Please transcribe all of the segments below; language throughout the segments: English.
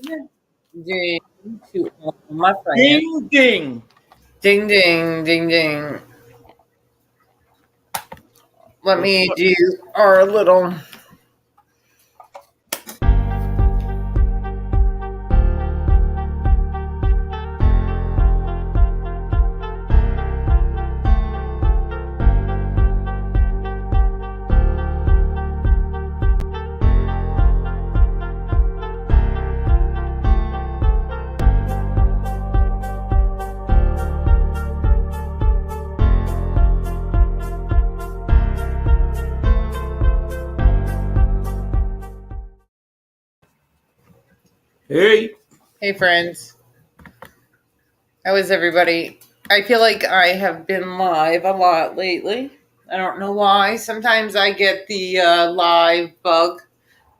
Ding to all my friends. Ding ding. Ding ding ding ding. Let me do our little. Hey friends. How is everybody? I feel like I have been live a lot lately. I don't know why. Sometimes I get the live bug,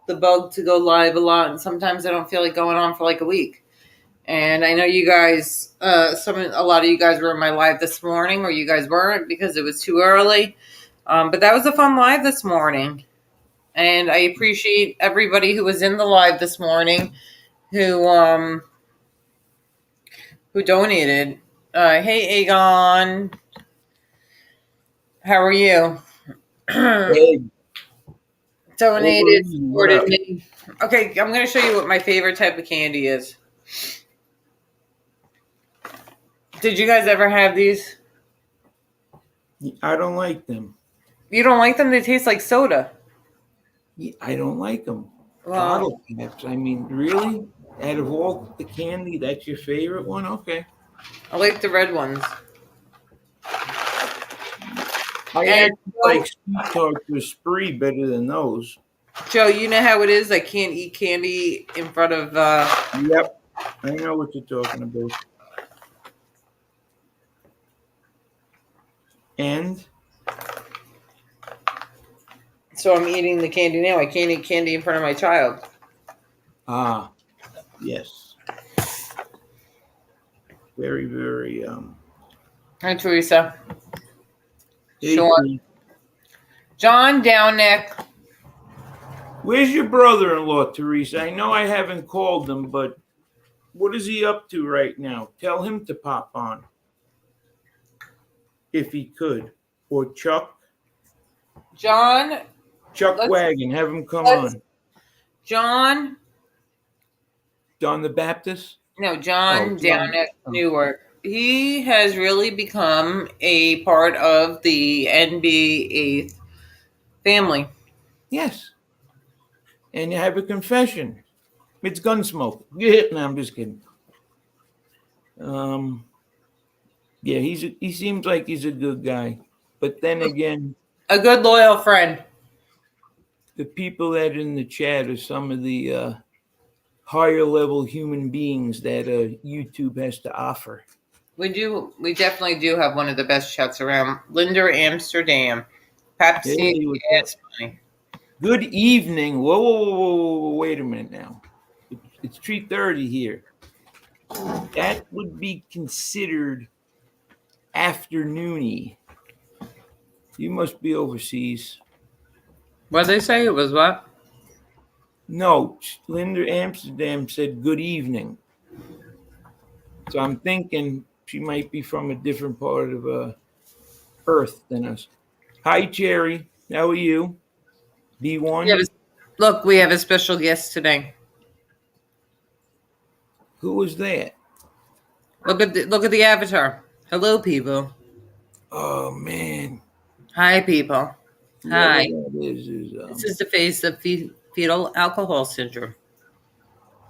the bug to go live a lot, and sometimes I don't feel like going on for like a week. And I know you guys, a lot of you guys were in my live this morning, or you guys weren't because it was too early. But that was a fun live this morning, and I appreciate everybody who was in the live this morning, who donated. Hey Aegon, how are you? Hey. Donated, supported me. Okay, I'm going to show you what my favorite type of candy is. Did you guys ever have these? I don't like them. You don't like them? They taste like soda. I don't like them. Well, Bottle caps. I mean, really? Out of all the candy, that's your favorite one? Okay. I like the red ones. I actually like Sweet Tarts with Spree better than those. Joe, you know how it is? I can't eat candy in front of... Yep. I know what you're talking about. And? So I'm eating the candy now. I can't eat candy in front of my child. Ah, yes. Very, very... Hi, Teresa. Hey, Sean. John Downick. Where's your brother-in-law, Teresa? I know I haven't called him, but what is he up to right now? Tell him to pop on. If he could. Or Chuck. John. Chuck Wagon. Have him come on. John. John the Baptist? No, John Downick, Newark. He has really become a part of the NBA family. Yes. And you have a confession. It's Gunsmoke. No, I'm just kidding. Yeah, he seems like he's a good guy. But then again... A good, loyal friend. The people that are in the chat are some of the higher level human beings that YouTube has to offer. We definitely do have one of the best chats around. Linda Amsterdam. Pepsi. Hey, good evening. Whoa, wait a minute now. It's 3:30 here. That would be considered afternoony. You must be overseas. What did they say? It was what? No, Linda Amsterdam said good evening. So I'm thinking she might be from a different part of Earth than us. Hi, Jerry. How are you? B1? Look, we have a special guest today. Who was that? Look at the avatar. Hello, people. Oh, man. Hi, people. Hi. This is the face of fetal alcohol syndrome.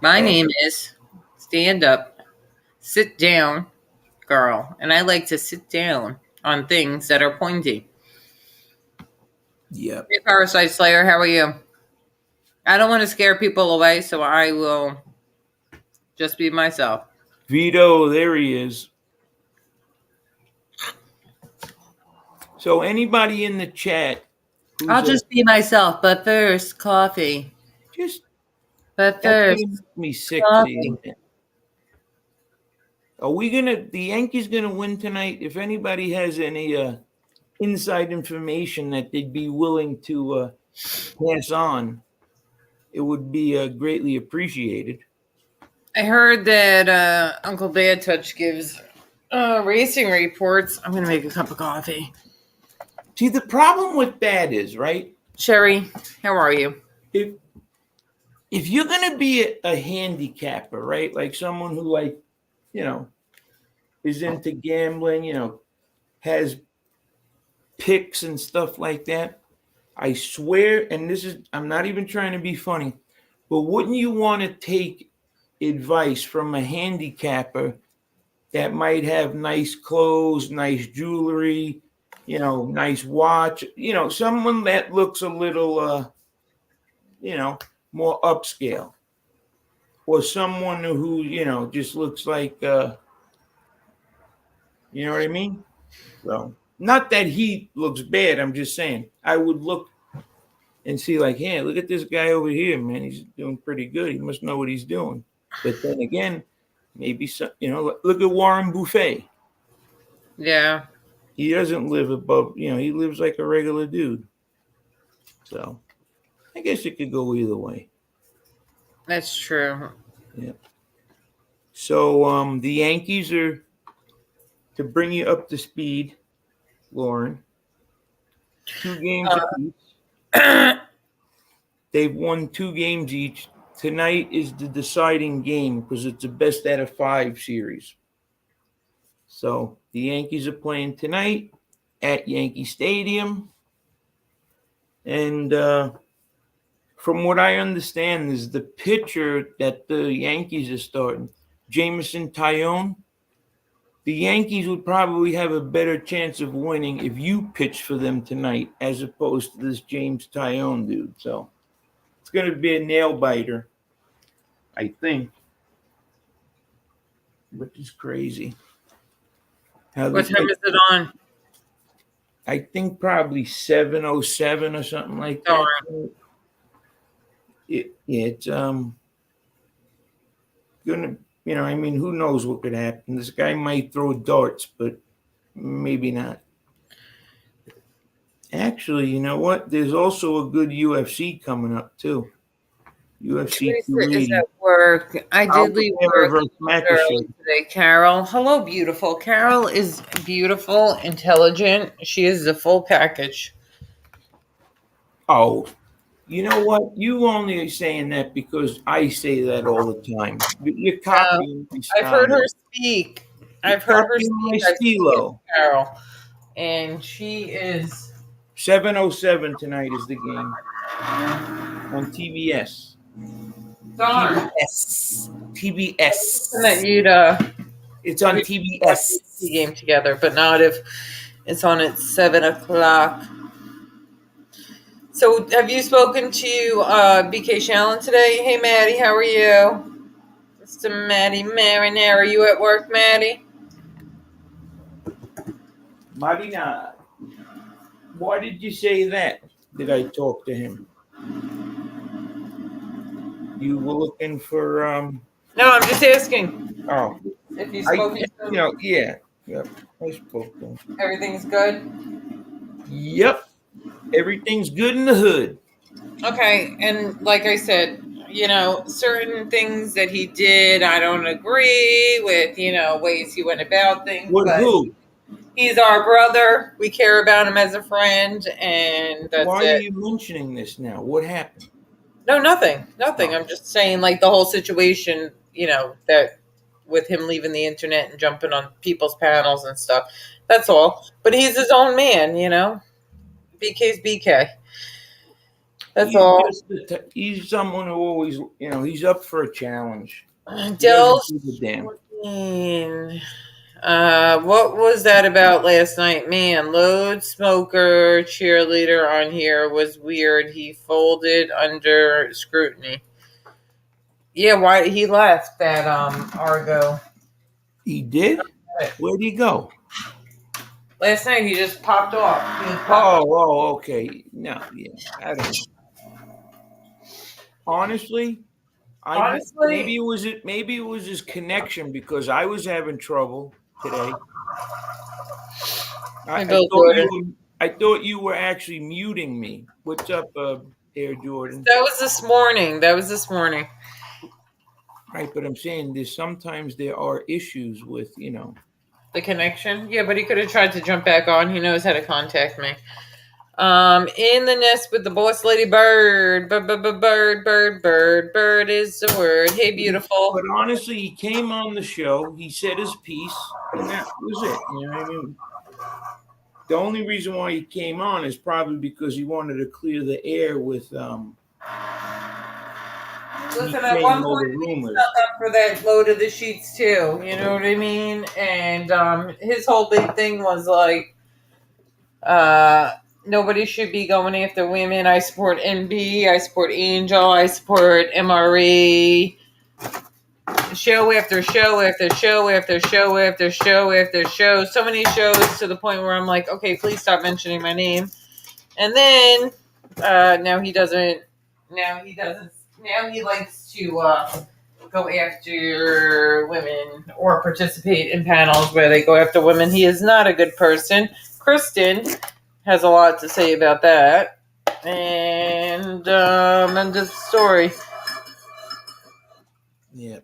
My name is Stand Up, Sit Down Girl, and I like to sit down on things that are pointy. Yep. Hey, Parasite Slayer, how are you? I don't want to scare people away, so I will just be myself. Vito, there he is. So anybody in the chat? I'll just be myself, but first, coffee. But first, me sick. Coffee. Are we the Yankees gonna win tonight? If anybody has any inside information that they'd be willing to pass on, it would be greatly appreciated. I heard that Uncle Bad Touch gives racing reports. I'm gonna make a cup of coffee. See, the problem with that is, right? Sherry, how are you? If if you're gonna be a handicapper, right? Like someone who like, you know, is into gambling, has picks and stuff like that. I swear, and this is, I'm not even trying to be funny, but wouldn't you want to take advice from a handicapper that might have nice clothes, nice jewelry, nice watch, someone that looks a little, more upscale, or someone who, just looks like, you know what I mean? So, not that he looks bad. I'm just saying I would look and see like, hey, look at this guy over here, man. He's doing pretty good. He must know what he's doing. But then again, maybe some, look at Warren Buffet. Yeah. He doesn't live above, he lives like a regular dude. So I guess it could go either way. That's true. Yeah. So the Yankees are, to bring you up to speed, Lauren, 2 games apiece. They've won 2 games each. Tonight is the deciding game because it's a best out of 5 series. So the Yankees are playing tonight at Yankee Stadium. And from what I understand is the pitcher that the Yankees are starting, Jameson Taillon. The Yankees would probably have a better chance of winning if you pitch for them tonight as opposed to this James Taillon dude. So it's going to be a nail biter, I think, which is crazy. What time is it on? I think probably 7:07 or something like that. Oh. It's gonna, I mean, who knows what could happen? This guy might throw darts, but maybe not. Actually, you know what? There's also a good UFC coming up too. UFC Teresa is at work. I did leave work early today. Carol, hello, beautiful. Carol is beautiful, intelligent. She is the full package. Oh, you know what? You only are saying that because I say that all the time. You're copying my style. I've heard her speak. I've heard her speak. Carol, and she is 7:07 tonight is the game on TBS. Darn. TBS. That you'd it's on TBS. The game together, but not if it's on at 7:00. So, have you spoken to BK Shallon today? Hey, Maddie, how are you? Mr. Maddie Marinara, are you at work, Maddie? Marina, why did you say that? Did I talk to him? You were looking for No, I'm just asking. Oh, if you spoke to him. Yeah, I spoke to him. Everything's good. Yep, everything's good in the hood. Okay, and like I said, certain things that he did, I don't agree with. Ways he went about things. With who? He's our brother. We care about him as a friend, and that's Why are you mentioning this now? What happened? No, nothing. Oh. I'm just saying, like, the whole situation, that with him leaving the internet and jumping on people's panels and stuff. That's all. But he's his own man, BK's BK. That's all. He's someone who always, he's up for a challenge. Del, what was that about last night? Man, load smoker cheerleader on here was weird. He folded under scrutiny. Yeah, why he left that Argo. He did? Where'd he go? Last night he just popped off. Okay. No, yeah. I don't know. Honestly, maybe it was his connection because I was having trouble today. I thought you were actually muting me. What's up, Air Jordan? That was this morning. Right, but I'm saying sometimes there are issues with, The connection? Yeah, but he could have tried to jump back on. He knows how to contact me. In the nest with the boss lady bird. Bird is the word. Hey, beautiful. But honestly, he came on the show, he said his piece, and that was it. You know what I mean? The only reason why he came on is probably because he wanted to clear the air with me Listen, at saying one all the point he rumors. stuck up for that load of the sheets too. You know what I mean? And his whole big thing was like, nobody should be going after women. I support NB. I support Angel. I support MRE. Show after show after show after show after show after show. So many shows to the point where I'm like, okay, please stop mentioning my name. And then now he doesn't. Now he doesn't. Now he likes to go after women or participate in panels where they go after women. He is not a good person. Kristen has a lot to say about that. And end of story. Yeah.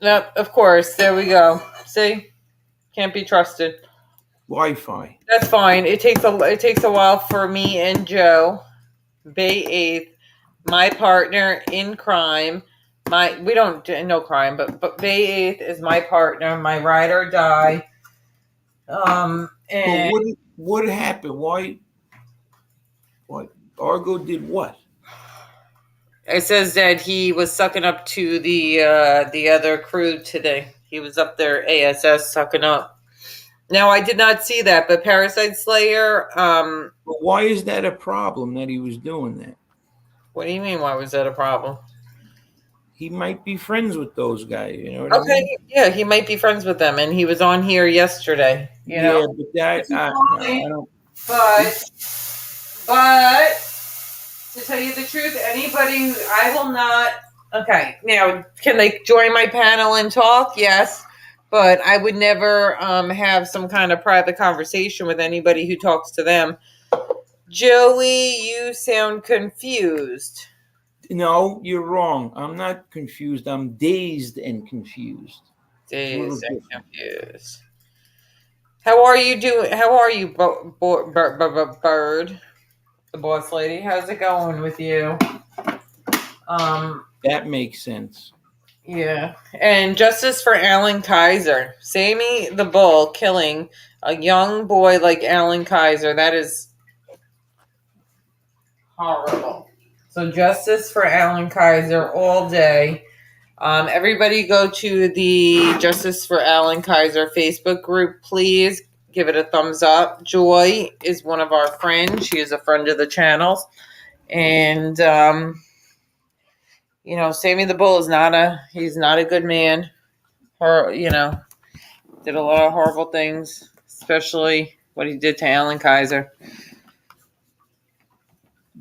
Yep, of course. There we go. See? Can't be trusted. Wi-Fi. That's fine. It takes a while for me and Joe, Bay 8th, my partner in crime. We don't do no crime, but Bay 8th is my partner, my ride or die. But And what happened? Why? What? Argo did what? it says that he was sucking up to the other crew today. He was up there ASS sucking up. Now I did not see that, but Parasite Slayer. But why is that a problem that he was doing that? What do you mean? Why was that a problem? He might be friends with those guys. You know what I mean? Okay, yeah, he might be friends with them, and he was on here yesterday. You know, But that I don't. but to tell you the truth, anybody who I will not. Okay, now can they join my panel and talk? Yes, but I would never have some kind of private conversation with anybody who talks to them. Joey, you sound confused. No, you're wrong. I'm not confused. I'm dazed and confused. Dazed and confused. How are you doing? How are you, Bird? The boss lady. How's it going with you? That makes sense. Yeah. And justice for Alan Kaiser. Sammy the Bull killing a young boy like Alan Kaiser. That is horrible. So justice for Alan Kaiser all day. Everybody go to the Justice for Alan Kaiser Facebook group, please. Give it a thumbs up. Joy is one of our friends. She is a friend of the channel. And, Sammy the Bull he's not a good man. Did a lot of horrible things, especially what he did to Alan Kaiser.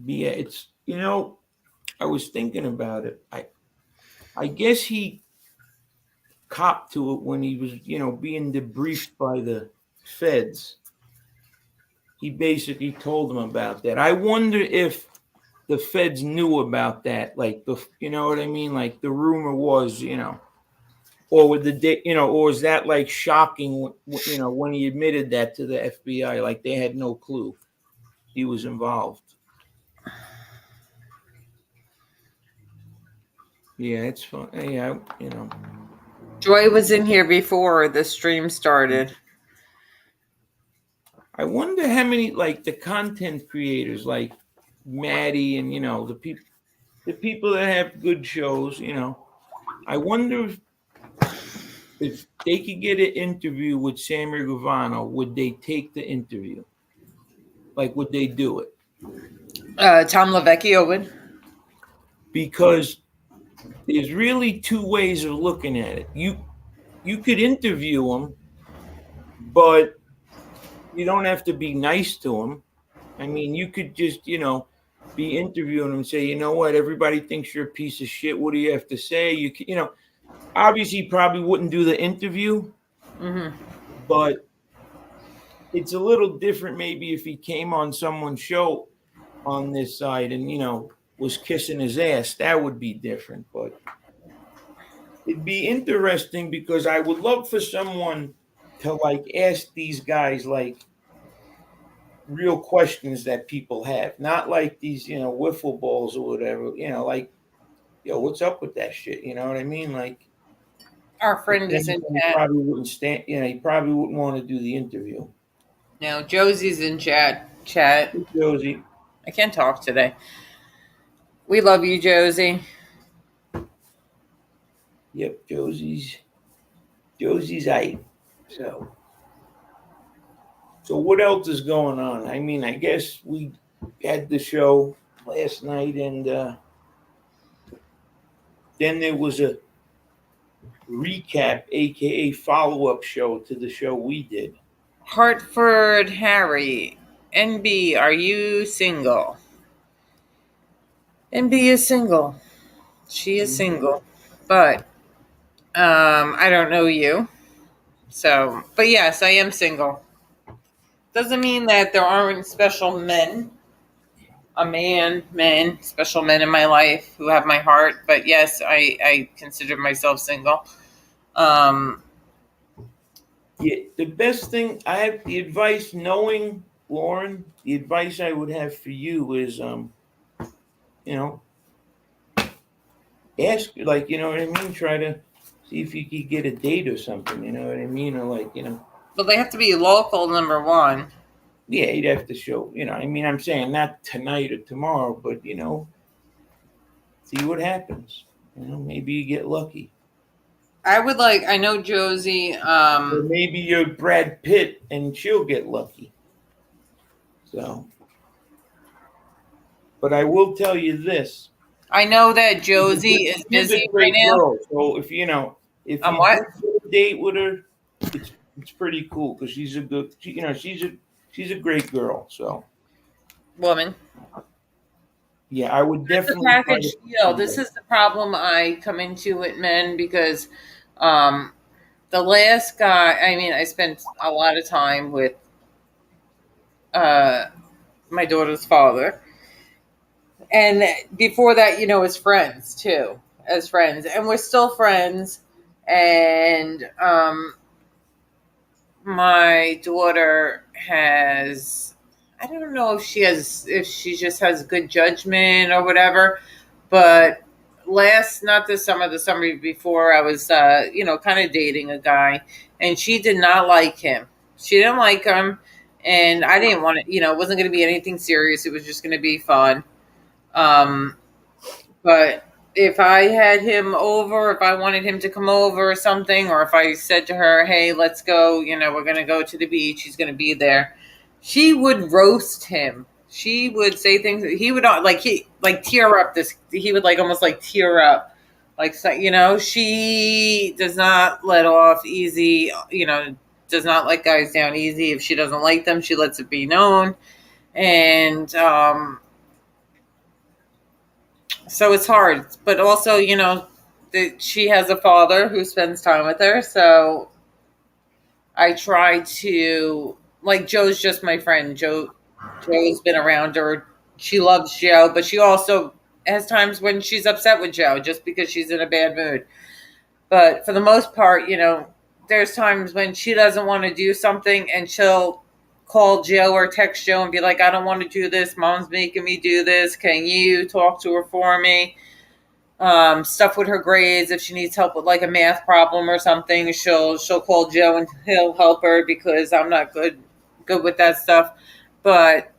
Yeah, I was thinking about it. I guess he copped to it when he was, being debriefed by the feds. He basically told them about that. I wonder if the feds knew about that, like you know what I mean? Like the rumor was, or with or was that like shocking, when he admitted that to the FBI, like they had no clue he was involved. Yeah, it's fun. Yeah, Joy was in here before the stream started. I wonder how many, like the content creators, like Maddie, and the people that have good shows. I wonder if they could get an interview with Sammy Gravano, would they take the interview? Like, would they do it? Tom Lavecchio would. Because there's really two ways of looking at it. You could interview him, but you don't have to be nice to him. I mean, you could just, be interviewing him and say, you know what, everybody thinks you're a piece of shit. What do you have to say? Obviously probably wouldn't do the interview, but it's a little different maybe if he came on someone's show on this side and, was kissing his ass. That would be different, but it'd be interesting because I would love for someone to like ask these guys like real questions that people have, not like these, wiffle balls or whatever, like, yo, what's up with that shit? You know what I mean? Like, Our but friend is then in he chat. probably wouldn't stand, he probably wouldn't want to do the interview. Now Josie's in chat. Josie. I can't talk today. We love you, Josie. Yep, Josie's eight. So what else is going on? I mean, I guess we had the show last night, and then there was a recap, aka follow-up show to the show we did. Hartford Harry. NB, are you single? NB is single. She is single. But I don't know you. So, but yes, I am single. Doesn't mean that there aren't special men, special men in my life who have my heart. But yes, I consider myself single. Um, Yeah, the best thing I have the advice, knowing Lauren, the advice I would have for you is, you know, ask, like, you know what I mean? Try to see if you could get a date or something, you know what I mean? Or like, but they have to be local, number one. yeah, you'd have to show, I mean, I'm saying not tonight or tomorrow, but, see what happens. Maybe you get lucky. I know Josie. Or maybe you're Brad Pitt and she'll get lucky. So, but I will tell you this. I know that Josie is She's a busy right great now. girl. So if if I'm you what? do get a date with her, it's pretty cool because she's a good, she's a great girl. So Woman. yeah, I would It's a definitely try package to. deal. This is the problem I come into with men because um, the last guy, I mean, I spent a lot of time with uh, my daughter's father. And before that, as friends too, as friends. And we're still friends. And my daughter has, I don't know if she just has good judgment or whatever, but not this summer, the summer before, I was kind of dating a guy, and she did not like him. She didn't like him, and I didn't want it. It wasn't going to be anything serious. It was just going to be fun. um but if I had him over, if I wanted him to come over or something, or if I said to her, hey, let's go, we're going to go to the beach, he's going to be there, she would roast him. She would say things. He would not like tear up. He would like almost like tear up. Like, so, she does not let off easy, does not let guys down easy. If she doesn't like them, she lets it be known. And, so it's hard, but also that she has a father who spends time with her, so I try to, like, Joe's just my friend. Joe's been around her. She loves Joe, but she also has times when she's upset with Joe just because she's in a bad mood. But for the most part, there's times when she doesn't want to do something, and she'll call Joe or text Joe and be like, I don't want to do this, mom's making me do this, can you talk to her for me? Stuff with her grades. If she needs help with like a math problem or something, she'll call Joe and he'll help her because I'm not good with that stuff. But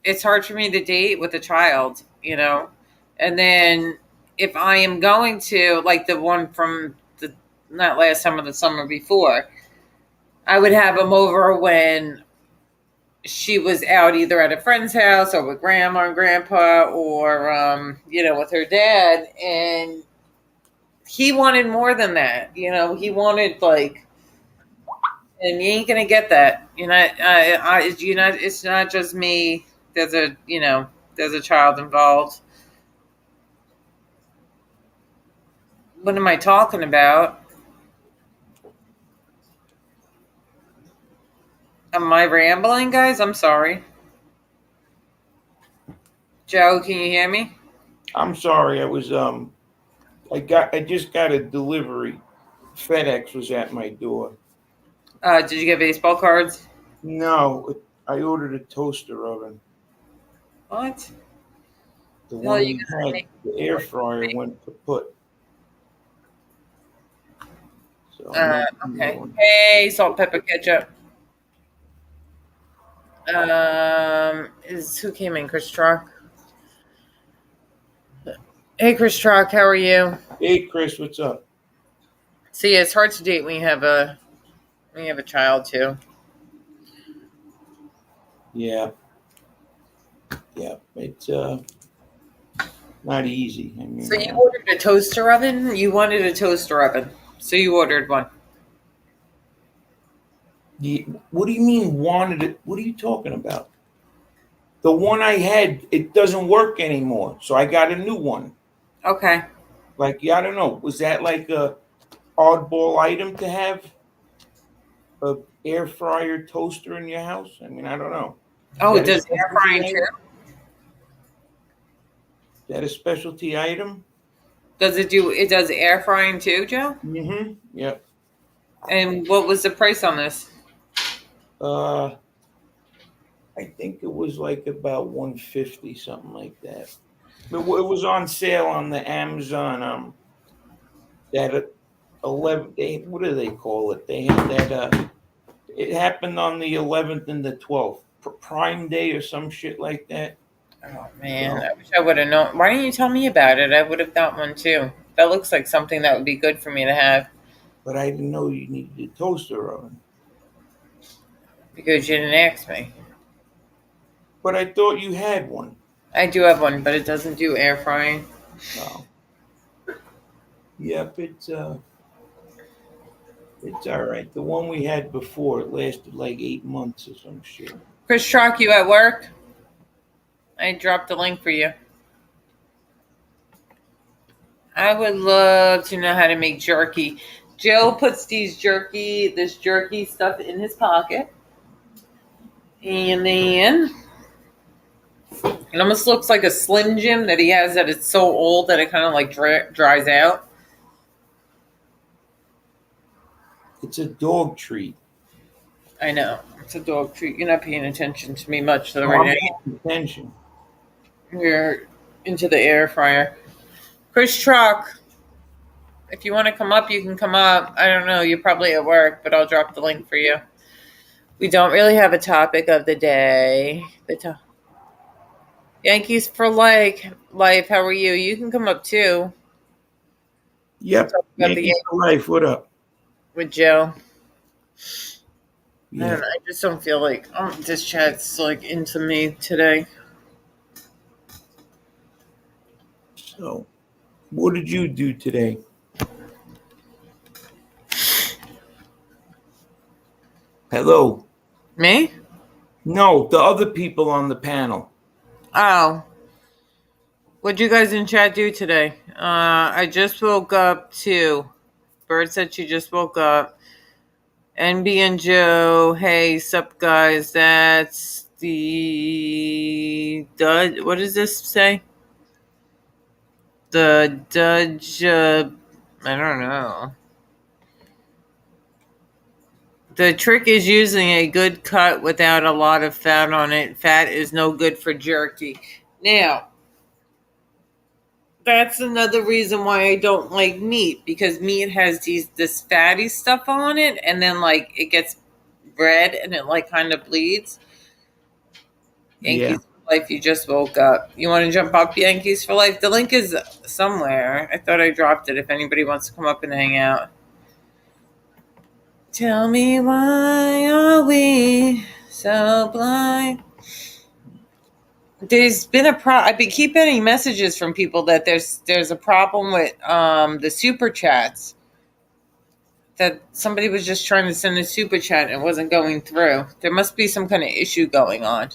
it's hard for me to date with a child. And then if I am going to, like the one from the not last summer, the summer before, I would have him over when she was out either at a friend's house or with grandma and grandpa, or with her dad, and he wanted more than that. He wanted, like, and you ain't gonna get that. It's not just me. There's a child involved. What am I talking about? Am I rambling, guys? I'm sorry. Joe, can you hear me? I'm sorry, I I just got a delivery. FedEx was at my door. Did you get baseball cards? No, I ordered a toaster oven. What? The The hell are one you we gonna had, make? the air fryer went kaput. So I'm making another Okay. one. Hey, salt, pepper, ketchup. Is who came in? Chris Truck. Hey, Chris Truck, how are you? Hey Chris, what's up? See, it's hard to date when you have a child too. Yeah, yeah. It's not easy. I So mean, you ordered a toaster oven? You wanted a toaster oven. So you ordered one. what do you mean wanted it? What are you talking about? The one I had, it doesn't work anymore, so I got a new one. Okay. Like, yeah, I don't know. Was that like a oddball item to have a air fryer toaster in your house? I mean, I don't know. Is Oh, it that a does air specialty frying too? item? Is that a specialty item? It does air frying too, Joe? Mm-hmm. Yep. And what was the price on this? Uh, I think it was like about 150, something like that. But it was on sale on the Amazon. That 11. What do they call it? They have that. It happened on the 11th and the 12th, Prime Day or some shit like that. Oh man, So, I wish I would have known. Why didn't you tell me about it? I would have got one too. That looks like something that would be good for me to have but I didn't know you needed a toaster oven. because you didn't ask me. But I thought you had one. I do have one, but it doesn't do air frying. Oh, yep. It's all right. The one we had before, it lasted like 8 months or some shit. Chris Truck, you at work? I dropped the link for you. I would love to know how to make jerky. Joe puts this jerky stuff in his pocket. And then it almost looks like a Slim Jim that he has that it's so old that it kind of like dries out. It's a dog treat. I know. It's a dog treat. You're not paying attention to me much though Oh, right I'm now. paying attention. You're into the air fryer. Chris Truck, if you want to come up, you can come up. I don't know. You're probably at work, but I'll drop the link for you. We don't really have a topic of the day. Yankees for life. How are you? You can come up too. Yep. Talk about the Yankees Yankees for life. What up? with Joe. I Yeah. don't know. I just don't feel like this chat's like into me today. So, what did you do today? Hello. Me? No, the other people on the panel. Oh. What'd you guys in chat do today? I just woke up too. Bird said she just woke up. NB and Joe, hey, sup guys? That's the Dud. What does this say? The Dudge. I don't know. The trick is using a good cut without a lot of fat on it. Fat is no good for jerky. Now, that's another reason why I don't like meat, because meat has this fatty stuff on it, and then like it gets red and it like kind of bleeds. Yeah. Yankees for life. You just woke up. You want to jump up, Yankees for life? The link is somewhere. I thought I dropped it. If anybody wants to come up and hang out. Tell me why are we so blind? There's been I keep getting messages from people that there's a problem with the super chats. That somebody was just trying to send a super chat and it wasn't going through. There must be some kind of issue going on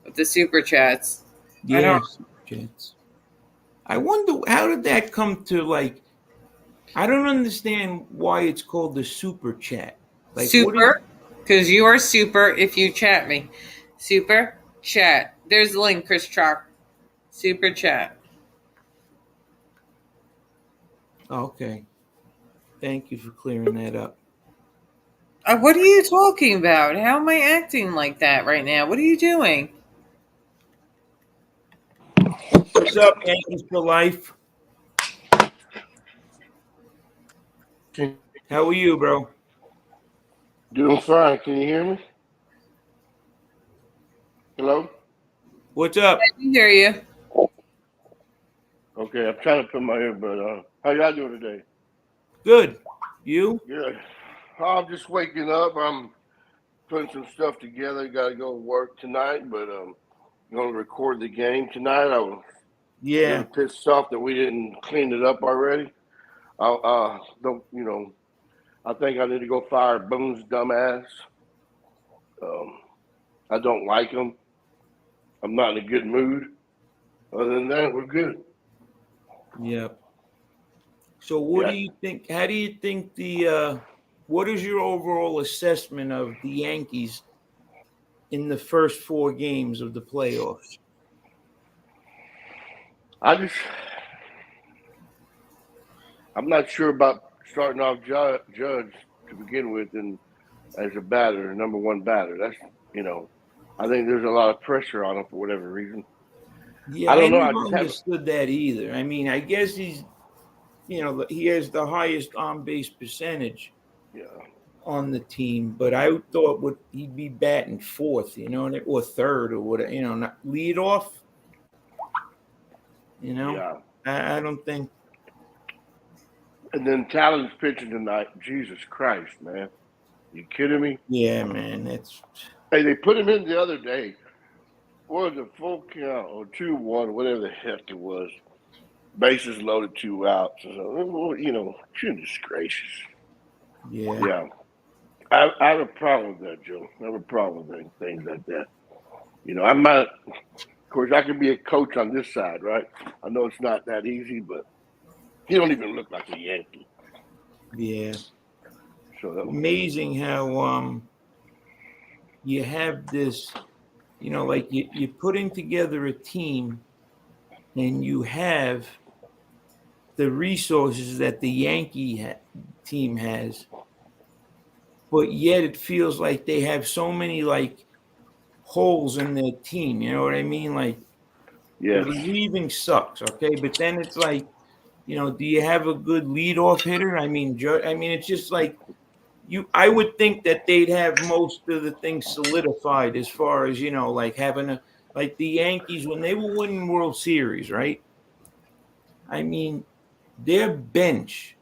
with the super chats. I don't. Yes. Jets. I wonder how did that come to like. I don't understand why it's called the super chat. Like what is? Super, because you are super if you chat me. Super chat. There's the link, Chris Chalk. Super chat. Okay. Thank you for clearing that up. What are you talking about? How am I acting like that right now? What are you doing? What's up, Yankees for life? How are you, bro? Doing fine. Can you hear me? Hello? What's up? I can hear you. Okay, I'm trying to put my earbud on. How y'all doing today? Good. You? Good. I'm just waking up. I'm putting some stuff together. Got to go to work tonight, but I'm going to record the game tonight. I was a Yeah. little pissed off that we didn't clean it up already. Don't I think I need to go fire Boone's dumbass. Um, I don't like him. I'm not in a good mood. Other than that, we're good. Yep. So what do Yeah, you think? How do you think what is your overall assessment of the Yankees in the first 4 games of the playoffs? I just I'm not sure about starting off Judge to begin with, and as a batter, number one batter. That's you know, I think there's a lot of pressure on him for whatever reason. Yeah, I I don't know. I never just haven't. understood that either. I mean, I guess he has the highest on base percentage Yeah, on the team, but I thought he'd be batting fourth, or third or whatever, not lead off, you know. yeah. I don't think. And then Talon's pitching tonight. Jesus Christ, man! You kidding me? Yeah, man, that's Hey, they put him in the other day. What was it, full count or 2-1, whatever the heck it was. Bases loaded, 2 outs. So, goodness gracious. yeah. Yeah, I have a problem with that, Joe. I have a problem with things like that. I'm not. Of course, I could be a coach on this side, right? I know it's not that easy, but he don't even look like a Yankee. Yeah. So Amazing how you have this, like you're putting together a team and you have the resources that the team has, but yet it feels like they have so many like holes in their team. You know what I mean? Like the yes, relieving sucks, okay, but then it's like, do you have a good leadoff hitter? I mean, it's just like I would think that they'd have most of the things solidified as far as like having like the Yankees when they were winning World Series, right? I mean, their bench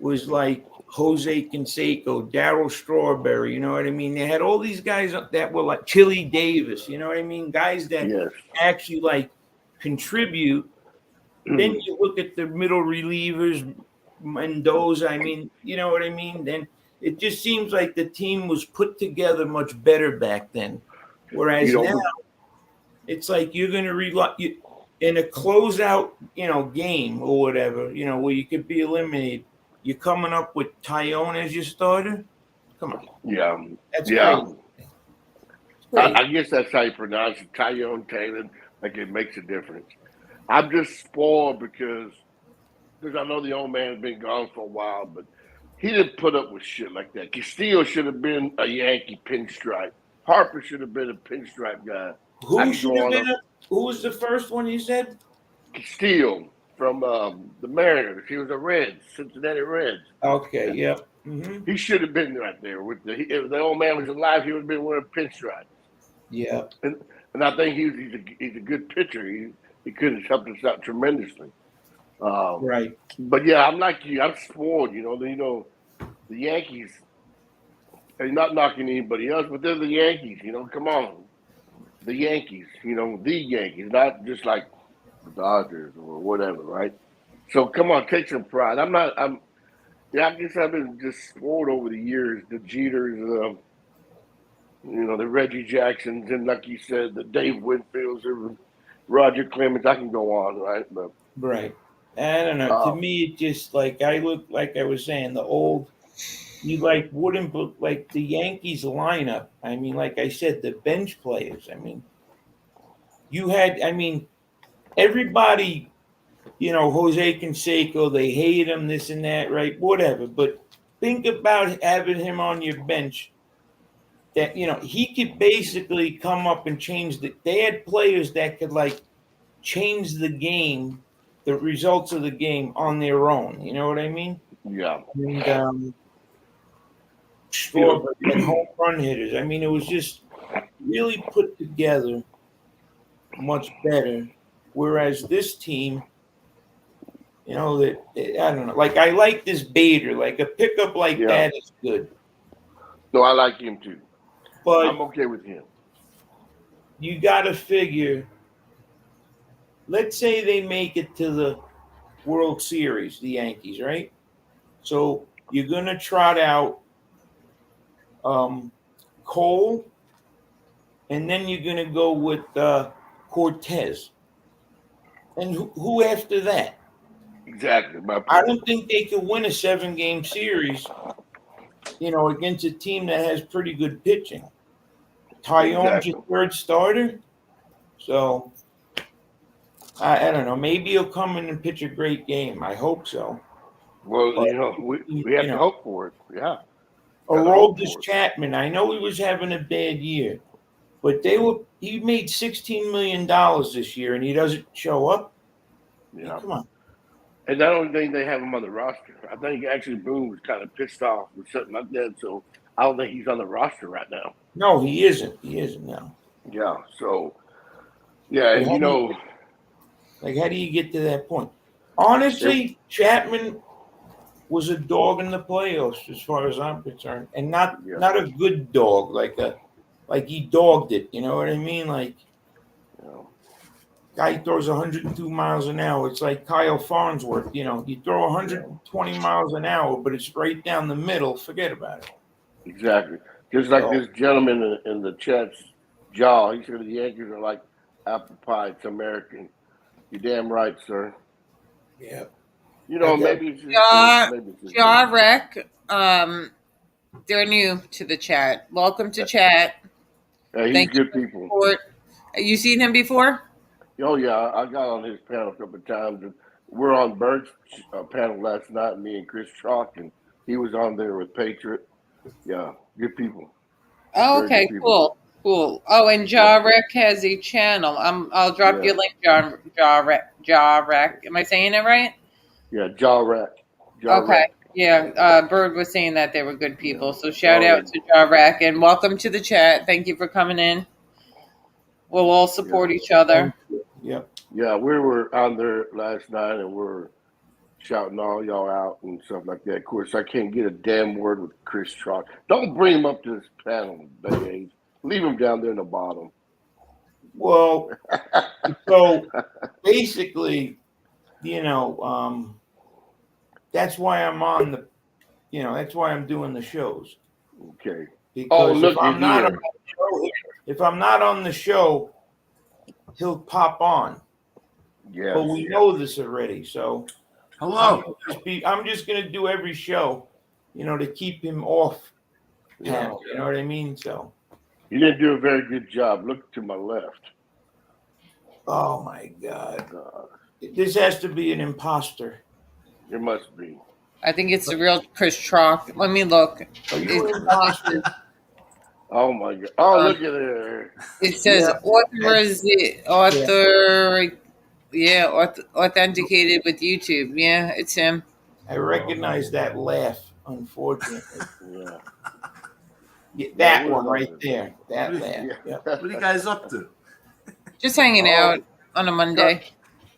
was like Jose Canseco, Darryl Strawberry. You know what I mean? They had all these guys that were like Chili Davis. You know what I mean? Guys that yes. actually like contribute. Then you look at the middle relievers, Mendoza. I mean, you know what I mean? Then it just seems like the team was put together much better back then. You Whereas know, now but it's like you're going to rely in a closeout, game or whatever, where you could be eliminated. You're coming up with Tyone as your starter. Come on, yeah, that's yeah. crazy. It's I crazy. guess that's how you pronounce it, Tyone Taylor. Like it makes a difference. I'm just spoiled because I know the old man's been gone for a while, but he didn't put up with shit like that. Castillo should have been a Yankee pinstripe. Harper should have been a pinstripe guy. I Who could should go have on been? up. Who was the first one you said? Castillo from the Mariners. He was a Reds, Cincinnati Reds. Okay, yeah. Mm-hmm. He should have been right there with if the old man was alive. He would have been wearing pinstripes. Yeah. And I think he's a good pitcher. He could have helped us out tremendously. Um, Right. but yeah, I'm like you. I'm spoiled. The Yankees. And not knocking anybody else, but they're the Yankees. Come on, the Yankees. The Yankees, not just like the Dodgers or whatever, right? So come on, take some pride. I'm not. I'm. Yeah, I guess I've been just spoiled over the years. The Jeters, the Reggie Jacksons, and like you said, the Dave Winfields, or Roger Clemens. I can go on, right? But Right. I don't know. To uh, me, it just like I look like I was saying the old. You like wouldn't book like the Yankees lineup. I mean, like I said, the bench players. I mean, you had. I mean, everybody. Jose Canseco, they hate him, this and that, right? Whatever. But think about having him on your bench that, he could basically come up and change they had players that could change the game, the results of the game on their own. You know what I mean? Yeah. And Strawberry and home run hitters. I mean, it was just really put together much better. Whereas this team, that I don't know. Like I like this Bader. Like a pickup like that is good. No, I like him too. But I'm okay with him. You got to figure. Let's say they make it to the World Series, the Yankees, right? So you're gonna trot out Cole, and then you're gonna go with Cortez. And who after that? Exactly. I don't think they could win a 7-game series, against a team that has pretty good pitching. Tyone's your third starter. So, I don't know. Maybe he'll come in and pitch a great game. I hope so. Well, we have to hope for it. Yeah. Aroldis Chapman, I know he was having a bad year, but he made $16 million this year, and he doesn't show up. Yeah. Come on. And I don't think they have him on the roster. I think actually Boone was kind of pissed off with something like that, so I don't think he's on the roster right now. No, he isn't. He isn't now. Yeah. So, yeah, and how do you get to that point? Honestly, Chapman was a dog in the playoffs as far as I'm concerned, and not a good dog, like he dogged it. You know what I mean? Guy throws 102 miles an hour. It's like Kyle Farnsworth. You throw 120 miles an hour, but it's right down the middle. Forget about it. Exactly. Just like this gentleman in the chat's jaw. He said the Yankees are like apple pie. It's American. You're damn right, sir. Yeah. Maybe it's just Ja Rec, they're new to the chat. Welcome to chat. Yeah, he's good people. You seen him before? Oh, yeah. I got on his panel a couple of times. And we're on Bert's panel last night, me and Chris Chalk, and he was on there with Patriot. Yeah, good people. Oh, okay, cool. Oh, and Ja Rec has a channel. I'll drop you a link, Ja Rec. Am I saying it right? Yeah, Ja Rec. Okay. Yeah, Bird was saying that they were good people. So shout out to Ja Rec and welcome to the chat. Thank you for coming in. We'll all support each other. Yep. Yeah, we were on there last night and we're shouting all y'all out and stuff like that. Of course, I can't get a damn word with Chris Chalk. Don't bring him up to this panel, Bay. Leave him down there in the bottom. Well, so basically, that's why I'm on the, that's why I'm doing the shows. Okay. Because if I'm not on the show, he'll pop on. Yeah. But we know this already, so hello. I'm just gonna do every show, to keep him off panel. You know what I mean? So you didn't do a very good job. Look to my left. Oh my God. This has to be an imposter. It must be. I think it's the real Chris Chalk. Let me look. Are you an imposter? Oh my God. Oh, look at her. It says authenticated with YouTube. Yeah, it's him. I recognize that laugh, unfortunately. Yeah. That one right there. That laugh. Yeah. Yep. What are you guys up to? Just hanging out on a Monday.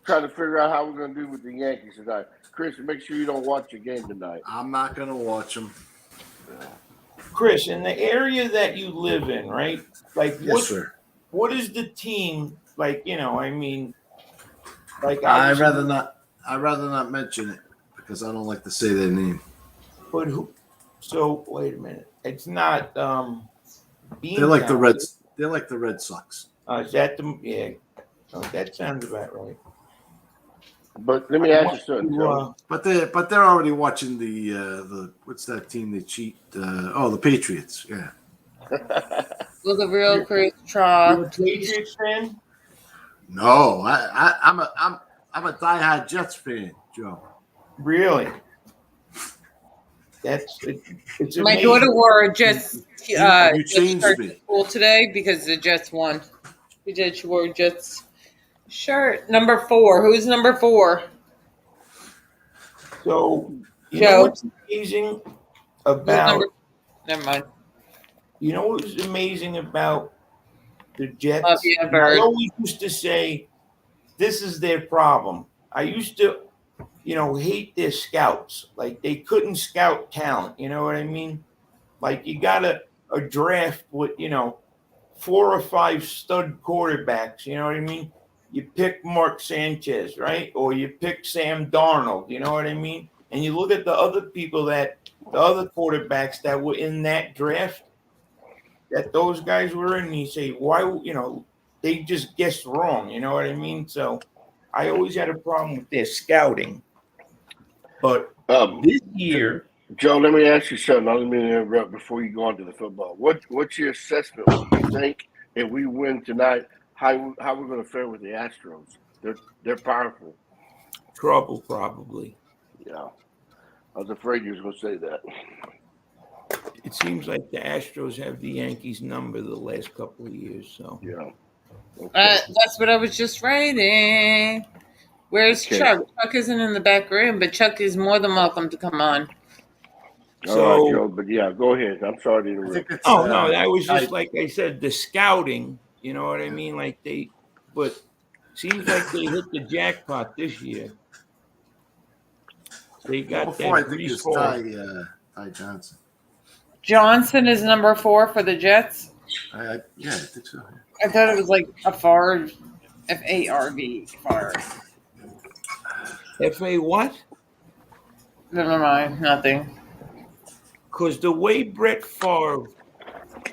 Trying to figure out how we're going to do with the Yankees tonight. Chris, make sure you don't watch the game tonight. I'm not going to watch them. Chris, in the area that you live in, right? Yes, sir. What is the team like? I'd rather not mention it because I don't like to say their name. But who? So wait a minute. It's not. They're like the Reds. They're like the Red Sox. Is that the? Yeah. Oh, that sounds about right. But let me ask you something. But they're already watching the what's that team they cheat? The Patriots. Yeah. Look at real Chris Chalk. You a Patriots fan? No, I'm a diehard Jets fan, Joe. Really? It's My amazing. daughter wore a Jets You Jets changed shirt me. to school today because the Jets won. She did. She wore a Jets shirt. Number 4. Who's number 4? So you know Joe. what's amazing Who's about number? Never mind. you know what was amazing about the Jets? Love you, And I Bird. always used to say this is their problem. I used to, hate their scouts. Like they couldn't scout talent. You know what I mean? Like you got a draft with 4 or 5 stud quarterbacks. You know what I mean? You pick Mark Sanchez, right? Or you pick Sam Darnold. You know what I mean? And you look at the other quarterbacks that were in that draft, that those guys were in, and you say, why, they just guessed wrong. You know what I mean? So I always had a problem with their scouting. But this year, Joe, let me ask you something. Let me interrupt before you go on to the football. What's your assessment? What do you think if we win tonight? How we're going to fare with the Astros? They're powerful. trouble probably. Yeah, I was afraid you was going to say that. It seems like the Astros have the Yankees' number the last couple of years. So Yeah. Okay. That's what I was just writing. Where's Okay. Chuck? Chuck isn't in the back room, but Chuck is more than welcome to come on. All So- right, Joe. But yeah, go ahead. I'm sorry to I interrupt. think it's. Oh no, that was just like I said, the scouting. You know what I mean? Like but seems like they hit the jackpot this year. They got Before I that think it's Brees Ty Johnson. Johnson is number 4 for the Jets. I think so. I thought it was like a Favre, F-A-R-V, Favre. FA what? Never mind, nothing. Because the way Brett Favre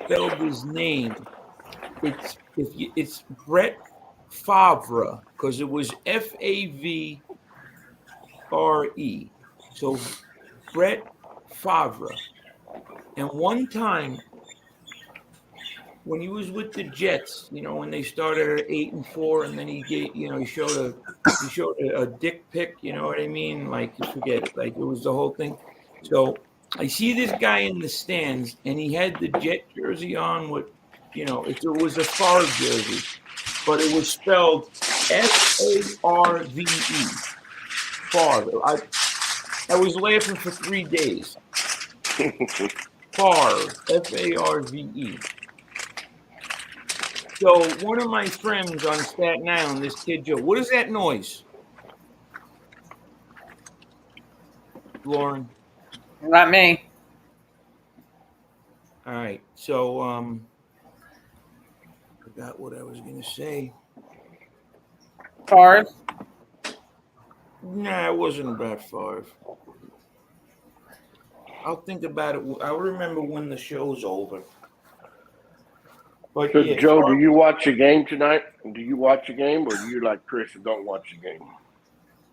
spelled his name, it's Brett Favre because it was Favre. So Brett Favre. And one time when he was with the Jets, when they started at 8-4, and then he showed a dick pic, you know what I mean? Like you forget it, like it was the whole thing. So I see this guy in the stands, and he had the Jet jersey on with, it was a Favre jersey, but it was spelled F-A-R-V-E. Favre. I was laughing for 3 days. Favre, F-A-R-V-E. So one of my friends on Staten Island, this kid Joe, what is that noise? Lauren? Not me. All right. So forgot what I was gonna say. Favre. Nah, it wasn't about Favre. I'll think about it. I'll remember when the show's over. But So, yeah, Joe, Favre, do you watch a game tonight? Do you watch a game, or do you like Chris and don't watch a game?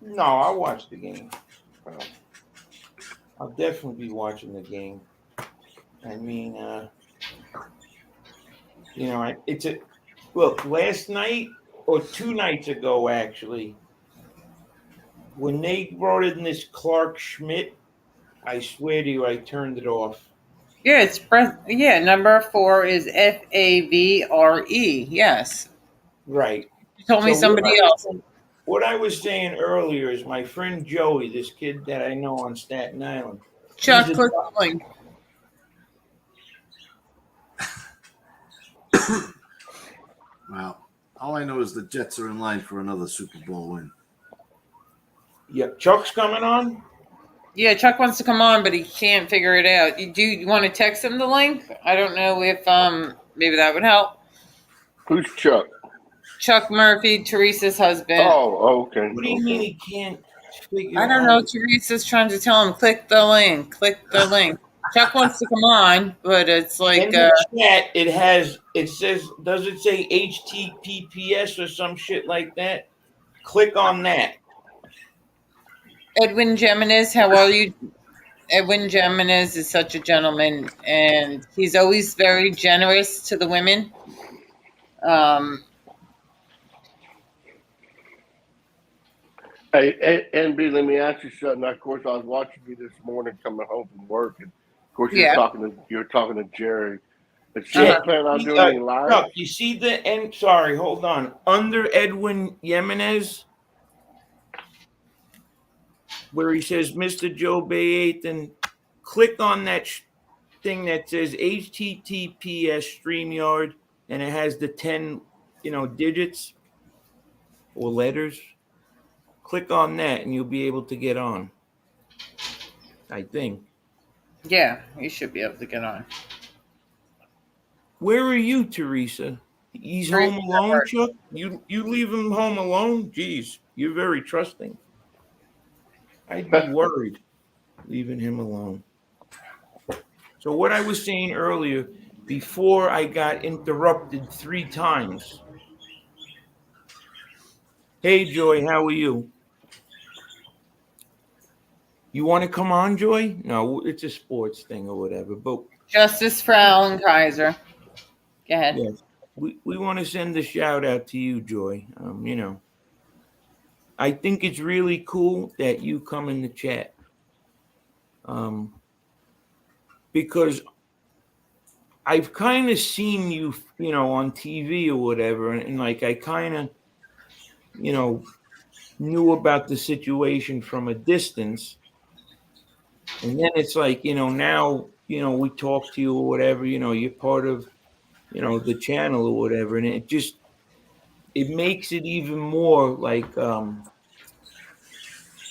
no, I'll watch the game. I'll definitely be watching the game. I mean, look, last night or 2 nights ago, actually, when they brought in this Clark Schmidt, I swear to you, I turned it off. Yeah, number 4 is Favre. Yes. Right. You told me So somebody else. What I was saying earlier is my friend Joey, this kid that I know on Staten Island. Chuck, he's a click the link. Wow. All I know is the Jets are in line for another Super Bowl win. Yeah, Chuck's coming on? Yeah, Chuck wants to come on, but he can't figure it out. You want to text him the link? I don't know if maybe that would help. Who's Chuck? Chuck Murphy, Teresa's husband. Oh, okay. What do you mean he can't figure I don't know. Teresa's trying to tell him, click the link. Chuck wants to come on, but it's like In the chat, it says, does it say HTTPS or some shit like that? Click on that. Edwin Geminis. How are you? Edwin Geminis is such a gentleman, and he's always very generous to the women. Hey, NB, let me ask you something. Of course, I was watching you this morning coming home from work, and of course, Yeah. you're talking to Jerry. Is she Yeah. planning on doing any live? Chuck, you see the end? Sorry, hold on. Under Edwin Jimenez, where he says Mr. Joe Bayathan, click on that thing that says HTTPS StreamYard, and it has the 10, digits or letters. Click on that, and you'll be able to get on. I think. Yeah, you should be able to get on. Where are you, Teresa? He's Right. home alone, Chuck? You leave him home alone? Jeez, you're very trusting. I'd be worried leaving him alone. So what I was saying earlier, before I got interrupted 3 times. Hey, Joy, how are you? You want to come on, Joy? No, it's a sports thing or whatever. But Justice for Alan Kaiser. Go ahead. yes, we want to send a shout out to you, Joy. I think it's really cool that you come in the chat. Because I've kind of seen you, on TV or whatever, and like I kind of, knew about the situation from a distance. And then it's like, now, we talk to you or whatever, you're part of, the channel or whatever. And it makes it even more like,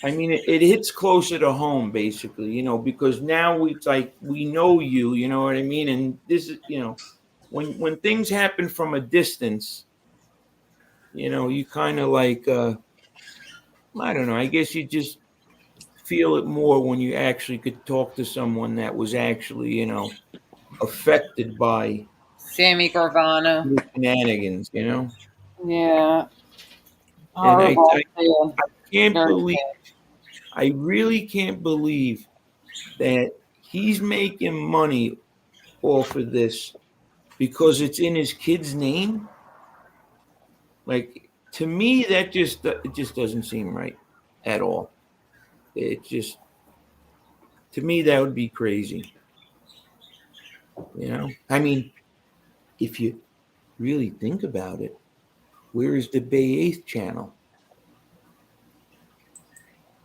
it hits closer to home, basically, because now it's like we know you, you know what I mean? And this is, when things happen from a distance, you kind of like, I don't know, I guess you just feel it more when you actually could talk to someone that was actually, affected by Sammy Garvano. the shenanigans, Yeah. And I Horrible. can't Very believe, I really can't believe that he's making money off of this because it's in his kid's name. Like, to me, it just doesn't seem right at all. It just, to me, that would be crazy. I mean, if you really think about it, where is the Bay 8th channel?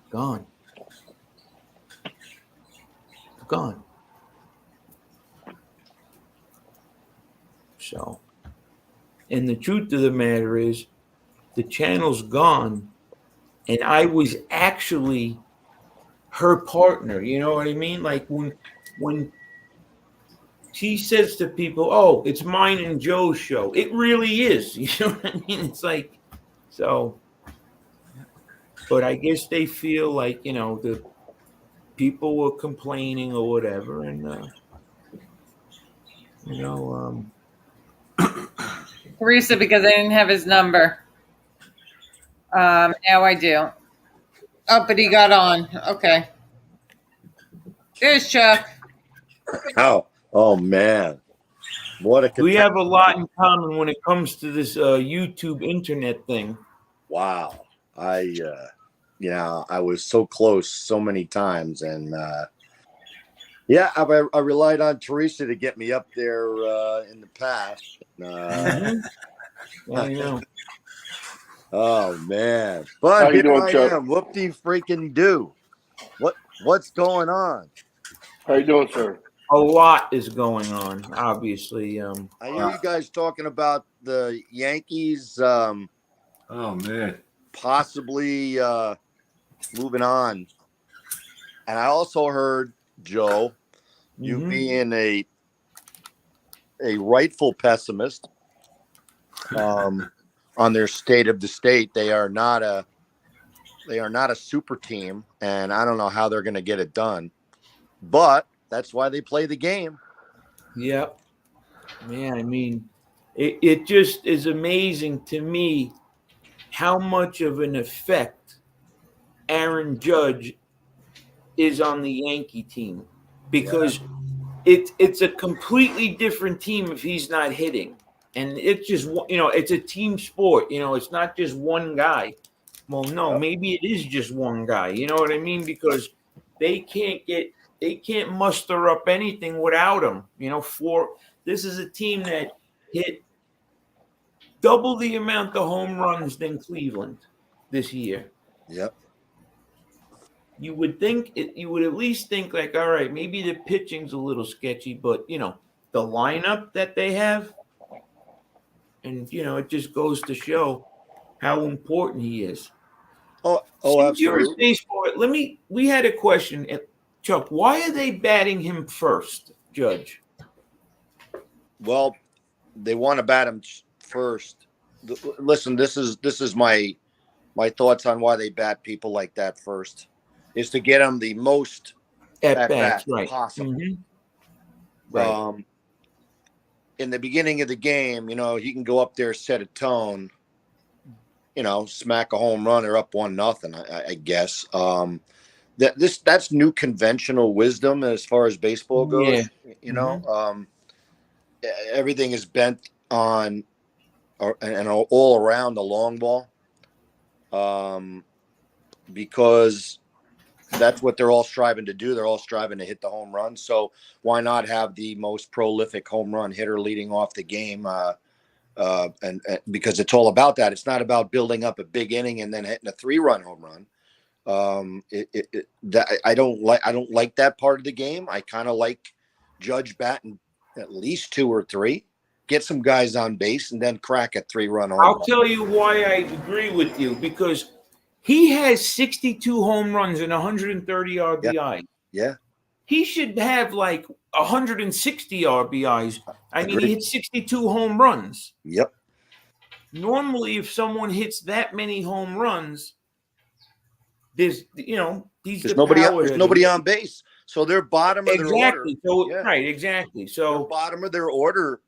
Gone. Gone. So, and the truth of the matter is, the channel's gone, and I was actually her partner. You know what I mean? Like when she says to people, "Oh, it's mine and Joe's show," it really is. You know what I mean? It's like, so. But I guess they feel like, the people were complaining or whatever, and Teresa, because I didn't have his number. Now I do. Oh, but he got on. Okay. There's Chuck. Oh man, what a we have a lot in common when it comes to this YouTube internet thing. Wow. I was so close so many times, and I relied on Teresa to get me up there in the past. I know. Oh man, but How you here doing, I Chuck? am. Whoop-de freaking do. What's going on? How you doing, sir? A lot is going on, obviously. I hear you guys talking about the Yankees Oh man. possibly moving on. And I also heard, Joe, you being a rightful pessimist on their state of the state. They are not a super team, and I don't know how they're going to get it done. But that's why they play the game. Yep. Yeah, I mean, it just is amazing to me how much of an effect Aaron Judge is on the Yankee team, because it's a completely different team if he's not hitting. And it's just, it's a team sport. It's not just one guy. Well, no, maybe it is just one guy. You know what I mean? Because they can't muster up anything without him. You know, this is a team that hit double the amount of home runs than Cleveland this year. Yep. You would think you would at least think like, all right, maybe the pitching's a little sketchy, but you know, the lineup that they have, and you know, it just goes to show how important he is. Oh, Since you're a absolutely. baseball, we had a question. Chuck, why are they batting him first, Judge? Well, they want to bat him first. Listen, this is my thoughts on why they bat people like that first, is to get them the most At at bats, bats right. possible. Mhm. Right. In the beginning of the game, you know, he can go up there, set a tone, you know, smack a home run or up 1-0, I guess. That's new conventional wisdom as far as baseball goes. Yeah. You know, everything is bent on and all around the long ball, because that's what they're all striving to do. They're all striving to hit the home run. So why not have the most prolific home run hitter leading off the game? And because it's all about that. It's not about building up a big inning and then hitting a 3-run home run. I don't like that part of the game. I kind of like Judge batting at least 2 or 3, get some guys on base, and then crack a 3-run home I'll run. tell you why I agree with you, because he has 62 home runs and 130 RBIs. Yeah. He should have like 160 RBIs. I mean, he Agreed. hit 62 home runs. Yep. Normally, if someone hits that many home runs, there's There's nobody on base. So they're bottom of their order. Exactly. So Yeah. right, exactly. Their So bottom of their order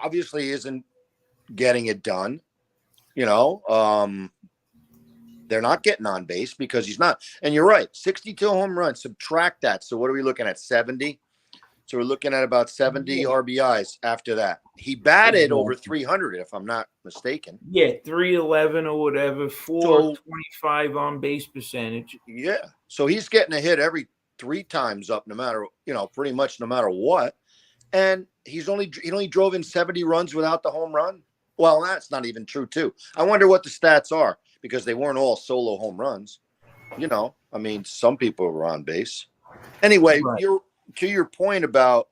obviously isn't getting it done. You know, they're not getting on base because he's not. And you're right, 62 home runs. Subtract that. So what are we looking at? 70. So we're looking at about 70 RBIs after that. He batted over 300, if I'm not mistaken. yeah, 311 or whatever, 425 on base percentage. Yeah. So he's getting a hit every 3 times up, no matter, you know, pretty much no matter what. And he only drove in 70 runs without the home run. Well, that's not even true too. I wonder what the stats are, because they weren't all solo home runs. You know, I mean, some people were on base. Anyway, Right. To your point about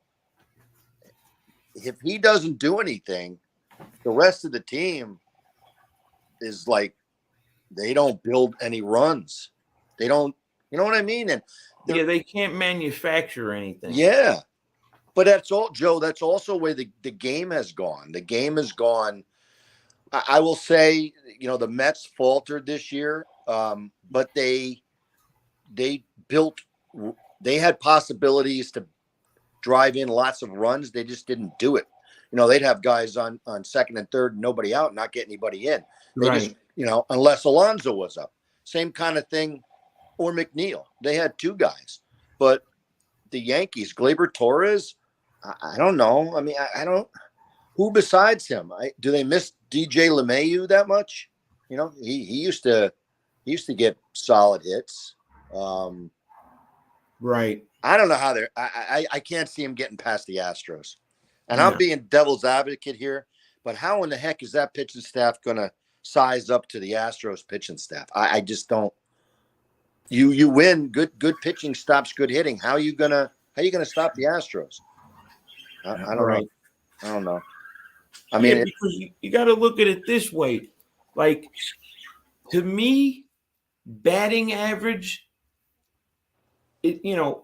if he doesn't do anything, the rest of the team is like, they don't build any runs. They don't, you know what I mean? And Yeah, they can't manufacture anything. yeah, but that's all, Joe. That's also where the game has gone. The game has gone. I will say, you know, the Mets faltered this year, but they had possibilities to drive in lots of runs. They just didn't do it. You know, they'd have guys on second and third, nobody out, not get anybody in. They Right. just, you know, unless Alonso was up. Same kind of thing. Or McNeil. They had 2 guys. But the Yankees, Gleyber Torres, I don't know. I mean, I don't. Who besides him? Do they miss DJ LeMahieu that much? You know, he used to get solid hits. Right. I don't know how they're. I can't see him getting past the Astros. And No. I'm being devil's advocate here, but how in the heck is that pitching staff going to size up to the Astros pitching staff? I just don't. You win. Good pitching stops good hitting. How are you gonna stop the Astros? I don't know. I don't know. I mean, yeah, because you got to look at it this way. Like, to me, batting average,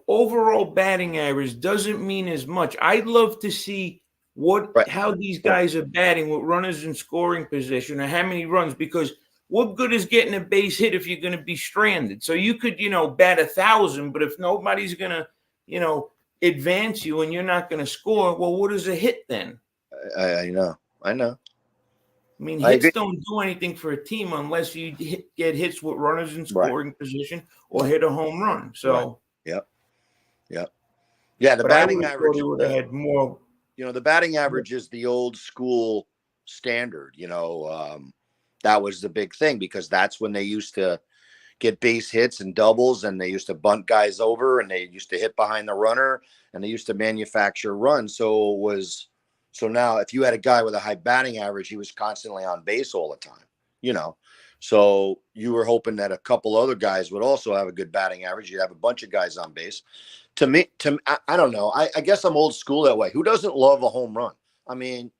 overall batting average doesn't mean as much. I'd love to see how these guys are batting with runners in scoring position or how many runs, because what good is getting a base hit if you're going to be stranded? So you could, bat 1,000, but if nobody's going to, advance you and you're not going to score, well, what is a hit then? I know. I mean, hits don't do anything for a team unless you get hits with runners in scoring position or hit a home run. So, Yep. Yeah, the batting average would have had more. The batting average is the old school standard. that was the big thing, because that's when they used to get base hits and doubles, and they used to bunt guys over, and they used to hit behind the runner, and they used to manufacture runs. So now if you had a guy with a high batting average, he was constantly on base all the time, you know. So you were hoping that a couple other guys would also have a good batting average. You'd have a bunch of guys on base. I don't know. I guess I'm old school that way. Who doesn't love a home run? I mean,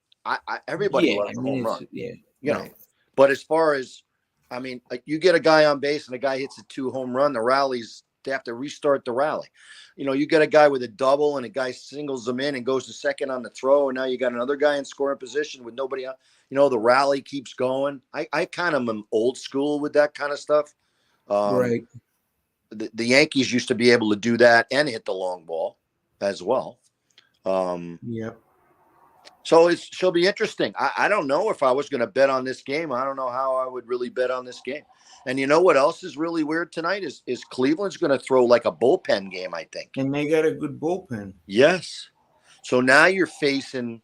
everybody Yeah, loves a home run, yeah, you know. right. But as far as, I mean, you get a guy on base and a guy hits a 2-home run, the rallies, they have to restart the rally. You know, you get a guy with a double and a guy singles them in and goes to second on the throw, and now you got another guy in scoring position with nobody else. You know, the rally keeps going. I kind of am old school with that kind of stuff. Right. The Yankees used to be able to do that and hit the long ball as well. Yep. So she'll be interesting. I don't know if I was going to bet on this game. I don't know how I would really bet on this game. And you know what else is really weird tonight is Cleveland's going to throw like a bullpen game, I think. And they got a good bullpen. Yes. So now you're facing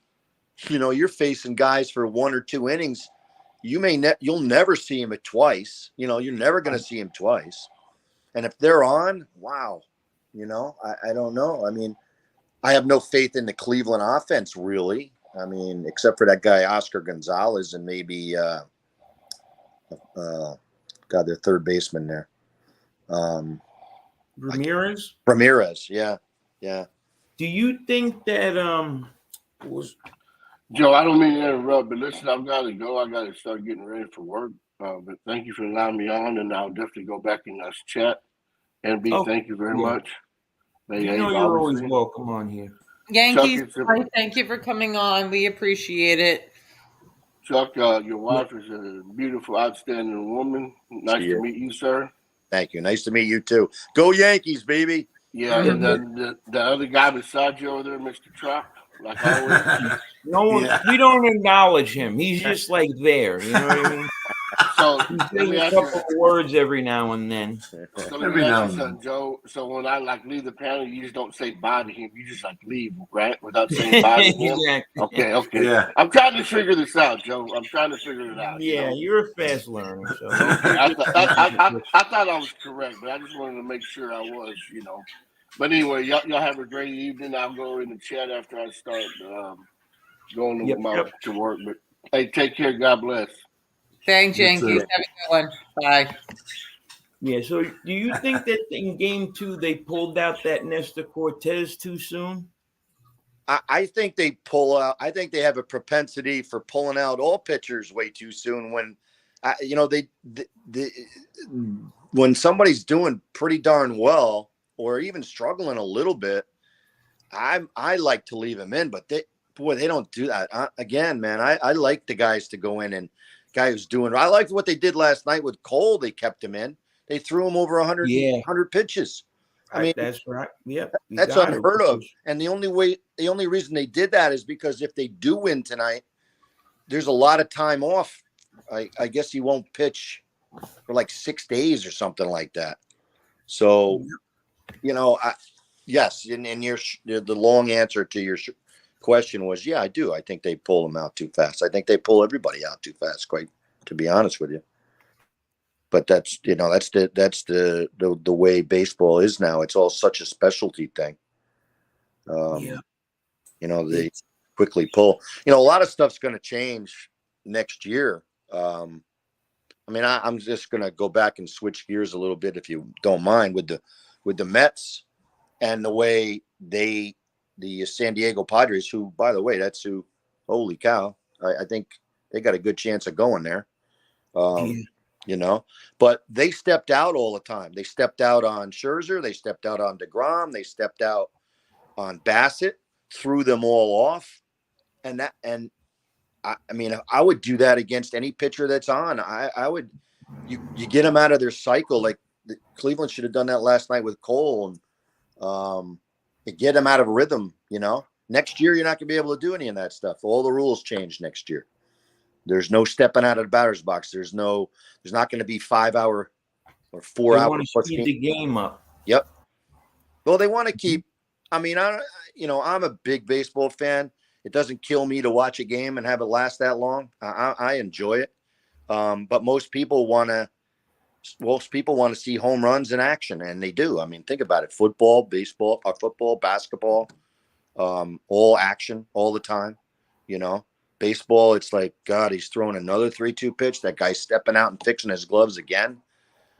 guys for 1 or 2 innings. You'll never see him twice. You know, you're never going to see him twice. And if they're on, wow, you know, I don't know. I mean, I have no faith in the Cleveland offense, really. I mean, except for that guy, Oscar Gonzalez, and maybe, their third baseman there. Ramirez? Ramirez, yeah. Do you think that Joe, I don't mean to interrupt, but listen, I've got to go. I got to start getting ready for work. But thank you for allowing me on, and I'll definitely go back in us chat. And B, thank you very much. you know you're always welcome on here. Yankees, Chuck, thank you for coming on. We appreciate it. Chuck, your wife is a beautiful, outstanding woman. Nice to meet you, sir. Thank you. Nice to meet you too. Go Yankees, baby. Yeah, and then the other guy beside you over there, Mr. Truck, like always. No one, we don't acknowledge him. He's just like there. You know what I mean? So He says a couple of words every now and then. So let me ask you something, Joe. So when I leave the panel, you just don't say bye to him. You just leave, right? Without saying bye to him. Exactly. Okay. Yeah. I'm trying to figure this out, Joe. I'm trying to figure it out. Yeah, you're a fast learner. So. I thought I was correct, but I just wanted to make sure I was, you know. But anyway, y'all have a great evening. I'll go in the chat after I start going to work. But hey, take care. God bless. Thanks, Yankees. Have a good one. Bye. Yeah, so do you think that in game 2 they pulled out that Nestor Cortez too soon? I think they pull out. I think they have a propensity for pulling out all pitchers way too soon. When, when somebody's doing pretty darn well or even struggling a little bit, I like to leave them in. But they don't do that. Again, man, I like the guys to go in and. Guy who's doing. I liked what they did last night with Cole. They kept him in. They threw him over 100 pitches. I mean, that's right. Yep, that's unheard of. And the only reason they did that is because if they do win tonight, there's a lot of time off. I guess he won't pitch for like 6 days or something like that. So, you know, yes. And the long answer to your question was, yeah, I do. I think they pull them out too fast. I think they pull everybody out too fast, quite to be honest with you. But that's the way baseball is now. It's all such a specialty thing. You know, they quickly pull. You know, a lot of stuff's going to change next year. I mean, I'm just going to go back and switch gears a little bit, if you don't mind, with the Mets and the way the San Diego Padres, who, by the way, holy cow, I think they got a good chance of going there. You know, but they stepped out all the time. They stepped out on Scherzer. They stepped out on DeGrom. They stepped out on Bassett, threw them all off. And I mean, I would do that against any pitcher that's on. I would, you get them out of their cycle. Like Cleveland should have done that last night with Cole, and get them out of rhythm. You know, next year you're not going to be able to do any of that stuff. All the rules change next year. There's no stepping out of the batter's box. There's not going to be 5 hour or 4 hour. They want to speed the game up. Yep. Well, they want to keep. I mean, I'm a big baseball fan. It doesn't kill me to watch a game and have it last that long. I enjoy it. But most people want to see home runs in action, and they do. I mean, think about it: football, baseball, football, basketball, all action all the time. You know, baseball, it's like, God, he's throwing another 3-2 pitch. That guy's stepping out and fixing his gloves again.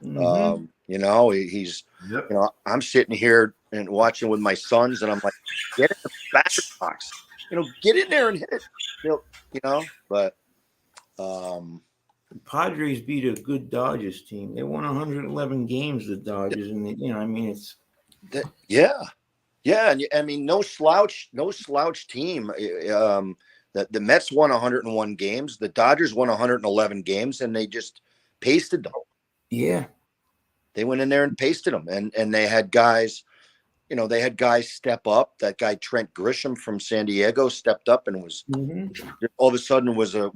Mhm. You know, he's, Yep. you know, I'm sitting here and watching with my sons, and I'm like, get in the batter's box, you know, get in there and hit it, you know, but, The Padres beat a good Dodgers team. They won 111 games, the Dodgers, and I mean, it's yeah. And I mean, no slouch team. The Mets won 101 games. The Dodgers won 111 games, and they just pasted them. yeah, They went in there and pasted them, and they had guys, you know, they had guys step up. That guy Trent Grisham from San Diego stepped up and was all of a sudden was a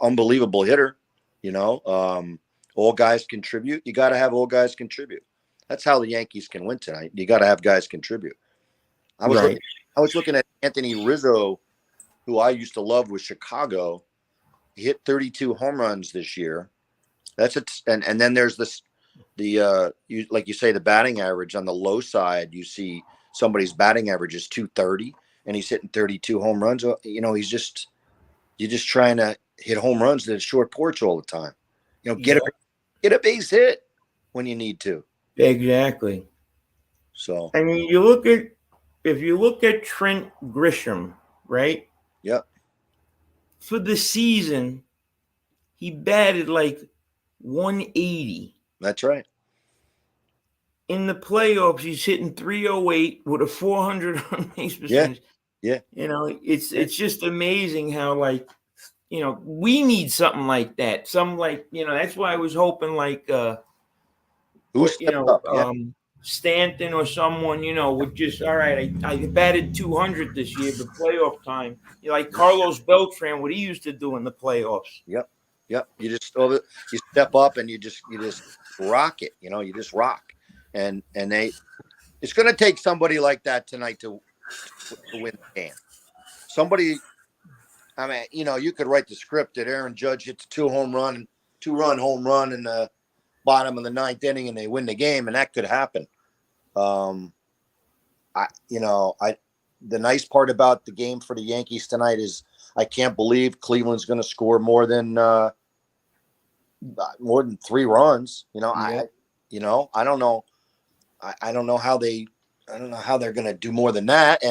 unbelievable hitter. You know, all guys contribute. You got to have all guys contribute. That's how the Yankees can win tonight. You got to have guys contribute. I was looking at Anthony Rizzo, who I used to love with Chicago. He hit 32 home runs this year. That's it. And then there's you like you say, the batting average on the low side. You see somebody's batting average is 230, and he's hitting 32 home runs. You know, you're just trying to hit home runs at a short porch all the time. You know, get a base hit when you need to. exactly. So I mean, if you look at Trent Grisham, right? yeah, For the season, he batted like 180. that's right. In the playoffs, he's hitting 308 with a 400 on base percentage. Yeah. You know, it's just amazing how, like, you know, we need something like that. Some, like, you know, that's why I was hoping, like, Who you know, stepped up? Yeah. Stanton or someone, you know, would just, all right, I batted 200 this year, but playoff time. You know, like Carlos Beltran, what he used to do in the playoffs. Yep. You step up and you just rock it. You know, you just rock. And it's going to take somebody like that tonight to win the game. Somebody, I mean, you know, you could write the script that Aaron Judge hits a 2-run home run in the bottom of the 9th inning and they win the game, and that could happen. The nice part about the game for the Yankees tonight is I can't believe Cleveland's going to score more than 3 runs. You know, Yeah. I don't know. I don't know how they're going to do more than that.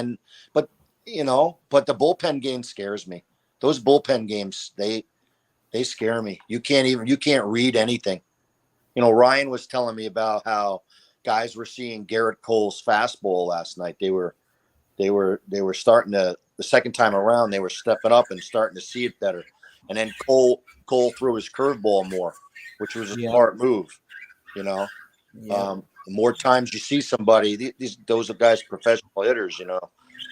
But the bullpen game scares me. Those bullpen games, they scare me. You can't read anything. You know, Ryan was telling me about how guys were seeing Garrett Cole's fastball last night. They were starting to, the second time around, they were stepping up and starting to see it better. And then Cole threw his curveball more, which was a smart move. You know, the more times you see somebody, those are guys, professional hitters. You know,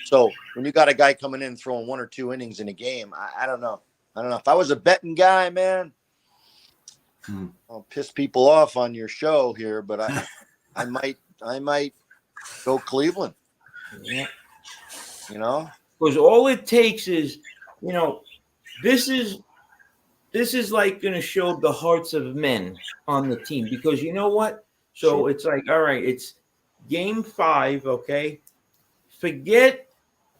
so when you got a guy coming in throwing 1 or 2 innings in a game, I don't know. If I was a betting guy, man, I'll piss people off on your show here, but I might go Cleveland. Yeah. You know, because all it takes is, you know, this is like going to show the hearts of men on the team, because you know what? So it's like, all right, it's game 5. Okay. Forget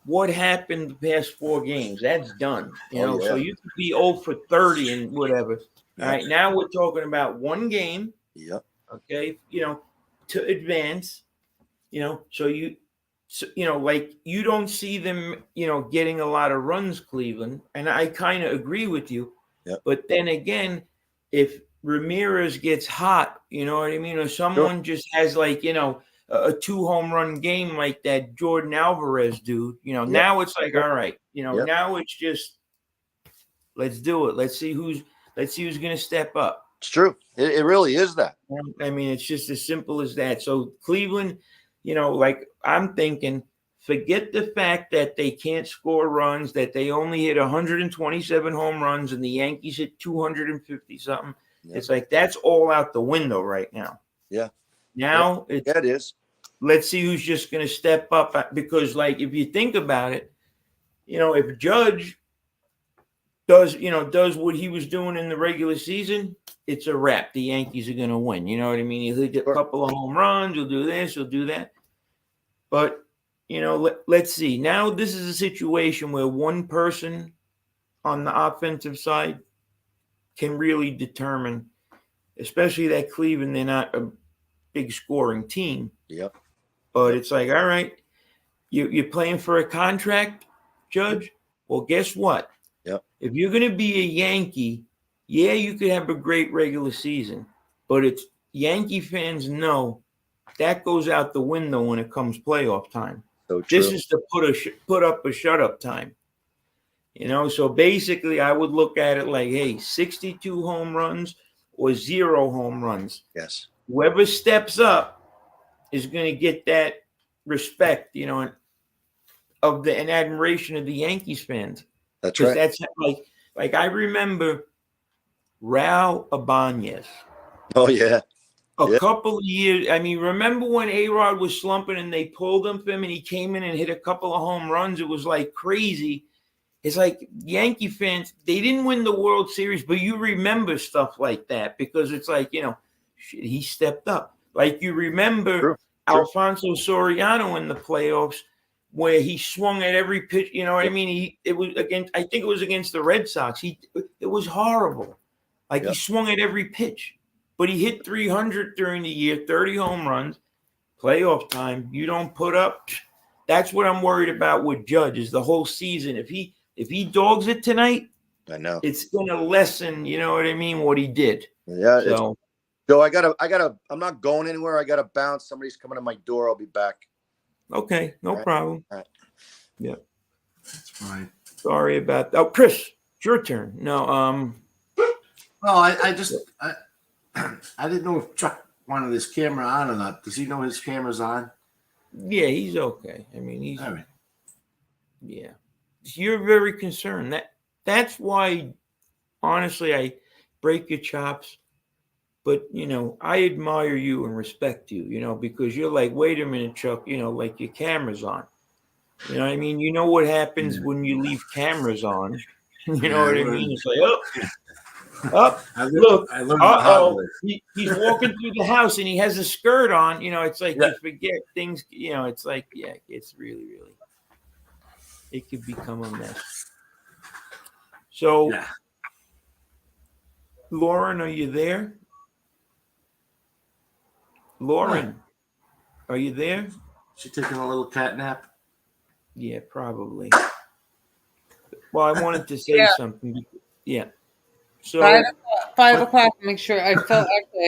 what happened the past 4 games. That's done. You know, so you could be 0 for 30 and whatever. All right. Now we're talking about 1 game. Yep. Okay. You know, to advance, you know, so you know, like, you don't see them, you know, getting a lot of runs, Cleveland. And I kind of agree with you. Yep. But then again, if Ramirez gets hot, you know what I mean? Or someone just has, like, you know, a 2-home-run game like that Jordan Alvarez dude, you know, now it's like, all right, you know, now it's just, let's do it. Let's see who's going to step up. It's true. It really is that. I mean, it's just as simple as that. So Cleveland, you know, like, I'm thinking, forget the fact that they can't score runs, that they only hit 127 home runs and the Yankees hit 250 something. Yeah. It's like, that's all out the window right now. Yeah. Now it is. Let's see who's just going to step up, because, like, if you think about it, you know, if Judge does what he was doing in the regular season, it's a wrap. The Yankees are going to win. You know what I mean? He'll hit a couple of home runs. He'll do this. He'll do that. But, let's see. Now this is a situation where one person on the offensive side can really determine, especially that Cleveland, they're not a big scoring team. Yep. But it's like, all right, you're playing for a contract, Judge? Well, guess what? Yep. If you're going to be a Yankee, yeah, you could have a great regular season, but it's Yankee fans know that goes out the window when it comes playoff time. So true. This is to put up a shut up time. So basically I would look at it like, hey, 62 home runs or 0 home runs. Yes. Whoever steps up is going to get that respect, and admiration of the Yankees fans. That's right. That's like I remember Raul Ibanez. Oh yeah. A couple of years. I mean, remember when A-Rod was slumping and they pulled him for him and he came in and hit a couple of home runs? It was like crazy. It's like Yankee fans, they didn't win the World Series, but you remember stuff like that because it's like, shit, he stepped up. Like you remember True. Alfonso Soriano in the playoffs where he swung at every pitch. You know what I mean? I think it was against the Red Sox. It was horrible. Like he swung at every pitch. But he hit 300 during the year, 30 home runs, playoff time. You don't put up. That's what I'm worried about with Judge is the whole season. If he dogs it tonight, I know it's going to lessen, you know what I mean, what he did. Yeah. So I gotta, I'm not going anywhere. I got to bounce. Somebody's coming to my door. I'll be back. okay, no problem. All right. Yeah. That's fine. Sorry about that. Oh, Chris, it's your turn. No, Well, I didn't know if Chuck wanted his camera on or not. Does he know his camera's on? yeah, he's okay. I mean, he's All right. yeah. You're very concerned. That's why, honestly, I break your chops. But, I admire you and respect you, because you're like, wait a minute, Chuck, like your camera's on. You know what I mean? You know what happens when you leave cameras on. You know what I mean? It's like, look, I learned the hard way. he's walking through the house and he has a skirt on. It's like you forget things. It's like, it's really, really, it could become a mess. So, Lauren, are you there? Lauren, are you there? She taking a little cat nap? Yeah, probably. Well, I wanted to say something. Yeah. So 5 o'clock. Make sure I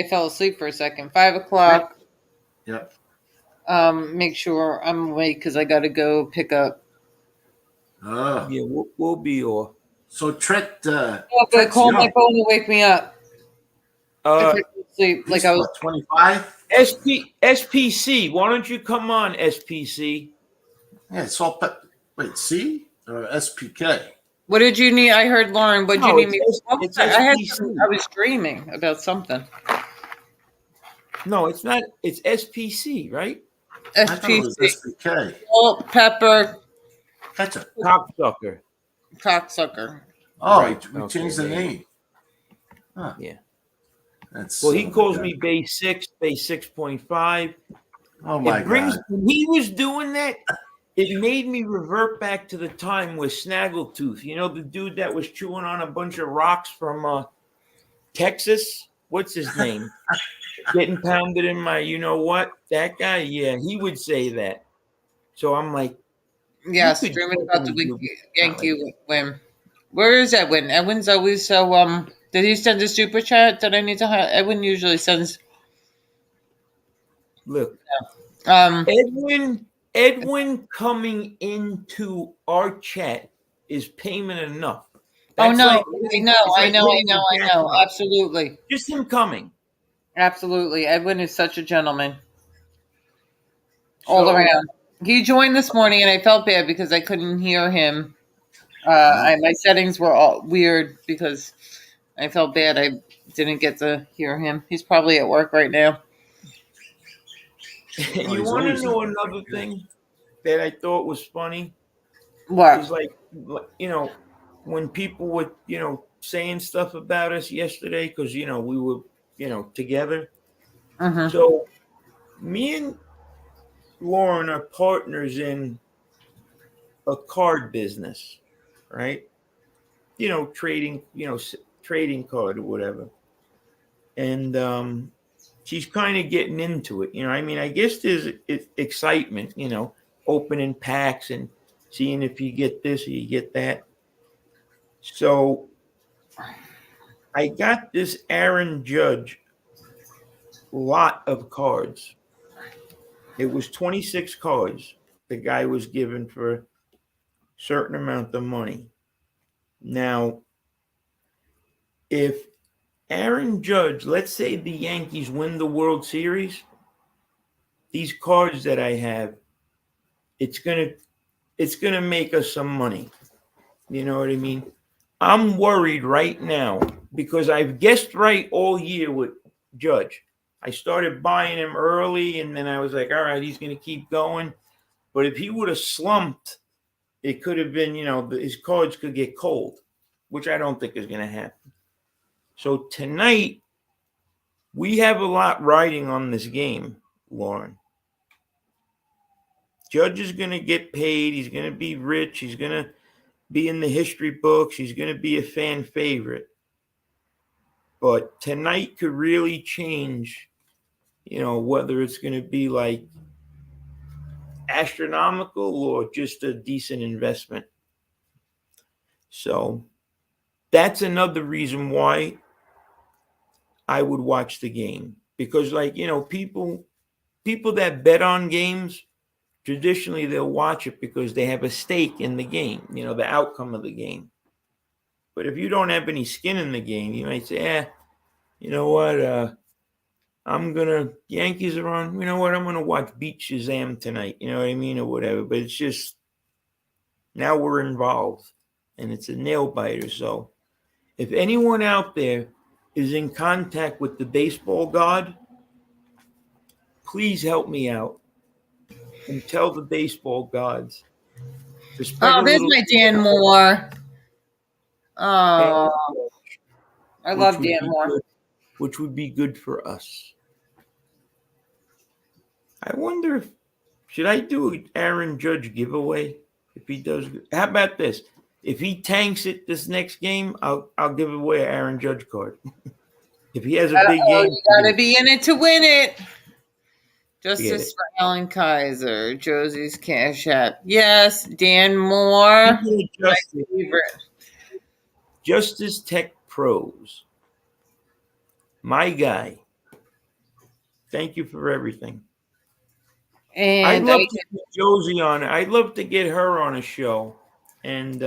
fell asleep for a second. 5 o'clock. Yep. Make sure I'm awake because I got to go pick up. Oh. yeah, we'll be off. So Trent. Call my phone to wake me up. I couldn't sleep like I was 25. SPC. Why don't you come on, SPC? Yeah, it's all. Wait, C or SPK? What did you need? I heard Lauren. What did you need me? It's I SPC. was dreaming about something. No, it's not. It's SPC, right? I thought it was SPC. SPK. Salt, pepper, Ketchup. Cocksucker. cocksucker. Oh, Right, we okay, changed the yeah. name. Huh. Yeah. That's Well, he calls me base 6, base 6.5. Oh my God. When he was doing that, it made me revert back to the time with Snaggletooth. The dude that was chewing on a bunch of rocks from Texas. What's his name? Getting pounded in my, that guy. Yeah, he would say that. So I'm like, Yes, you could dreaming about the definitely Yankee win. Where is Edwin? Edwin's always so. Did he send a super chat that I need to have? Edwin usually sends. look, Um. Edwin coming into our chat is payment enough. Oh That's no! like- I it's know. like Jackpot. Absolutely. Just him coming. Absolutely. Edwin is such a gentleman. All So- around. He joined this morning and I felt bad because I couldn't hear him. My settings were all weird because I felt bad I didn't get to hear him. He's probably at work right now. You he's want to always know in- another thing that I thought was funny? What? Is like, when people were, saying stuff about us yesterday, because, we were, together. Mhm. So me and Lauren are partners in a card business, right? Trading, trading card or whatever. And she's kind of getting into it. I mean, I guess there's excitement, opening packs and seeing if you get this or you get that. So I got this Aaron Judge lot of cards. It was 26 cards the guy was given for a certain amount of money. Now, if Aaron Judge, let's say the Yankees win the World Series, these cards that I have, it's gonna make us some money. You know what I mean? I'm worried right now because I've guessed right all year with Judge. I started buying him early, and then I was like, all right, he's gonna keep going. But if he would have slumped, it could have been, his cards could get cold, which I don't think is gonna happen. So tonight, we have a lot riding on this game, Lauren. Judge is going to get paid. He's going to be rich. He's going to be in the history books. He's going to be a fan favorite. But tonight could really change, whether it's going to be like astronomical or just a decent investment. So that's another reason why I would watch the game. Because, people that bet on games, traditionally they'll watch it because they have a stake in the game, the outcome of the game. But if you don't have any skin in the game, you might say, you know what, Yankees are on, you know what, I'm going to watch Beat Shazam tonight, you know what I mean, or whatever. But it's just, now we're involved, and it's a nail biter. So if anyone out there is in contact with the baseball god, please help me out. And tell the baseball gods to spread Oh, a there's little. my Dan Moore. Oh, I which love would Dan be Moore. good- which would be good for us. I wonder if should I do an Aaron Judge giveaway if he does. How about this? If he tanks it this next game, I'll give away an Aaron Judge card. If he has a big Oh, game, you gotta be in it to win it. Forget Justice it. for Alan Kaiser, Josie's Cash App. Yes, Dan Moore. Speaking of My Justice, favorite. Justice Tech Pros, my guy. Thank you for everything. I'd And love to get Josie on. I'd love to get her on a show, and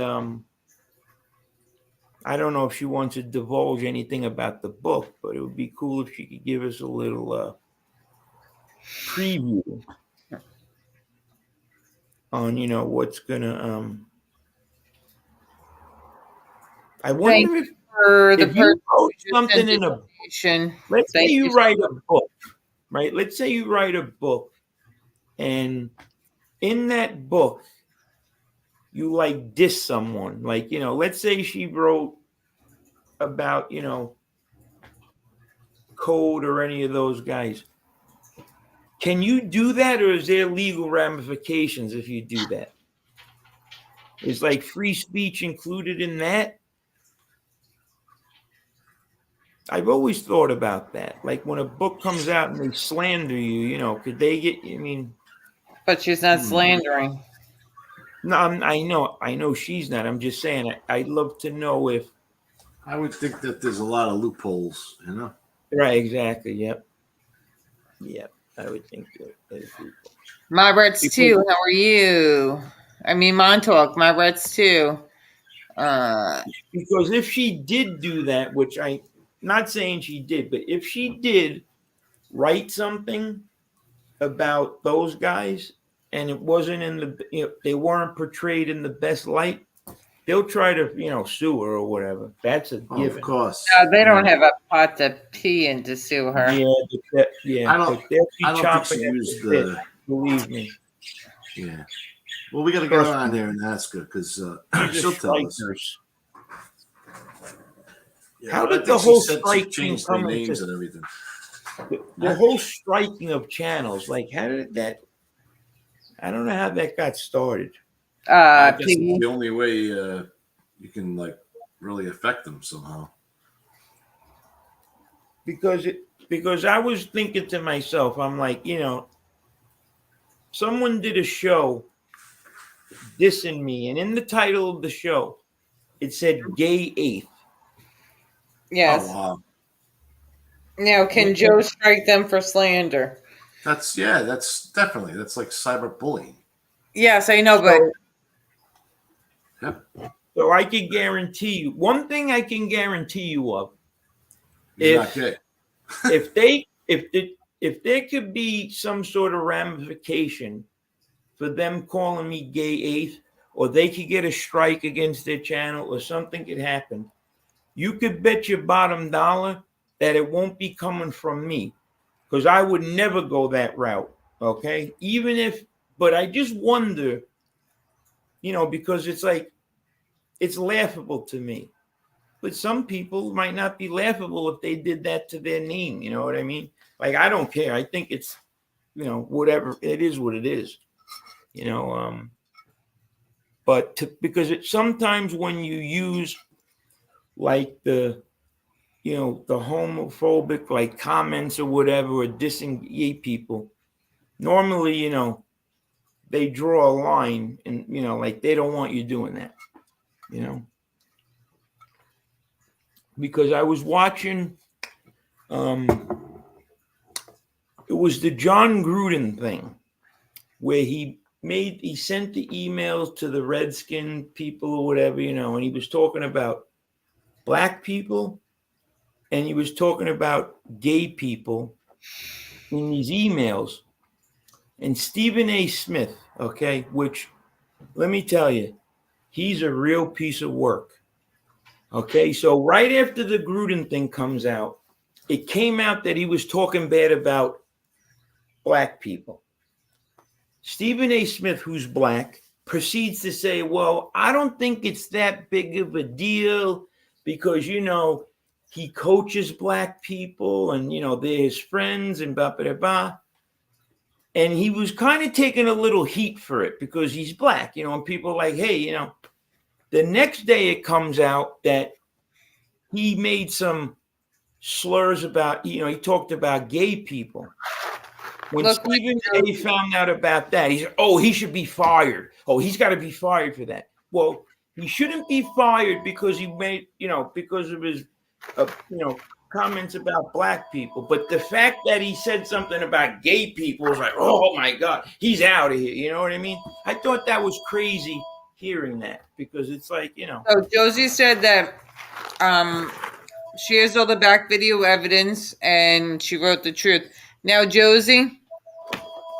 I don't know if she wants to divulge anything about the book, but it would be cool if she could give us a little preview on what's gonna. I thank wonder you for the if you wrote person something in a. donation. Let's say Thank you you. write a book, right? Let's say you write a book, and in that book, you diss someone. Let's say she wrote about Code or any of those guys. Can you do that, or is there legal ramifications if you do that? Is free speech included in that? I've always thought about that. Like when a book comes out and they slander you, could they get? I mean, But she's not slandering. no, I know she's not. I'm just saying. I'd love to know if. I would think that there's a lot of loopholes, Right. Exactly. Yep. I would think that. Margaret's too. How are you? I mean, Montauk. Margaret's too. Because if she did do that, which I'm not saying she did, but if she did write something about those guys and it wasn't they weren't portrayed in the best light, they'll try to sue her or whatever. That's a given. Of course. they don't have a pot to pee in to sue her. Yeah. I don't they'll be think she chopping at used the bit, believe me. Yeah. Well, we got to get her on there and ask her because she'll tell us. How but I did the think she whole said she strike thing changed their come names into and everything. the whole striking of channels? Like, how did that? I don't know how that got started. I guess it's Piggy. the only way you can like really affect them somehow. Because I was thinking to myself, I'm like, someone did a show dissing me, and in the title of the show, it said "gay eighth." Yes. Oh wow, Now, can Joe strike them for slander? that's definitely that's like cyberbullying. Yes, I know, but Yep, So I can guarantee you one thing. I can guarantee you of he's not if gay. if there could be some sort of ramification for them calling me gay eighth, or they could get a strike against their channel, or something could happen, you could bet your bottom dollar that it won't be coming from me, because I would never go that route. Okay, even if, but I just wonder, because it's like it's laughable to me. But some people might not be laughable if they did that to their name. You know what I mean? Like, I don't care. I think it's, whatever. It is what it is. But because it sometimes when you use like the homophobic like comments or whatever, or dissing gay people, normally, they draw a line, and like they don't want you doing that. Because I was watching it was the John Gruden thing where he sent the emails to the Redskin people or whatever, and he was talking about black people and he was talking about gay people in these emails. And Stephen A. Smith, okay, which let me tell you, he's a real piece of work. Okay, so right after the Gruden thing comes out, it came out that he was talking bad about black people. Stephen A. Smith, who's black, proceeds to say, well, I don't think it's that big of a deal because, he coaches black people and, they're his friends and blah, blah, blah. And he was kind of taking a little heat for it because he's black, and people are like, hey, the next day it comes out that he made some slurs about, he talked about gay people. When look, Stephen A. found out about that, he said, oh, he should be fired. Oh, he's got to be fired for that. Well, he shouldn't be fired because he made, because of his, comments about black people. But the fact that he said something about gay people was like, oh my God, he's out of here. You know what I mean? I thought that was crazy hearing that because it's like, so Josie said that she has all the back video evidence and she wrote the truth. Now, Josie,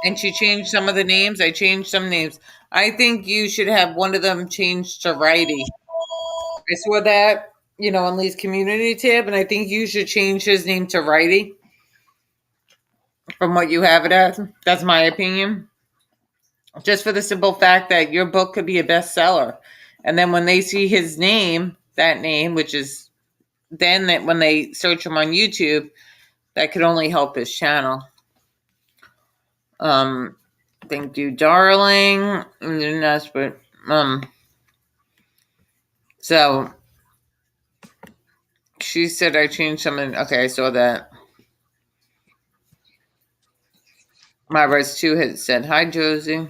and she changed some of the names. I changed some names. I think you should have one of them changed to Righty. I saw that, on Lee's community tab, and I think you should change his name to Righty from what you have it as. That's my opinion. Just for the simple fact that your book could be a bestseller. And then when they see his name, that name, which is then that when they search him on YouTube, that could only help his channel. Thank you, darling. But so she said I changed something. Okay, I saw that. My Rights 2 had said, hi, Josie.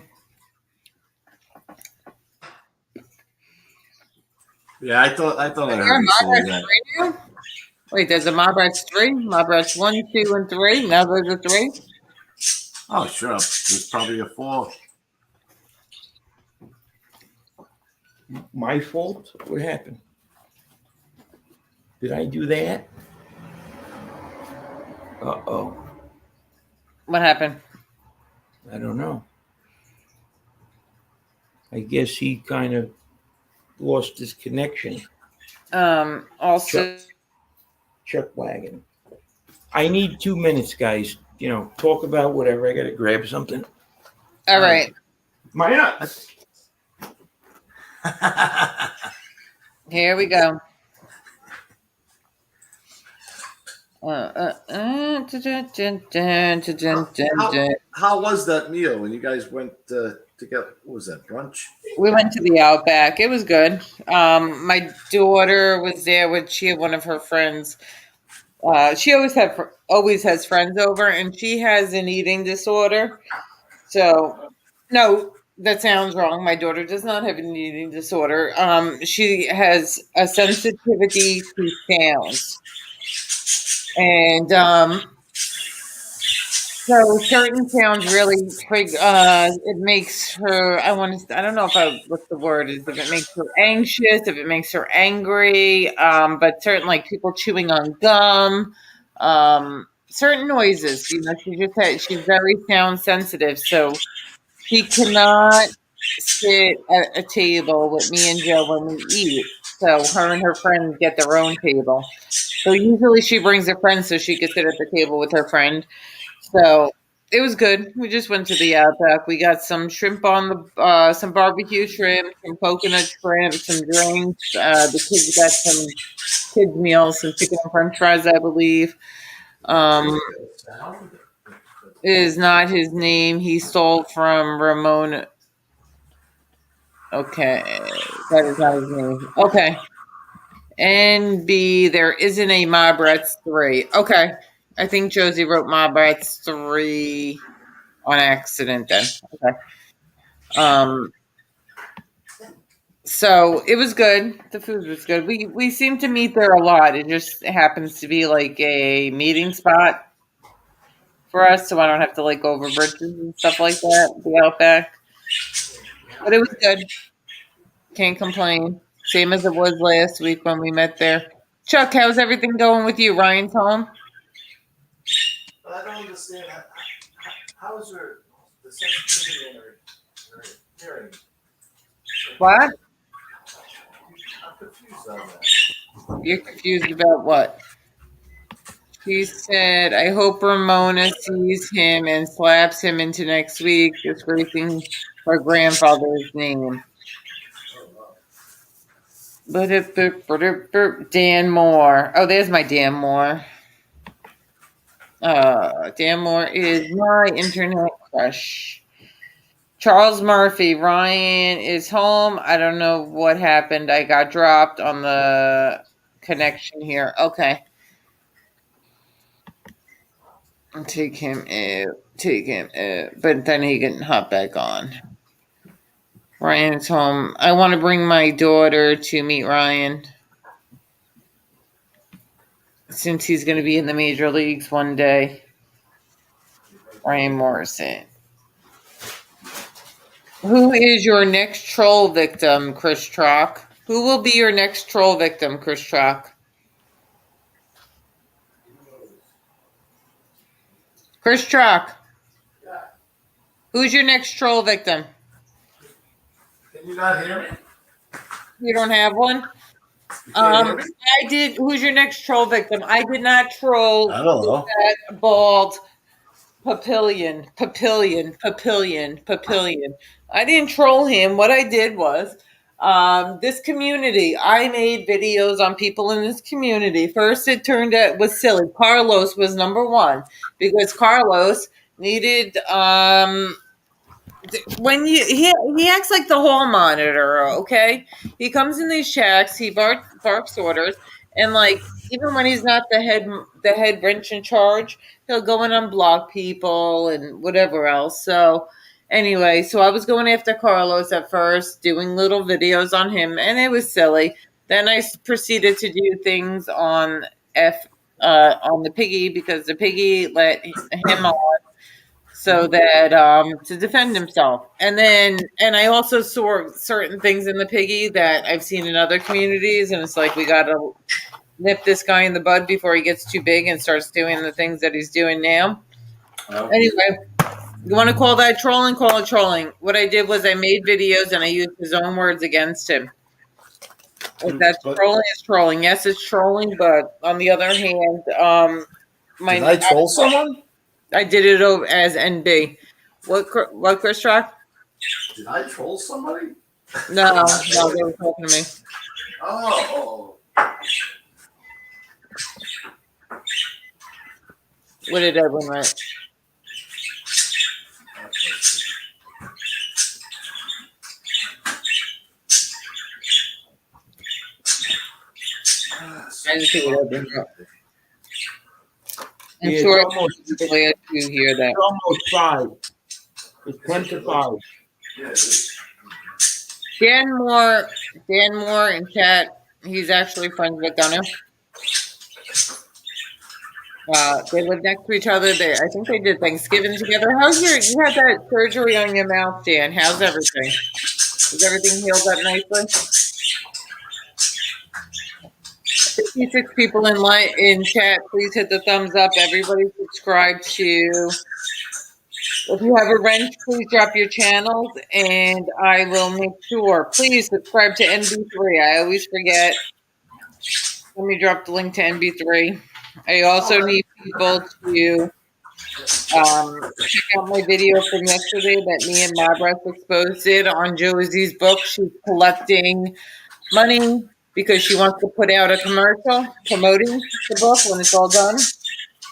Yeah, I thought I There heard are you Mob say Rights that. 3 now? Wait, there's a Mob Rights 3? Mob Rights 1, 2, and 3? Now there's a 3? Oh, sure. There's probably a 4. my fault. What happened? Did I do that? Uh-oh. What happened? I don't know. I guess he kind of lost his connection. Also, Chuck Wagon. I need 2 minutes, guys. Talk about whatever. I got to grab something. all right. My nuts. Here we go. How was that meal when you guys went to get? What was that, brunch? We went to the Outback. It was good. My daughter was there with she had one of her friends. She always has friends over, and she has an eating disorder. So, no, that sounds wrong. My daughter does not have an eating disorder. She has a sensitivity to sounds, and so certain sounds really trigger. It makes her. I don't know if what the word is. If it makes her anxious, if it makes her angry. But certain like people chewing on gum. Certain noises. She's very sound sensitive, so she cannot sit at a table with me and Joe when we eat. So her and her friends get their own table. So usually she brings a friend so she could sit at the table with her friend. So it was good. We just went to the Outback. We got some shrimp on some barbecue shrimp, some coconut shrimp, some drinks. The kids got some kids meals, some chicken and French fries, I believe. Um, is not his name. He stole from Ramona. Okay, that is not his name. Okay. NB, there isn't a Mob Rats 3. Okay. I think Josie wrote Mob Rats 3 on accident then. Okay. Um, so it was good. The food was good. We seem to meet there a lot. It just happens to be like a meeting spot for us, so I don't have to like go over bridges and stuff like that. The Outback. But it was good. Can't complain. Same as it was last week when we met there. Chuck, how's everything going with you? Ryan's home? But I don't understand. How is the sensitivity in her hearing? What? I'm confused on that. You're confused about what? She said, I hope Ramona sees him and slaps him into next week, disgracing her grandfather's name. Dan Moore. Oh, there's my Dan Moore. Dan Moore is my internet crush. Charles Murphy. Ryan is home. I don't know what happened. I got dropped on the connection here. Okay. Take him out. But then he can hop back on. Ryan's home. I want to bring my daughter to meet Ryan. Since he's going to be in the major leagues one day. Ryan Morrison. Who is your next troll victim, Chris Trock? Who will be your next troll victim, Chris Trock? Chris Trock. Who's your next troll victim? Can you not hear me? You don't have one? I did. Who's your next troll victim? I did not troll I don't know. that bald Papillion. I didn't troll him. What I did was this community. I made videos on people in this community. First, it turned out was silly. Carlos was number one because Carlos needed when he acts like the hall monitor. Okay, he comes in these shacks. He barks orders, and like even when he's not the head wrench in charge, he'll go and unblock people and whatever else. So anyway, so I was going after Carlos at first, doing little videos on him, and it was silly. Then I proceeded to do things on on the piggy because the piggy let him on so that to defend himself. And I also saw certain things in the piggy that I've seen in other communities, and it's like we got to nip this guy in the bud before he gets too big and starts doing the things that he's doing now. Anyway, you want to call that trolling? Call it trolling. What I did was I made videos and I used his own words against him. If that's trolling, it's trolling. Yes, it's trolling, but on the other hand, Did I troll someone? I did it over as NB. What Chris Rock? Did I troll somebody? No, they were talking to me. Oh. What did Edwin write? I didn't see what Edwin wrote. I'm Yeah, sure it's I'm glad to hear that. almost 5. It's 10 to 5. Yeah, it is. Dan Moore in chat. He's actually friends with Gunnar. They live next to each other. I think they did Thanksgiving together. You had that surgery on your mouth, Dan? How's everything? Is everything healed up nicely? 56 people in chat. Please hit the thumbs up. Everybody subscribe to. If you have a wrench, please drop your channels, and I will make sure. Please subscribe to NB3. I always forget. Let me drop the link to NB3. I also need people to check out my video from yesterday that me and Mabras exposed it on Josie's book. She's collecting money because she wants to put out a commercial promoting the book when it's all done.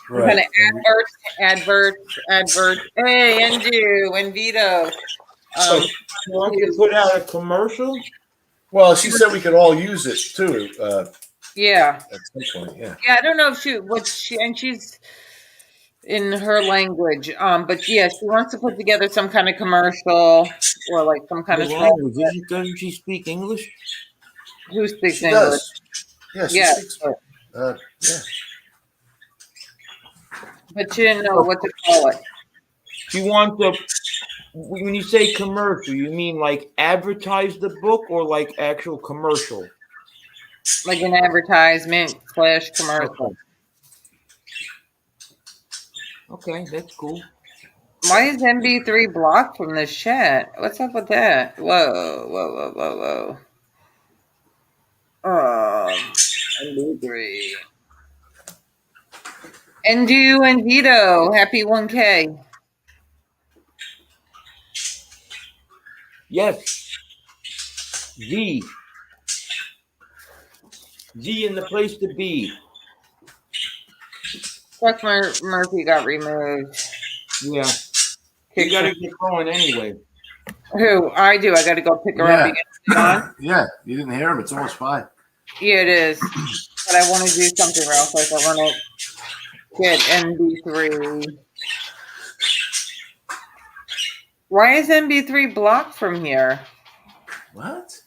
Right. Kind of adverts. Hey, Andrew and Vito. You want to put out a commercial? Well, she said we could all use it too. Yeah. At some point, yeah. Yeah, I don't know if she's in her language. But yeah, she wants to put together some kind of commercial or like some kind of language. Doesn't she speak English? Who speaks She English? does. Yeah, she Yeah. speaks. Yeah. But she didn't know what to call it. She wants to. When you say commercial, you mean like advertise the book or like actual commercial? Like an advertisement / commercial. Okay, that's cool. Why is MB3 blocked from this chat? What's up with that? Whoa. MB3. Endu and Vito, happy 1K. Yes. Z in the place to be. Chuck Murphy got removed. Yeah. You gotta get going anyway. Who? I do. I got to go pick her up again. Yeah, you didn't hear him. It's almost 5. Yeah, it is. But I want to do something real quick. I want to get MB3. Why is MB3 blocked from here? What?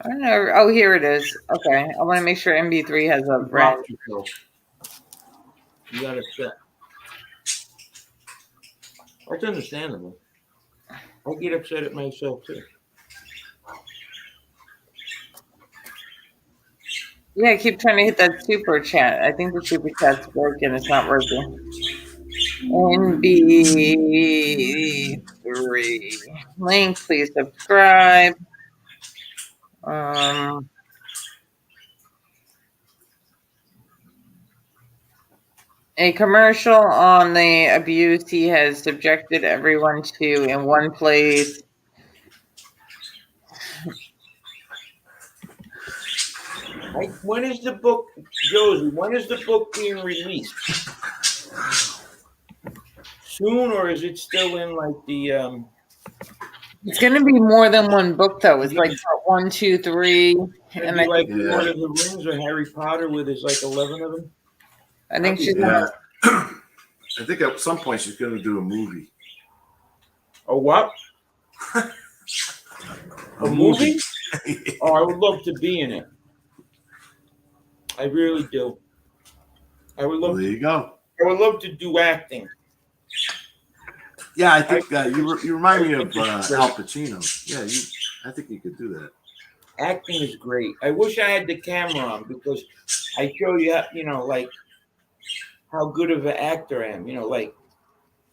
I don't know. Oh, here it is. Okay. I want to make sure MB3 has a brand. You gotta set. That's understandable. I get upset at myself too. Yeah, I keep trying to hit that super chat. I think the super chat's broken. It's not working. NB3 link. Please subscribe. A commercial on the abuse he has subjected everyone to in one place. When is the book, Josie? When is the book being released? Soon, or is it still in like the? It's going to be more than one book, though. It's like 1, 2, 3, and I like think, Lord of the Rings or Harry Potter, where there's like 11 of them. I think she's Yeah. I think at some point she's going to do a movie. A what? A movie? Oh, I would love to be in it. I really do. I would love. Well, there you go. I would love to do acting. Yeah, I think you remind me of Al Pacino. Yeah, I think you could do that. Acting is great. I wish I had the camera on because I show you, like how good of an actor I am. Like,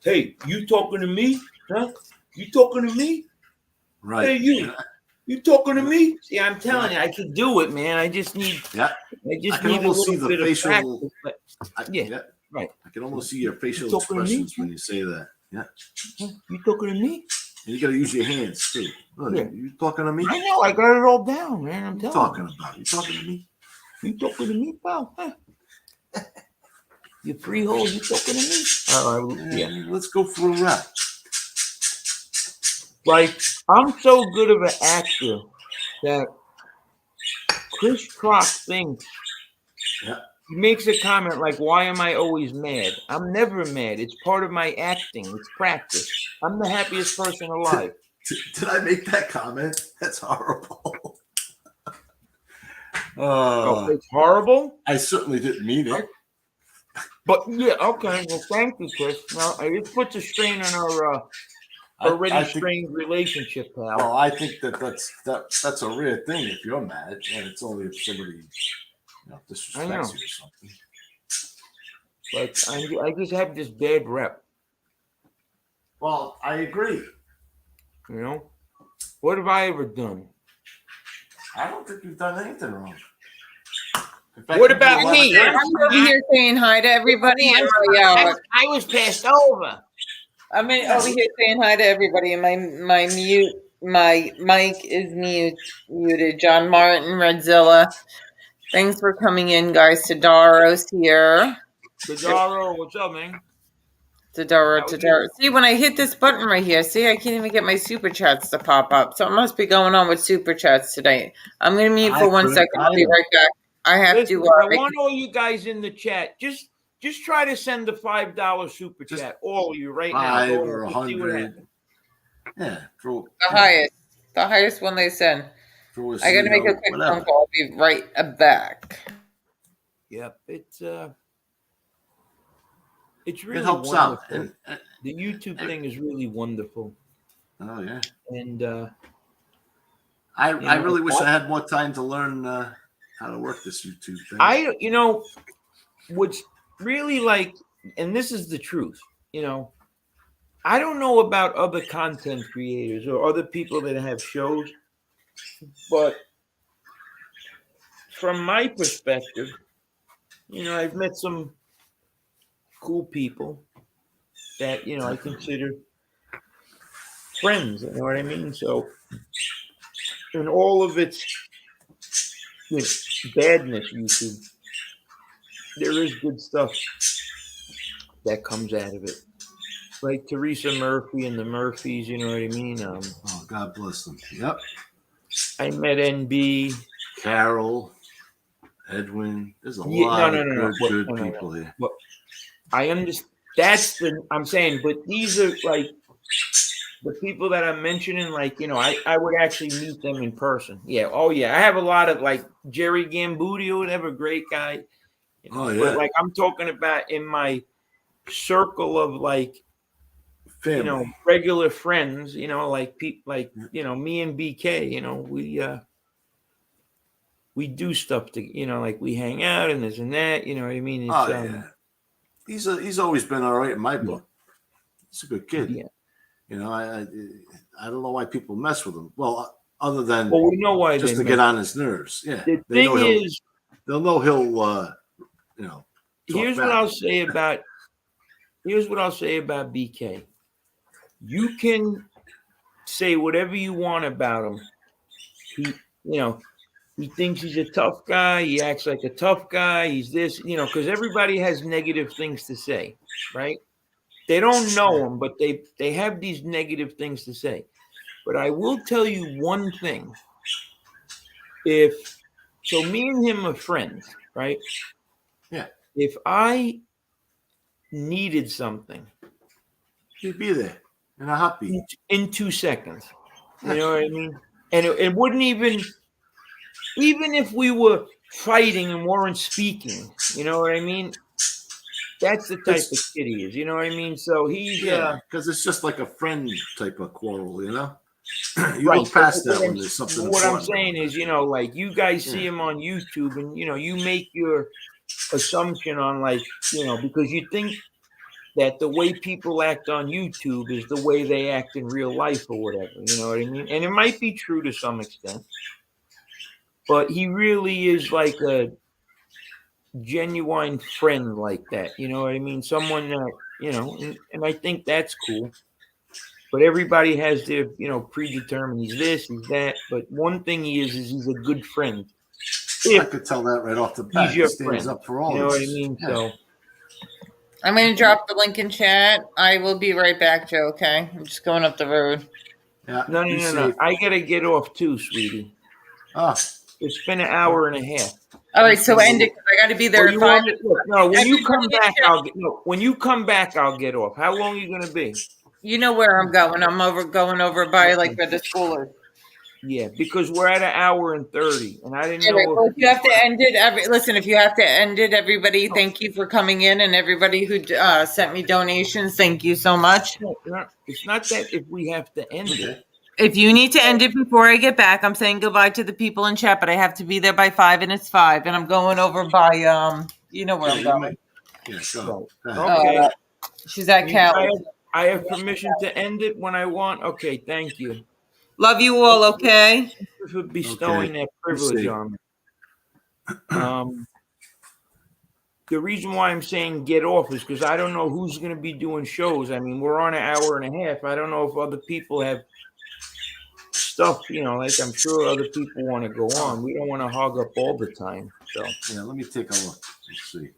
hey, you talking to me? Huh? You talking to me? Right. Hey, you talking to me? See, I'm telling you, I can do it, man. I just need. Yeah. I just can need a almost little see the bit facial. of practice. Yeah, right. I can almost see your facial You talking to me? expressions when you say that. Yeah. Huh? You talking to me? And you got to use your hands too. Look, Yeah. You talking to me? I know. I got it all down, man. I'm What telling you talking about? You talking to me? you. You talking to me, pal? Huh? You freehold, you talking to me? Yeah. Let's go for a rap. Like, I'm so good of an actor that Chris Rock thinks Yeah. he makes a comment like, "Why am I always mad?" I'm never mad. It's part of my acting. It's practice. I'm the happiest person alive. Did I make that comment? That's horrible. Oh, it's horrible. I certainly didn't mean it. But yeah, okay. Well, thank you, Chris. Now it puts a strain on our already I think, strained relationship, pal. well, I think that's a rare thing if you're mad, and it's only if somebody disrespects you or something. But I just have this bad rep. Well, I agree. You know, what have I ever done? I don't think you've done anything wrong. In fact, What you about do a lot of me? good. I'm over here saying hi to everybody. And I was passed over. I'm over here saying hi to everybody, and my mic is muted. John Martin, Redzilla. Thanks for coming in, guys. Tadaro's here. Tadaro, what's up, man? Tadaro. See, when I hit this button right here, see, I can't even get my super chats to pop up. Something must be going on with super chats today. I'm going to mute for 1 second. I'll be right back. I have Listen, to. I want all you guys in the chat. Just try to send the $5 super chat. All of you right now. 5 Go or and see what 100. happens. Yeah, The highest one they send. I got to make a quick phone call. I'll be right back. Yep, it's really It helps wonderful. out. The YouTube thing is really wonderful, Oh yeah. and I really wish I had more time to learn how to work this YouTube thing. What's really like, and this is the truth, I don't know about other content creators or other people that have shows, but from my perspective, I've met some cool people that, I consider friends, you know what I mean? So, in all of its badness, YouTube, there is good stuff that comes out of it. Like Teresa Murphy and the Murphys, you know what I mean? Oh, God bless them. Yep. I met NB. Carol, Edwin. There's a lot of good people here. But I understand. I'm saying, but these are like the people that I'm mentioning. Like, I would actually meet them in person. Yeah. Oh yeah. I have a lot of like Jerry Gambudio, whatever, great guy. Oh yeah. But like I'm talking about in my circle of like, family. Regular friends, like people, like me and BK, we do stuff to, like we hang out and this and that, you know what I mean? It's, yeah. He's always been all right in my book. He's a good kid. Yeah. I don't know why people mess with him. Well, other than we know why just to get on his nerves. Yeah. The thing is, they'll know he'll here's what I'll say about BK. You can say whatever you want about him. He thinks he's a tough guy. He acts like a tough guy. He's this, because everybody has negative things to say, right? They don't know him, but they have these negative things to say. But I will tell you one thing. Me and him are friends, right? Yeah. If I needed something, he'd be there in a heartbeat. In 2 seconds. You know what I mean? And it wouldn't even if we were fighting and weren't speaking, you know what I mean? That's the type of kid he is, you know what I mean? So he's because it's just like a friend type of quarrel, you don't pass that when there's something. What I'm saying is, like you guys see him on YouTube, and you make your assumption on like, because you think that the way people act on YouTube is the way they act in real life or whatever, you know what I mean? And it might be true to some extent, but he really is like a genuine friend like that, you know what I mean? Someone that, and I think that's cool. But everybody has their, predetermined, he's this, he's that. But one thing he is he's a good friend. I could tell that right off the bat. He's your he stands friend. up for all you know of what us. I mean? Yeah. So I'm going to drop the link in chat. I will be right back, Joe. Okay, I'm just going up the road. Yeah. No. be safe. I gotta get off too, sweetie. Oh, It's been an hour and a half. All right, so end it because I got to be there Or at you 5. want me? Look, no, when you come Everybody in back, chat. when you come back, I'll get off. How long are you gonna be? You know where I'm going. I'm going over by like where the school is. Yeah, because we're at 1:30, and I didn't All right, know well, if if you have to end it, listen, if you have to end it, everybody, thank you for coming in, and everybody who sent me donations, thank you so much. it's not that if we have to end it. If you need to end it before I get back, I'm saying goodbye to the people in chat, but I have to be there by 5, and it's 5, and I'm going over by you know where I'm going. Yeah, sure. Okay. She's at Cali. I have permission to end it when I want. Okay, thank you. Love you all. Okay. Thank you for bestowing that privilege see. on me. The reason why I'm saying get off is because I don't know who's going to be doing shows. I mean, we're on 1.5 hours. I don't know if other people have stuff, like I'm sure other people want to go on. We don't want to hog up all the time. So Yeah, let me take a look. Let's see.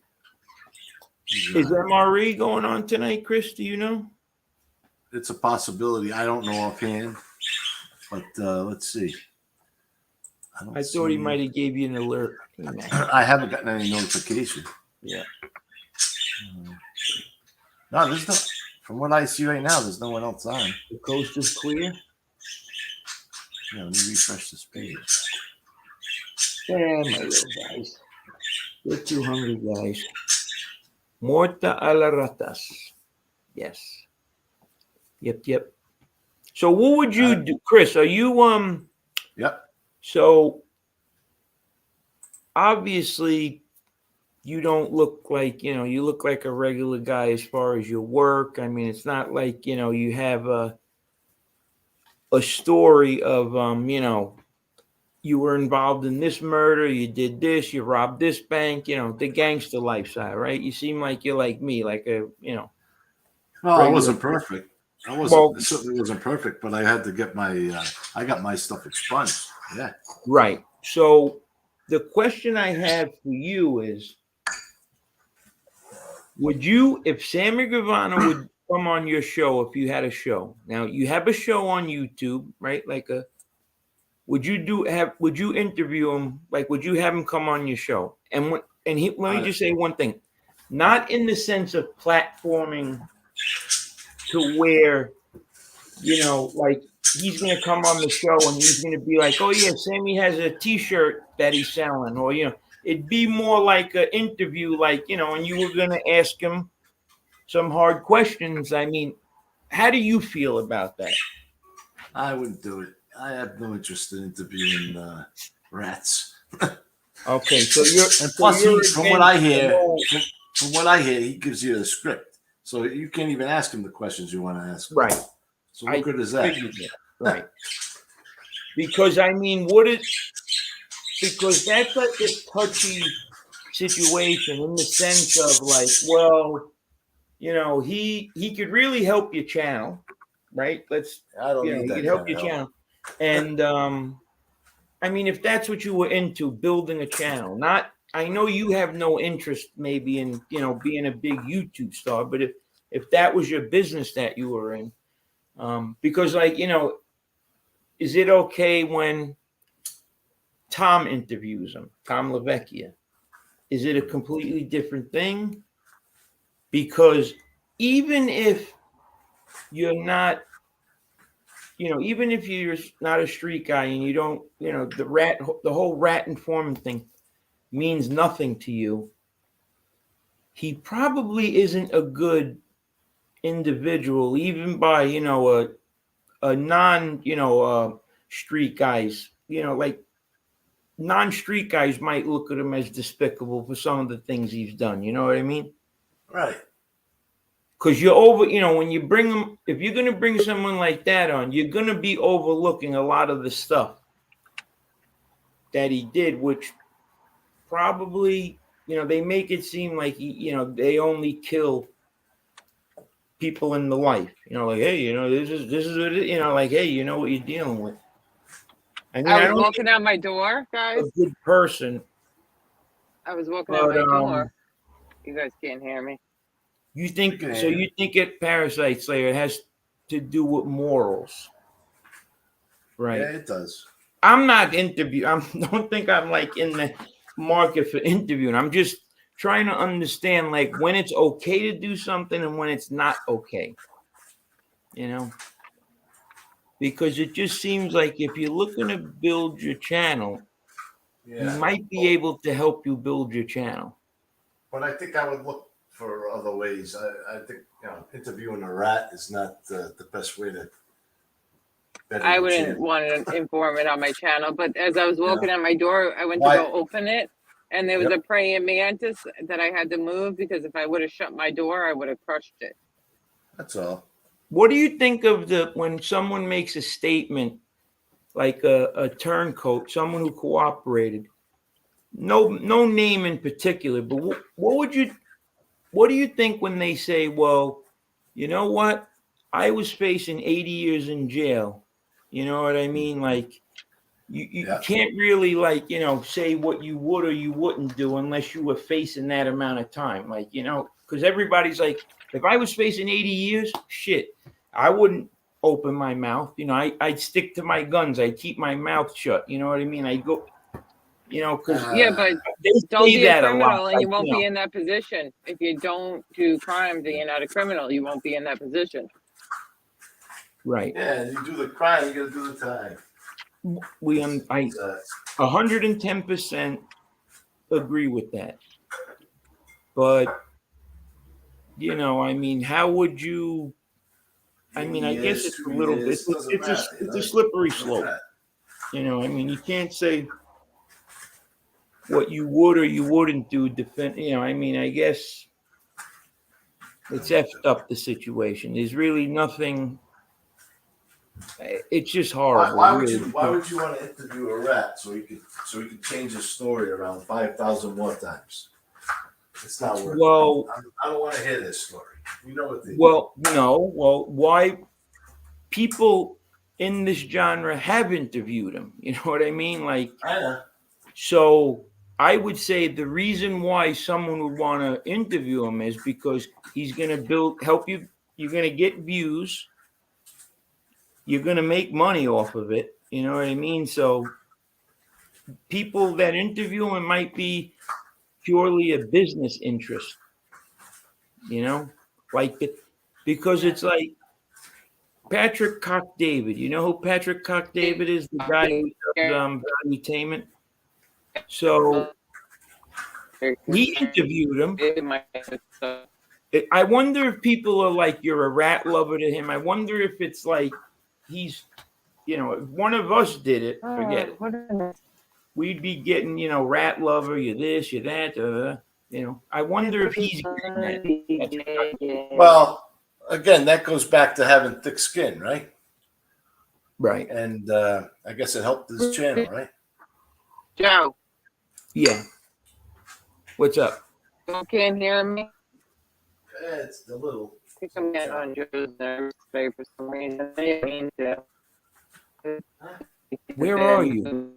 is MRE going on tonight, Chris? Do you know? It's a possibility. I don't know offhand, but let's see. I thought he might have gave you an alert. I haven't gotten any notification. Yeah. No, there's no. From what I see right now, there's no one else on. The coast is clear. Yeah, let me refresh this page. Yeah, my little guys. They're too hungry, guys. Morta a la ratas. Yes. Yep. So what would you do, Chris? Are you Yep. So obviously you don't look like, you look like a regular guy as far as your work. I mean, it's not like, you have a story of you were involved in this murder, you did this, you robbed this bank, the gangster lifestyle, right? You seem like you're like me, like a, Well, I wasn't perfect. It certainly wasn't perfect, but I had to get I got my stuff expunged. Yeah. Right. So the question I have for you is, would you, if Sammy Gravano would come on your show, if you had a show, now you have a show on YouTube, right? Would you interview him? Like, would you have him come on your show? And let me just say one thing, not in the sense of platforming to where, like he's going to come on the show and he's going to be like, oh yeah, Sammy has a t-shirt that he's selling, or, it'd be more like an interview, like, and you were going to ask him some hard questions. I mean, how do you feel about that? I wouldn't do it. I have no interest in interviewing rats. Okay, so from what I hear, he gives you a script, so you can't even ask him the questions you want to ask. Right. So what good is that? Right. Because I mean, because that's like a touchy situation in the sense of like, well, he could really help your channel, right? I don't need he that could help kind your of help. channel. And I mean, if that's what you were into, building a channel, I know you have no interest maybe in, being a big YouTube star, but if that was your business that you were in, because like, is it okay when Tom interviews him, Tom LaVecchia? Is it a completely different thing? Because even if you're not, even if you're not a street guy and you don't, the whole rat informant thing means nothing to you, he probably isn't a good individual, even by, a non, street guys, like non-street guys might look at him as despicable for some of the things he's done. You know what I mean? Right. Because you're when you bring them, if you're going to bring someone like that on, you're going to be overlooking a lot of the stuff that he did, which probably, they make it seem like they only kill people in the life. Like, hey, this is what it, like, hey, you know what you're dealing with. I mean, I was walking out my door, guys. A good person. I was walking out my door. You guys can't hear me. You think Okay. so? You think it Parasite Slayer has to do with morals, right? Yeah, it does. I'm not don't think I'm like in the market for interviewing. I'm just trying to understand like when it's okay to do something and when it's not okay. You know, because it just seems like if you're looking to build your channel, Yeah. he might be able to help you build your channel. But I think I would look for other ways. I think interviewing a rat is not the best way to. better I your wouldn't channel. want to inform it on my channel, but as I was walking Yeah. out my door, I went Why- to go open it, and there was Yep. a praying mantis that I had to move because if I would have shut my door, I would have crushed it. That's all. What do you think of when someone makes a statement like a turncoat, someone who cooperated? No name in particular, but what do you think when they say, well, you know what? I was facing 80 years in jail. You know what I mean? Like you Yeah. can't really like, say what you would or you wouldn't do unless you were facing that amount of time. Like, because everybody's like, if I was facing 80 years, shit, I wouldn't open my mouth. I'd stick to my guns. I'd keep my mouth shut. You know what I mean? I'd go, because Yeah, but they don't say be a that a lot. criminal and you like, won't be in that position. If you don't do crimes and you're not a criminal, you won't be in that position. Right. Yeah, you do the crime, you gotta do the time. I 110% agree with that. But I mean, how would you? I mean, I guess it's a little bit. It's a slippery slope. I mean, you can't say what you would or you wouldn't do. I mean, I guess it's effed up the situation. There's really nothing. It's just horrible. Why would really. you? Why would you want to interview a rat so he could change his story around 5,000 more times? It's not worth. Well, I don't want to hear this story. You know what they. Well, no. Well, why people in this genre have interviewed him? You know what I mean? Like, I know. so I would say the reason why someone would want to interview him is because he's going to help you. You're going to get views. You're going to make money off of it. You know what I mean? So people that interview him might be purely a business interest. Because it's like Patrick Cock-David. You know who Patrick Cock-David is? The guy who does Valuetainment. So he interviewed him. I wonder if people are like, you're a rat lover to him. I wonder if it's like he's, if one of us did it, forget it. We'd be getting, rat lover, you're this, you're that. I wonder if he's getting that. Well, again, that goes back to having thick skin, right? Right. And I guess it helped his channel, right? Joe, Yeah. What's up? you can't hear me? Yeah, it's a little. I think I'm getting on Joe's nerves today for some reason. I didn't mean to. Where are you?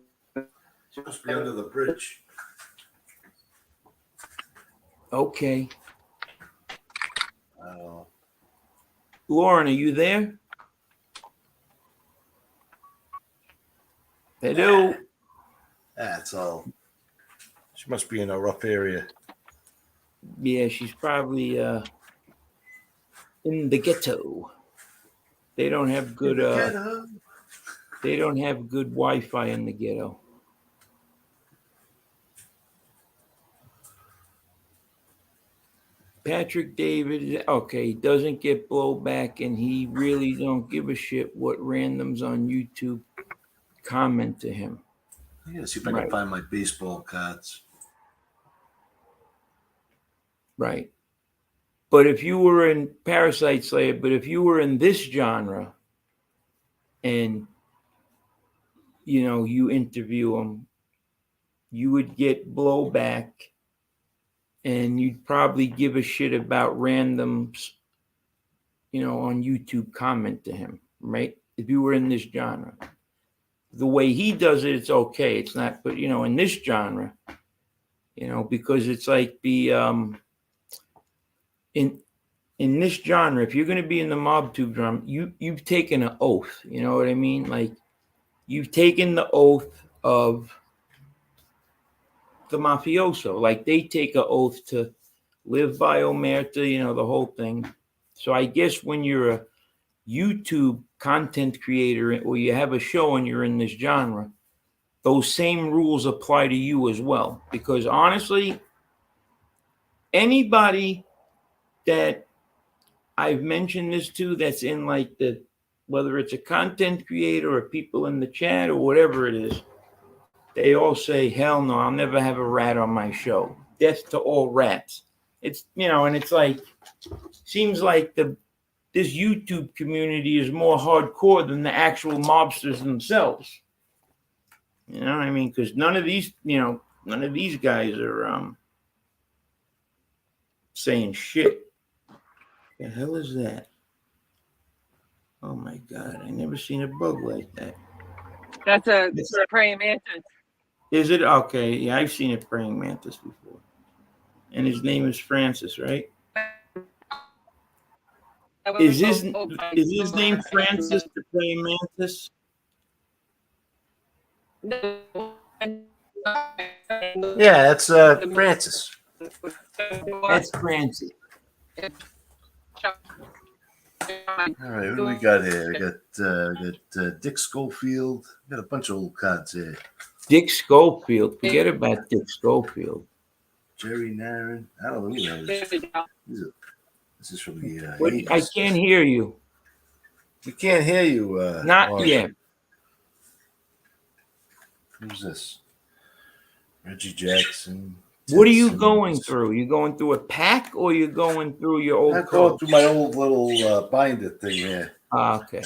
Supposed to be under the bridge. Okay. Oh. Lauren, are you there? Hello. That's all. She must be in a rough area. Yeah, she's probably in the ghetto. They don't have good they don't have good Wi-Fi in the ghetto. Patrick David, okay, doesn't get blowback, and he really don't give a shit what randoms on YouTube comment to him. I gotta see if I can find my baseball cards. Right. But if you were in Parasite Slayer, but if you were in this genre and, you interview him, you would get blowback and you'd probably give a shit about randoms, on YouTube comment to him, right? If you were in this genre. The way he does it, it's okay. It's not, but, in this genre, because it's like the, in this genre, if you're going to be in the mob tube genre, you've taken an oath. You know what I mean? Like you've taken the oath of the mafioso. Like they take an oath to live by omerta, you know, the whole thing. So I guess when you're a YouTube content creator or you have a show and you're in this genre, those same rules apply to you as well. Because honestly, anybody that I've mentioned this to that's in like the, whether it's a content creator or people in the chat or whatever it is, they all say, hell no, I'll never have a rat on my show. Death to all rats. It's, you know, and it's like, seems like this YouTube community is more hardcore than the actual mobsters themselves. You know what I mean? Because none of these guys are saying shit. The hell is that? Oh my God, I never seen a bug like that. That's a praying mantis. Is it? Okay, yeah, I've seen a praying mantis before. And his name is Francis, right? Is his name Francis the praying mantis? Yeah, that's Francis. That's Francis. All right, what do we got here? We got Dick Schofield. We got a bunch of old cards here. Dick Schofield. Forget about Dick Schofield. Jerry Narin. I don't know who that is. This is from the 80s. I can't hear you. We can't hear you. Not Mark. yet. Who's this? Reggie Jackson. What are you Simpsons. going through? You going through a pack or you going through your old I'm going code? through my old little binder thing here. Okay.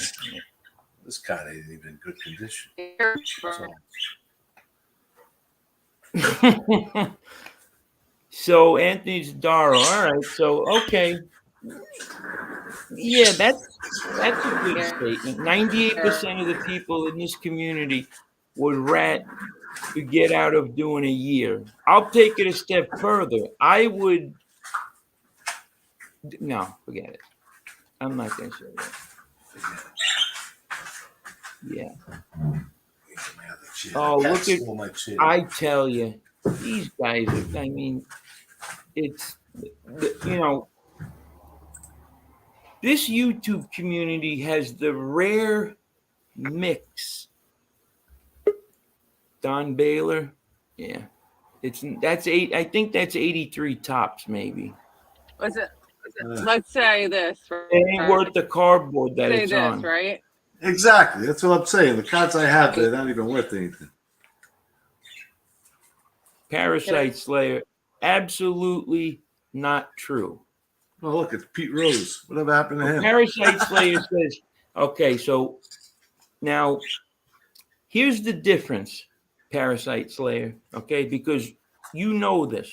This card ain't even in good condition. So, So Anthony Zadaro. All right. So okay. Yeah, that's a good statement. 98% of the people in this community would rat to get out of doing a year. I'll take it a step further. I would. No, forget it. I'm not going to say that. Yeah. Oh, look at. my chair. I tell you, these guys, I mean, it's, you know, this YouTube community has the rare mix. Don Baylor, yeah. That's 8, I think that's 83 tops, maybe. Let's say this. It ain't worth the cardboard that Say it's this, on. right? Exactly. That's what I'm saying. The cards I have, they're not even worth anything. Parasite Slayer, absolutely not true. Oh, look, it's Pete Rose. Whatever happened to him? Parasite Slayer says, okay, so now here's the difference, Parasite Slayer, okay, because you know this,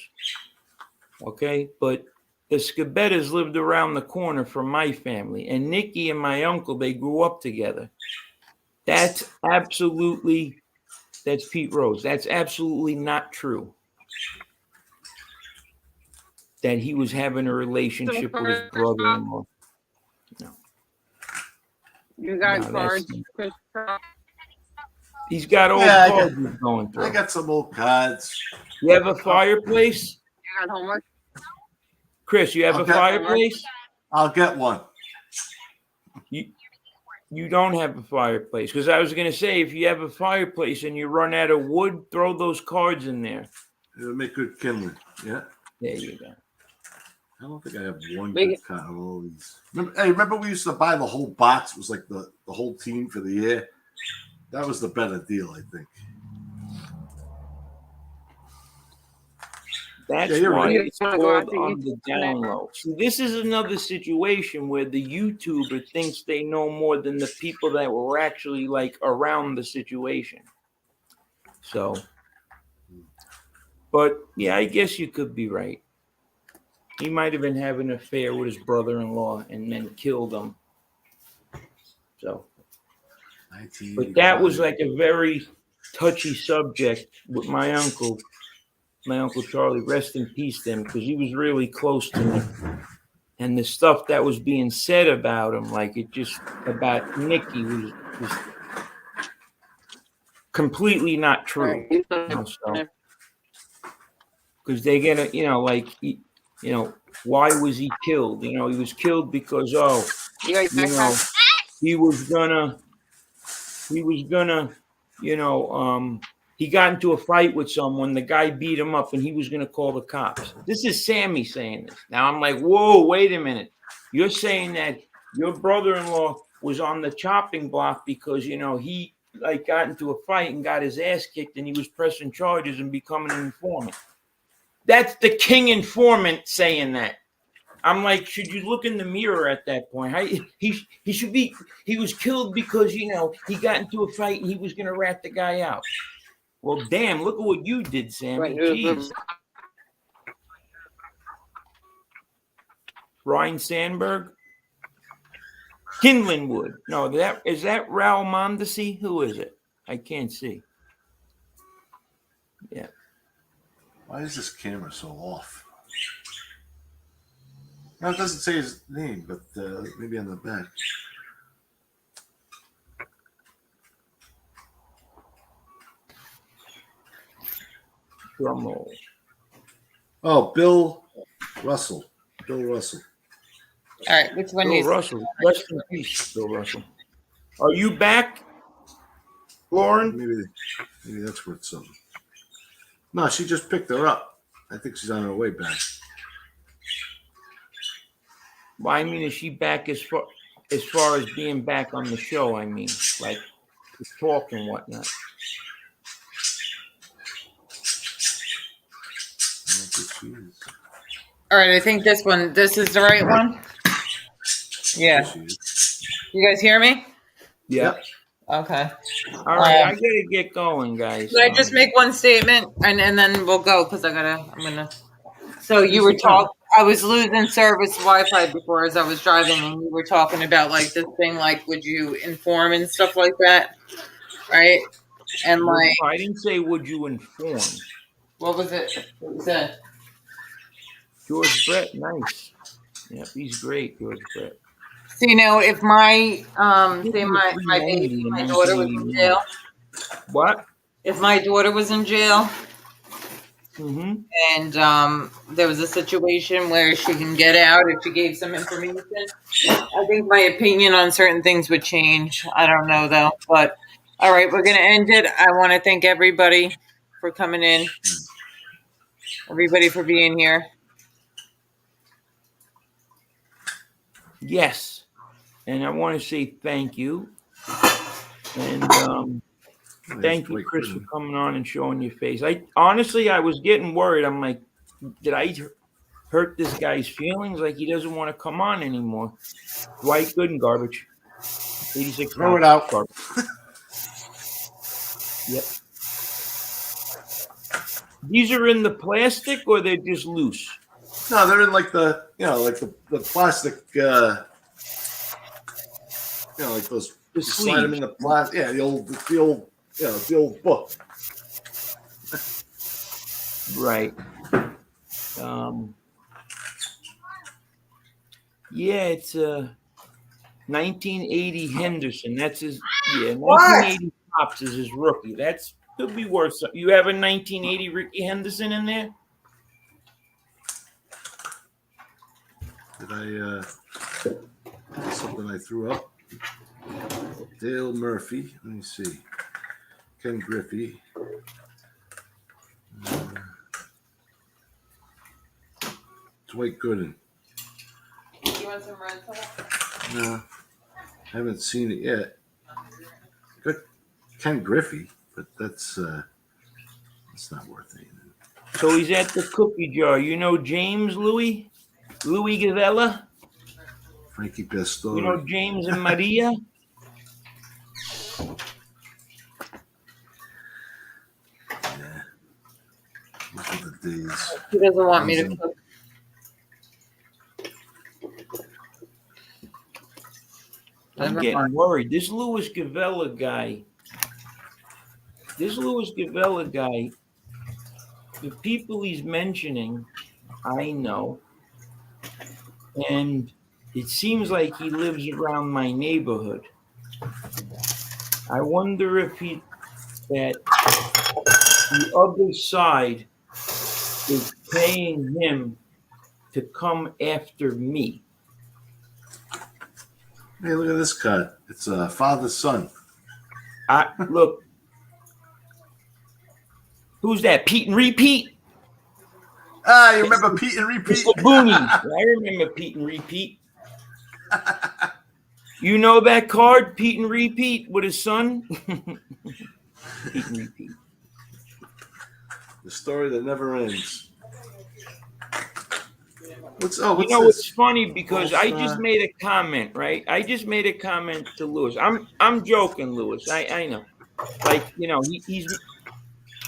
okay, but the Scabettas lived around the corner from my family, and Nikki and my uncle, they grew up together. That's Pete Rose. That's absolutely not true. That he was having a relationship with his brother-in-law. No. You got No, cards, that's- Chris. He's got old Yeah, cards he's going I through. got some old cards. You have a fireplace? You got homework? Chris, you have a Okay. fireplace? I'll get one. You don't have a fireplace. Because I was going to say, if you have a fireplace and you run out of wood, throw those cards in there. It'll make good kindling. Yeah. There you go. I don't think I have one Make good card of all these. Remember we used to buy the whole box? It was like the whole team for the year. That was the better deal, I think. That's Yeah, you're why right. it's You wanna go out called to on eat the down low. See, this is another situation where the YouTuber thinks they know more than the people that were actually like around the situation. So, but yeah, I guess you could be right. He might have been having an affair with his brother-in-law and then killed him. So, but that was like a very touchy subject with my uncle Charlie. Rest in peace, then, because he was really close to me. and the stuff that was being said about him, like it just about Nikki was completely not true. Right. So because they get a, like why was he killed? He was killed because You guys you know he was gonna he got into a fight with someone, the guy beat him up, and he was gonna call the cops. This is Sammy saying this. Now I'm like, whoa, wait a minute. You're saying that your brother-in-law was on the chopping block because he like got into a fight and got his ass kicked, and he was pressing charges and becoming an informant. That's the king informant saying that. I'm like, should you look in the mirror at that point? He should be. He was killed because he got into a fight and he was going to rat the guy out. Well, damn! Look at what you did, Sammy. Jeez. Ryan Sandberg, Kindlinwood. No, is that Raul Mondesi? Who is it? I can't see. Yeah. Why is this camera so off? No, it doesn't say his name, but maybe on the back. Drum roll. Oh, Bill Russell. Bill Russell. All right, which one Bill you? Russell. Rest in peace, Bill Russell. Are you back, Lauren? Maybe that's worth something. No, she just picked her up. I think she's on her way back. Well, I mean, is she back as far as being back on the show? I mean, like to talk and whatnot. I don't think she is. All right, I think this is the right one. Yeah. She is. You guys hear me? Yeah. Okay. All right, I gotta get going, guys. Can I just make one statement and then we'll go because I'm gonna. So you were talking. I was losing service Wi-Fi before as I was driving, and you were talking about like this thing, like would you inform and stuff like that, right? And like, I didn't say would you inform. what was it? What was that? George Brett, nice. Yep, he's great, George Brett. So if my say my baby, my daughter was in jail. What? If my daughter was in jail. Mm-hmm. And there was a situation where she can get out if she gave some information. I think my opinion on certain things would change. I don't know though. But all right, we're gonna end it. I want to thank everybody for coming in. Everybody for being here. Yes, and I want to say thank you, and thank you, Chris, for coming on and showing your face. I was getting worried. I'm like, did I hurt this guy's feelings? Like he doesn't want to come on anymore. Dwight Gooden, garbage. 86. Throw it out. Garbage. Yep. These are in the plastic, or they're just loose? No, they're in like the the plastic. Like those. The You slide them sleeves. in the plastic. Yeah, the old book. Right. Yeah, it's 1980 Henderson. That's his. Yeah, 1980 Pops is his rookie. That's could be worth something. You have a 1980 Ricky Henderson in there? Did I something I threw up? Dale Murphy. Let me see. Ken Griffey. Dwight Gooden. You want some red sauce? No, haven't seen it yet. Got Ken Griffey, but that's not worth anything. So he's at the cookie jar. You know James Louis Gavella? Frankie Pastore. You know James and Maria? Yeah. Look at the days. He doesn't want me to cook. I'm getting worried. This Louis Gavella guy, the people he's mentioning, I know. and it seems like he lives around my neighborhood. I wonder if that the other side is paying him to come after me. Hey, look at this card. It's a father-son. Look, who's that? Pete and Repeat? Ah, you remember Pete and Repeat? It's the Boonies. I remember Pete and Repeat. You know that card, Pete and Repeat, with his son? Pete and Repeat. The story that never ends. What's You know, this? it's funny because I just made a comment, right? I just made a comment to Lewis. I'm joking, Lewis. I know. Like, you know,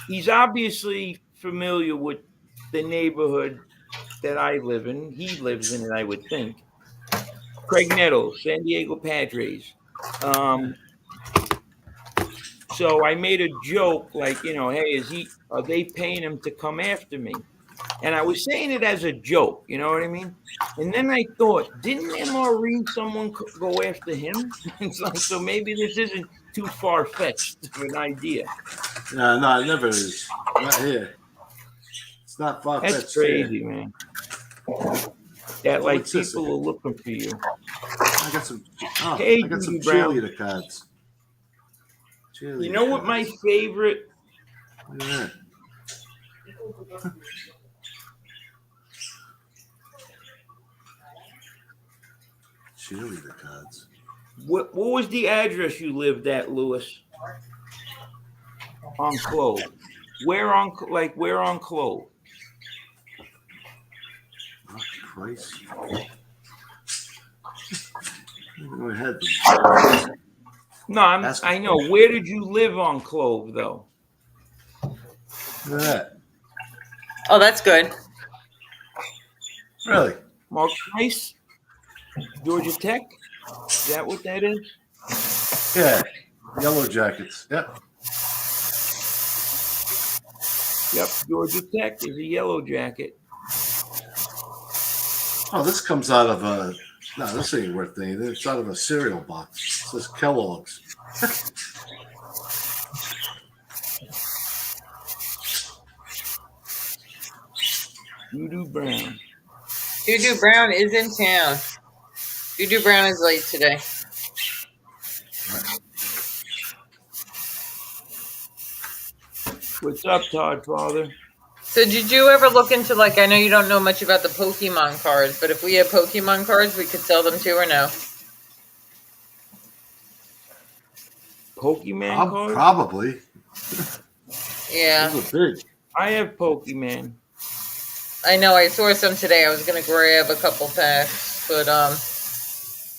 he's obviously familiar with the neighborhood that I live in. He lives in it, I would think. Craig Nettles, San Diego Padres. So I made a joke like, you know, hey, are they paying him to come after me? And I was saying it as a joke, you know what I mean? And then I thought, didn't MRE someone go after him? It's like, so maybe this isn't too far-fetched of an idea. No, it never is. Not here. It's not far-fetched. That's crazy, here. Man. That like What's this? people are looking for you. I got some. Oh, Hey, I got some Judy Brown. cheerleader cards. You know what my favorite? Look at that. Cheerleader cards. What was the address you lived at, Lewis? On Clove. Where on Clove? Oh, Christ. Go ahead. No, I know. Where did you live on Clove, though? Look at that. Oh, that's good. Really? Mark Price? Georgia Tech? Is that what that is? Yeah. Yellow Jackets. Yep. Yep, Georgia Tech is a Yellow Jacket. Oh, this comes out of a. No, this ain't worth anything. It's out of a cereal box. It says Kellogg's. Judy Brown. Juju Brown is in town. Juju Brown is late today. What's up, Todd Father? So did you ever look into, like, I know you don't know much about the Pokemon cards, but if we had Pokemon cards, we could sell them too, or no? Pokemon cards? Probably. Yeah. Those are big. I have Pokemon. I know, I saw some today. I was going to grab a couple packs, but,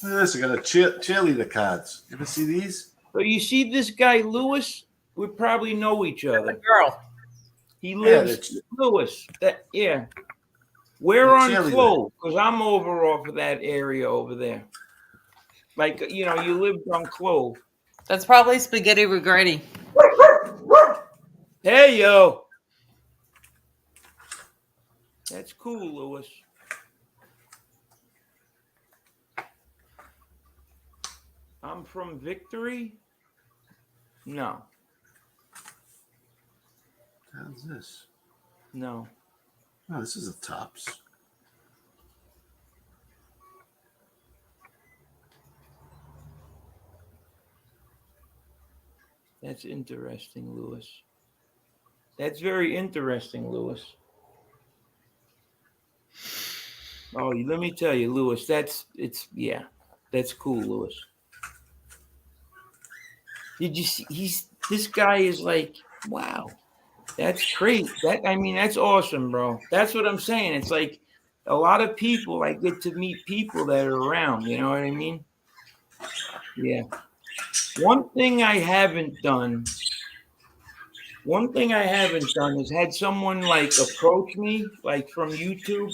Look at this. I got a cheerleader cards. You ever see these? So you see this guy, Lewis? We probably know each other. girl. He lives, Lewis. Yeah. Where on Clove? Because I'm over off of that area over there. Like, you know, you lived on Clove. That's probably Spaghetti Regretti. Hey, yo. That's cool, Lewis. I'm from Victory? No. How's this? No. Oh, this is a Tops. That's interesting, Lewis. That's very interesting, Lewis. Oh, let me tell you, Lewis, that's cool, Lewis. Did you see this guy is like, wow, that's great. That's awesome, bro. That's what I'm saying. It's like a lot of people, I get to meet people that are around, you know what I mean? Yeah. One thing I haven't done is had someone like approach me, like from YouTube,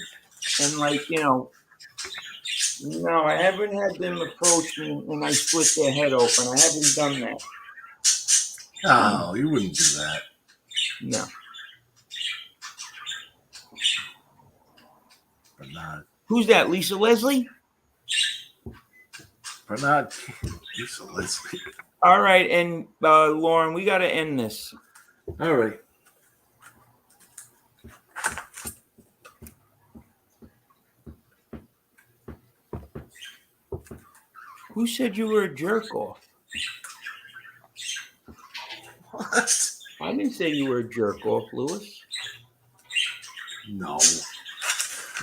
and like, no, I haven't had them approach me and I split their head open. I haven't done that. No, you wouldn't do that. No. But not. Who's that? Lisa Leslie? Bernard, Lisa Leslie. All right, and Lauren, we got to end this. All right. Who said you were a jerk off? What? I didn't say you were a jerk off, Lewis. No.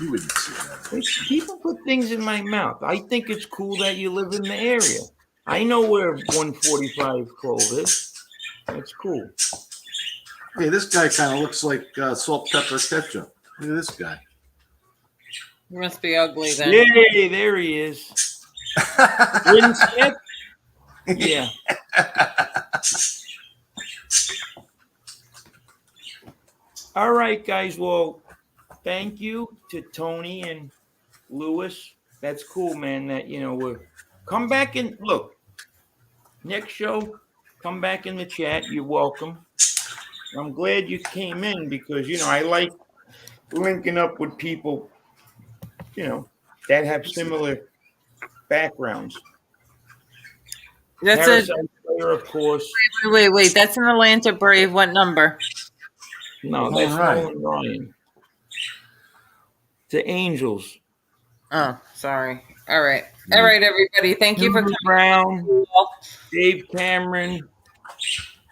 You wouldn't say that. People put things in my mouth. I think it's cool that you live in the area. I know where 145 Clove is. That's cool. Hey, this guy kind of looks like salt, pepper, ketchup. Look at this guy. You must be ugly then. Yay, there he is. Win Smith? Yeah. All right, guys. Well, thank you to Tony and Lewis. That's cool, man. That we're come back and look. Next show, come back in the chat. You're welcome. I'm glad you came in because I like linking up with people, that have similar backgrounds. That's Parasite Slayer, of course. Wait. That's an Atlanta Brave. What number? No, that's All right. Nolan Ryan. To Angels. Oh, sorry. All right, everybody. Thank you for Henry coming. Brown, Dave Cameron,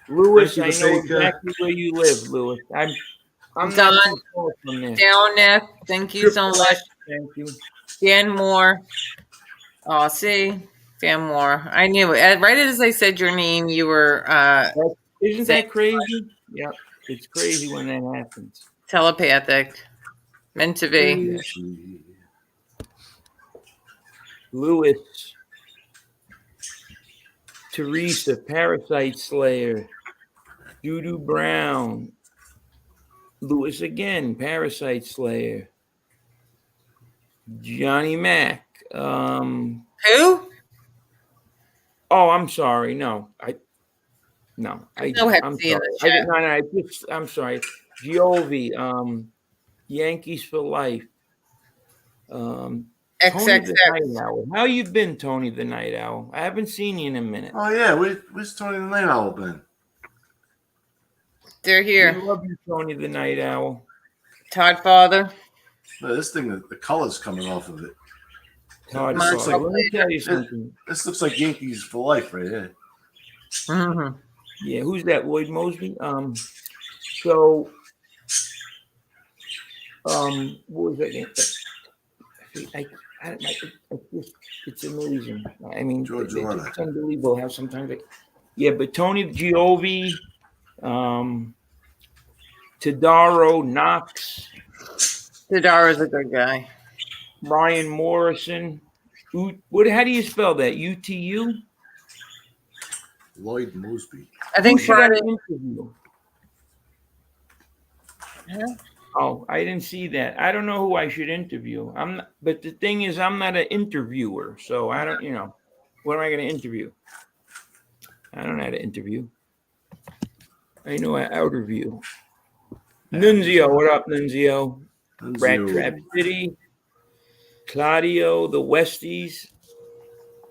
Lewis. Thank I you, know Baker. exactly where you live, Lewis. I'm Don. not too far from there. Down Nick. Thank you so much. Thank you. Dan Moore. Oh, see, Dan Moore. I knew it. Right as I said your name, you were Isn't that crazy? Yep. It's crazy when that happens. telepathic. Meant to be. Lewis, Teresa, Parasite Slayer, Doodoo Brown, Lewis again, Parasite Slayer, Johnny Mac. Who? Oh, I'm sorry. No, I'm Hepsi in sorry. the chat. I'm sorry. Giovi, Yankees for life. Tony the XXX. Night Owl. How you been, Tony the Night Owl? I haven't seen you in a minute. Oh, yeah. Where's Tony the Night Owl been? They're We here. love you, Tony the Night Owl. Todd Father. This thing, the color's coming off of it. Todd Mine Father. looks Let me tell you something. This looks like Yankees for life right here. Mm-hmm. Yeah, who's that? Lloyd Mosby. So, what was that name? It's amazing. I mean, George it's Orner. unbelievable how sometimes. But Tony Giovi, Tadaro Knox, Tadara's a good guy. Ryan Morrison. How do you spell that? UTU? Lloyd Mosby. I think Who should I Friday. interview? Huh? Oh, I didn't see that. I don't know who I should interview. But the thing is, I'm not an interviewer, so I don't. What am I going to interview? I don't know how to interview. I know how to outerview. Nunzio, what up, Nunzio? Rat Trap City, Claudio, the Westies.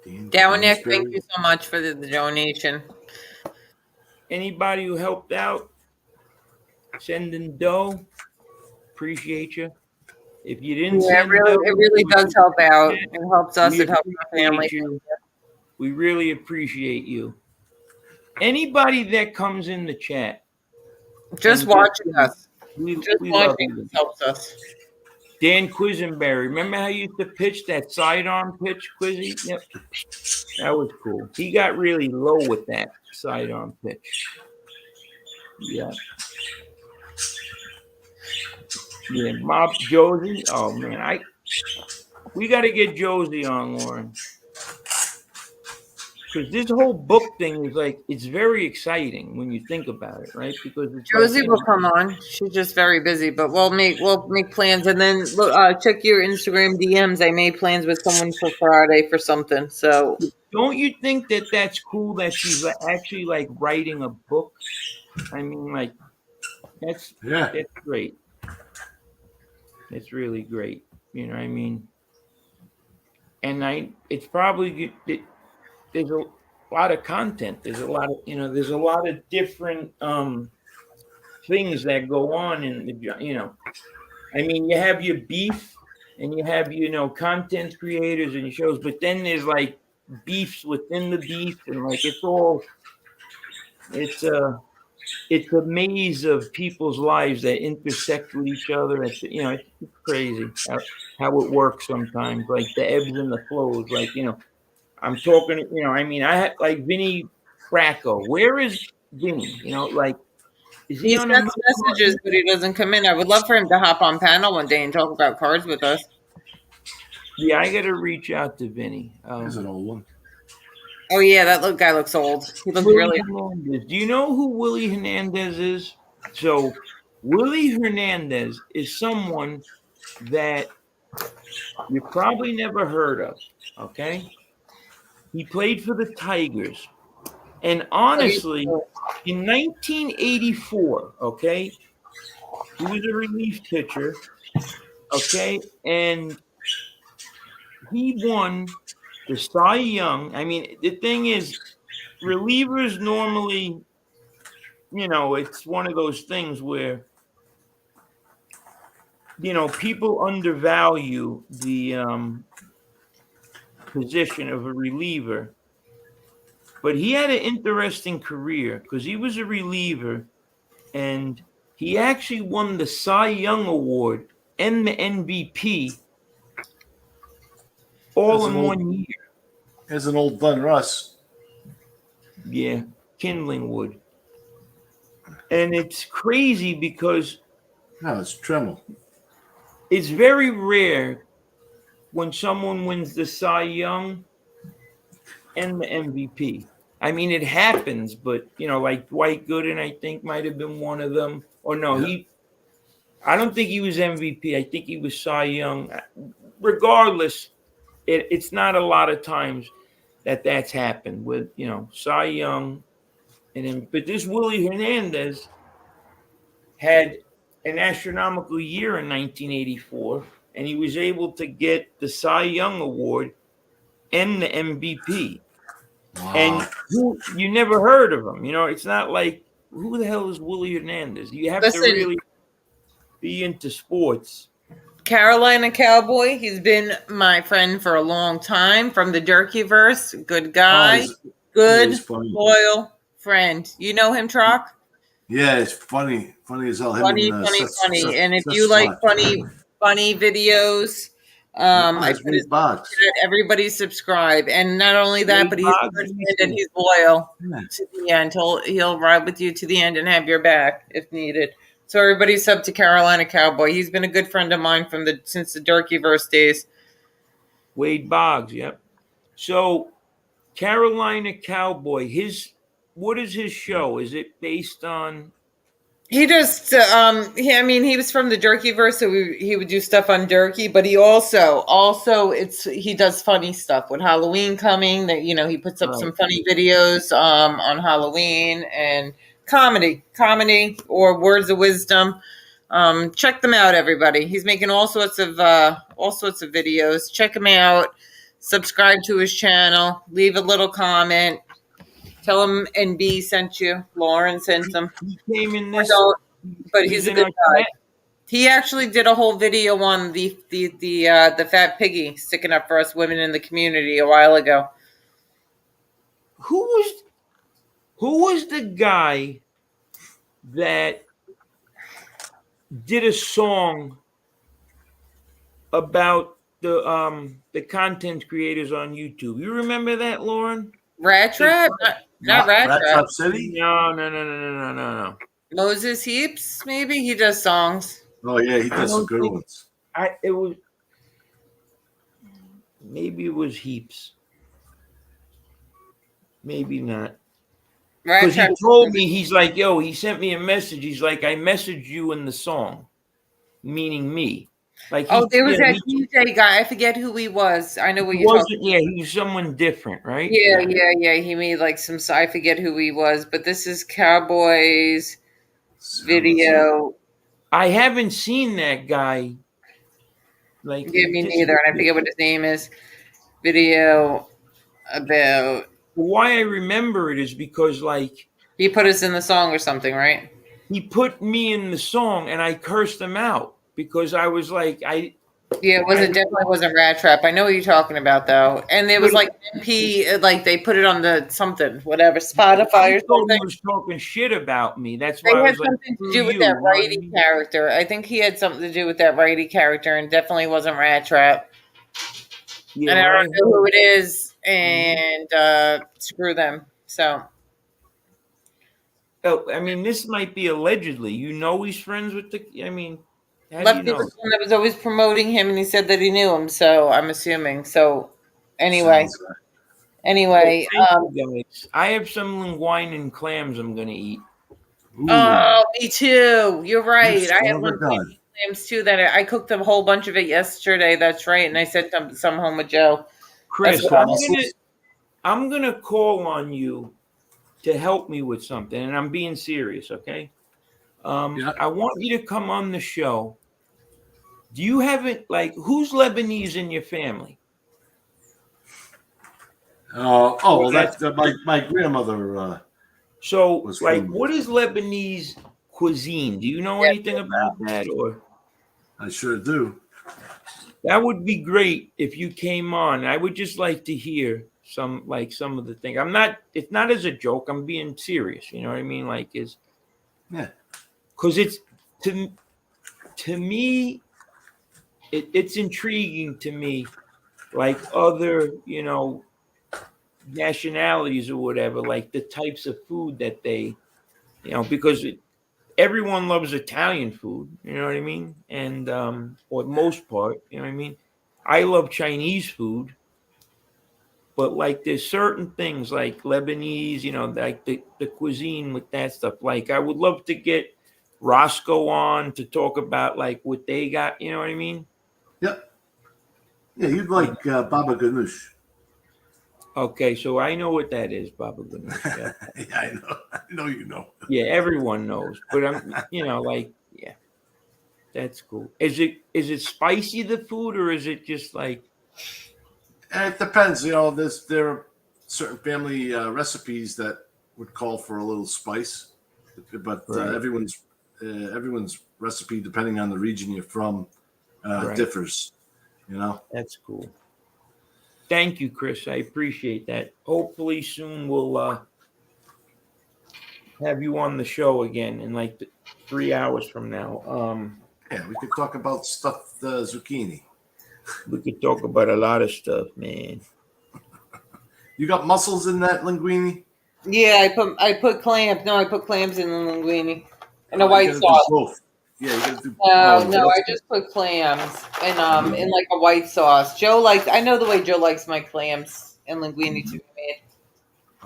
Downick, thank you so much for the donation. Anybody who helped out, sending dough, appreciate you. If you didn't Yeah, send dough, it really does help out. It helps us. we It helps our family. appreciate you. We really appreciate you. Anybody that comes in the chat, Just and watching us. we Just love watching you. us helps us. Dan Quisenberry, remember how you used to pitch that sidearm pitch, Quizzy? Yep, that was cool. He got really low with that sidearm pitch. Yeah. Yeah, Mob Josie. Oh man, we got to get Josie on, Lauren, because this whole book thing is it's very exciting when you think about it, right? Because it's Josie will come on. She's just very busy, but we'll make plans, and then look, check your Instagram DMs. I made plans with someone for Friday for something. So don't you think that that's cool that she's actually writing a book? I mean, that's great. It's really great. I mean, and it's probably there's a lot of content. There's a lot of there's a lot of different things that go on in the. I mean, you have your beef, and you have content creators and shows, but then there's like beefs within the beef, and like it's a maze of people's lives that intersect with each other. It's crazy how it works sometimes, like the ebbs and the flows. Like I'm talking. I mean, I had like Vinny Bracco. Where is Vinny? Like is he He on sends messages, but he doesn't come in. I would love for him to hop on panel one day and talk about cards with us. Yeah, I got to reach out to Vinny. Here's an old one. Oh yeah, that guy looks old. He looks Willie really. Hernandez. Do you know who Willie Hernandez is? So, Willie Hernandez is someone that you probably never heard of. Okay, he played for the Tigers, and honestly, in 1984, okay, he was a relief pitcher. Okay, and he won the Cy Young. I mean, the thing is, relievers normally, it's one of those things where, people undervalue the position of a reliever. But he had an interesting career because he was a reliever, and he actually won the Cy Young Award and the MVP all in 1 year. Here's an old Dun Russ. Yeah, kindling wood. And it's crazy because No, it's Tremel. it's very rare when someone wins the Cy Young and the MVP. I mean, it happens, but like Dwight Gooden, I think might have been one of them. Or no, Yeah. I don't think he was MVP. I think he was Cy Young. Regardless, it's not a lot of times that's happened with Cy Young, but this Willie Hernandez had an astronomical year in 1984, and he was able to get the Cy Young Award and the MVP. Wow. And you never heard of him. It's not like who the hell is Willie Hernandez? You have to really be into sports. Carolina Cowboy. He's been my friend for a long time from the Durkeeverse. Good guy. Good, he's funny. loyal friend. You know him, Trock? Yeah, it's funny as hell. Him Funny, and, funny, Seth- funny. Seth- And if Seth you like Scott. funny videos, I It's put his Wade Boggs. everybody subscribe. And not only that, Wade but he's Boggs, good friend and he's loyal Yeah. to the end. He'll ride with you to the end and have your back if needed. So everybody sub to Carolina Cowboy. He's been a good friend of mine since the Durkeeverse days. Wade Boggs, yep. So Carolina Cowboy, what is his show? Is it based on? He just, he was from the Durkeeverse, so he would do stuff on Durkee, but he also he does funny stuff with Halloween coming. That he puts up some funny videos on Halloween and comedy or words of wisdom. Check them out, everybody. He's making all sorts of videos. Check him out. Subscribe to his channel. Leave a little comment. Tell him NB sent you. Lauren sent him. He came in this, But he's a in good our guy. chat. He actually did a whole video on the fat piggy sticking up for us women in the community a while ago. Who was the guy that did a song about the content creators on YouTube? You remember that, Lauren? Rat Trap? Not Rat Trap. Trap City? No. Moses Heaps, maybe? He does songs. Oh yeah, he does some good ones. Maybe it was Heaps. Maybe not. Rat Because Trap. he told me, he's like, he sent me a message. He's like, I messaged you in the song, meaning me. Like, There was that DJ guy. I forget who he was. I know what he you're talking wasn't. Yeah, he was someone different, right? Yeah. He made like some. I forget who he was, but this is Cowboys video. I haven't seen that guy. Like, Yeah, me neither, and I forget what his name is. video about Why I remember it is because, like, he put us in the song or something, right? he put me in the song and I cursed him out because I was like, Yeah, it wasn't definitely wasn't Rat Trap. I know what you're talking about though. And it was like MP, like they put it on the something, whatever, Spotify I or thought something. he was talking shit about me. That's They why I had was like, something to "Screw do with you," that you know what I righty mean? character. I think he had something to do with that righty character, and definitely wasn't Rat Trap. Yeah, And I when don't know who heard it is, and screw them. So oh, I mean, this might be allegedly. You know, he's friends with the. I mean, how do you Lefty know? was the one that was always promoting him, and he said that he knew him. So I'm assuming. So anyway, Sounds right. anyway, Thank you, guys. I have some linguine and clams I'm gonna eat. Ooh, oh, me too. You're you right. I son have of a one gun. clams too. That I cooked a whole bunch of it yesterday. That's right, and I sent some home with Joe. That's Chris, what Got I was. muscles? I'm gonna call on you to help me with something, and I'm being serious, okay? Yeah. I want you to come on the show. Do you have it like who's Lebanese in your family? Well, that's my grandmother So, was like, from. what is Lebanese cuisine? Do you know anything about that? Or I sure do. that would be great if you came on. I would just like to hear some of the things. I'm not. It's not as a joke. I'm being serious. You know what I mean? Like, is Yeah. because it's to me, it's intriguing to me, like other nationalities or whatever, like the types of food that they, because everyone loves Italian food, you know what I mean? And or most part, you know what I mean? I love Chinese food, but like there's certain things like Lebanese, like the cuisine with that stuff. Like I would love to get Roscoe on to talk about like what they got, you know what I mean? Yep. Yeah, you'd like Baba Ganoush. Okay, so I know what that is, Baba Ganoush. Yeah. Yeah, I know. I know you know. Yeah, everyone knows. But I'm like, yeah, that's cool. Is it spicy the food or is it just like And it depends. There are certain family recipes that would call for a little spice, but Right. everyone's recipe, depending on the region you're from, Right. differs. That's cool. Thank you, Chris. I appreciate that. Hopefully soon we'll have you on the show again in like 3 hours from now. Yeah, we could talk about stuffed zucchini. We could talk about a lot of stuff, man. You got mussels in that linguine? Yeah, I put clams. No, I put clams in the linguine and a You white gotta do sauce. both. Yeah, you gotta do. No, I just put clams and in like a white sauce. Joe likes. I know the way Joe likes my clams and linguine to be made.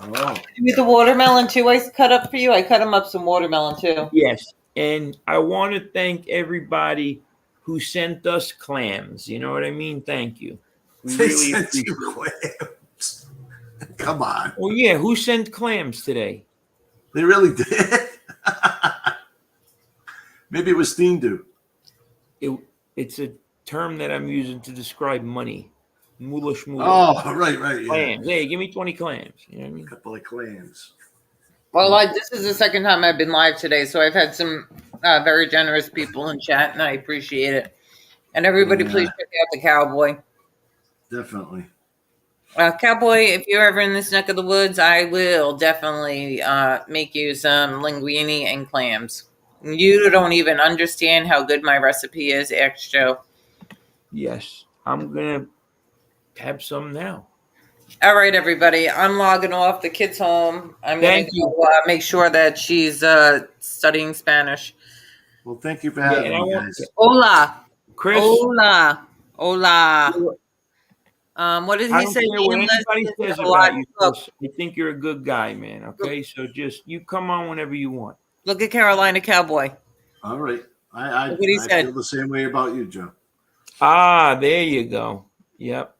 Oh, With the watermelon too, I cut up for you. I cut them up some watermelon too. Yes. And I want to thank everybody who sent us clams. You know what I mean? Thank you. We they really sent appreciate you it. clams. Come on, Oh yeah, who sent clams today? they really did. Maybe it was Steendu. It's a term that I'm using to describe money. Moolah shmoolah. Oh, right, yeah. Clams. Hey, give me 20 clams. You know what I A mean? couple of clams. Well, this is the second time I've been live today, so I've had some very generous people in chat, and I appreciate it. And everybody, Yeah. please check out the Cowboy. Definitely. Cowboy, if you're ever in this neck of the woods, I will definitely make you some linguine and clams. You don't even understand how good my recipe is, Ask Joe. Yes. I'm going to have some now. All right, everybody. I'm logging off. The kid's home. I'm going Thank to go make sure that she's studying Spanish. Well, thank you for Yeah, having and I me, want guys. to, Hola. Chris, Hola. Hola. What did I he don't say? care what Ian anybody Leslie says said a lot. about you, Chris. I think you're a good guy, man. Okay, so just you come on whenever you want. Look at Carolina Cowboy. All right. I Look what he said. feel the same way about you, Joe. Ah, there you go. Yep.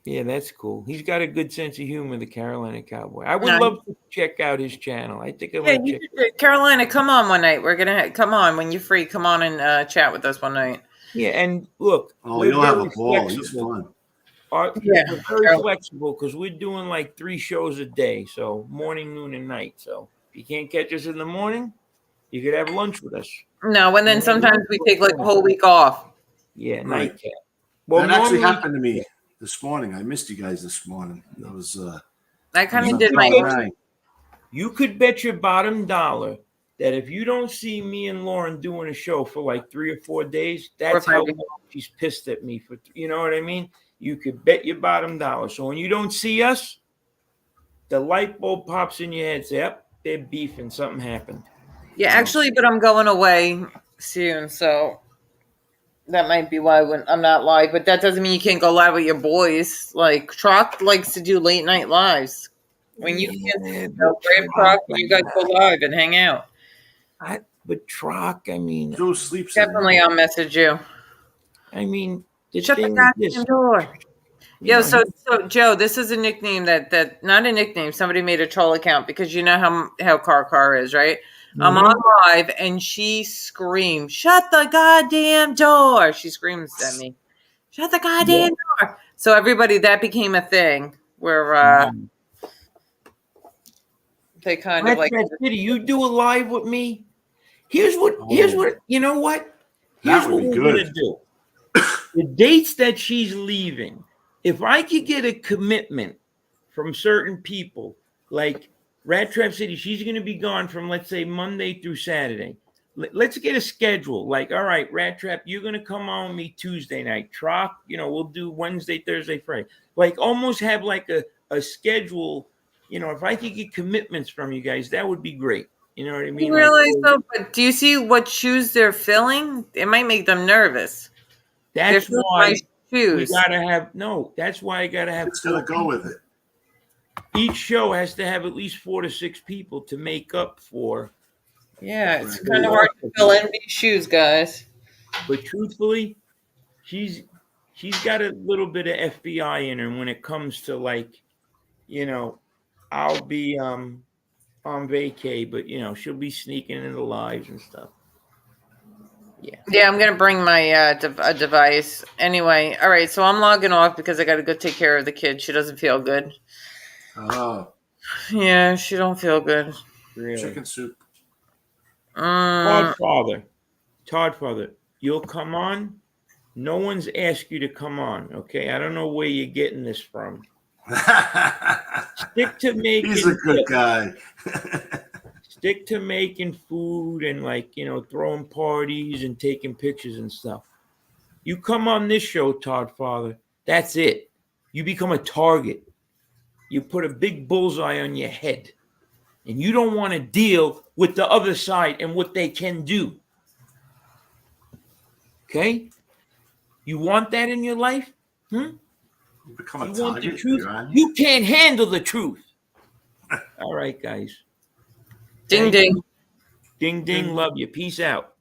Yeah, that's cool. He's got a good sense of humor, the Carolina Cowboy. I would No. love to check out his channel. I think I Yeah, would check. Carolina, come on one night. We're gonna come on when you're free. Come on and chat with us one night. Yeah, and look, Oh, we're you'll have a very ball. He's flexible. fun. Yeah, we're very true. flexible because we're doing like 3 shows a day, so morning, noon, and night. So if you can't catch us in the morning, you could have lunch with us. No, and then sometimes we take like a whole week off. Yeah, Right. nightcap. Well, That actually normally, happened to me this morning. I missed you guys this morning. I was I kind was of on did my call my- 9. you could bet your bottom dollar that if you don't see me and Lauren doing a show for like 3 or 4 days, that's how Friday. she's pissed at me for. You know what I mean? You could bet your bottom dollar. So when you don't see us, the light bulb pops in your head. Say, yep, they're beefing. Something happened. Yeah, actually, but I'm going away soon, so that might be why when I'm not live. But that doesn't mean you can't go live with your boys. Like Troc likes to do late night lives. When you can go grab Troc and you guys go live and hang out. But Troc, I mean, Joe sleeps. in Definitely, there. I'll message you. the Shut the thing is goddamn this, door. you Yo, know, so Joe, this is a nickname that not a nickname. Somebody made a troll account because you know how Car is, right? I'm Mhm. on live and she screams, "Shut the goddamn door!" She screams at me, "Shut the goddamn door!" So everybody, that became a thing where they kind of That's like, that city. You do a live with me. Here's what you know what? Here's That would what be we're good. gonna do. The dates that she's leaving, if I could get a commitment from certain people, like Rat Trap City, she's gonna be gone from let's say Monday through Saturday. Let's get a schedule. Like, all right, Rat Trap, you're gonna come on with me Tuesday night. Troc, we'll do Wednesday, Thursday, Friday. Like almost have like a schedule. If I could get commitments from you guys, that would be great. You know what I mean? you realize though. But do you see what shoes they're filling? It might make them nervous. They're That's filling why my shoes. That's why I gotta have It's gonna go with it. each show has to have at least 4 to 6 people to make up for. Yeah, it's Right. kind of hard to fill NB's shoes, guys. But truthfully, she's got a little bit of FBI in her when it comes to I'll be on vacay, but she'll be sneaking into lives and stuff. Yeah, I'm gonna bring my a device anyway. All right, so I'm logging off because I got to go take care of the kid. She doesn't feel good. Oh, Yeah, she don't feel good. Really. chicken soup. Mm, Todd Father, you'll come on. No one's asked you to come on, okay? I don't know where you're getting this from. Stick to making. He's a good guy. Stick to making food and throwing parties and taking pictures and stuff. You come on this show, Todd Father, that's it. You become a target. You put a big bullseye on your head. And you don't want to deal with the other side and what they can do. Okay? You want that in your life? You become a You want the target. truth? You're on. You can't handle the truth. All right, guys. ding ding. Ding, ding. Love you. Peace out.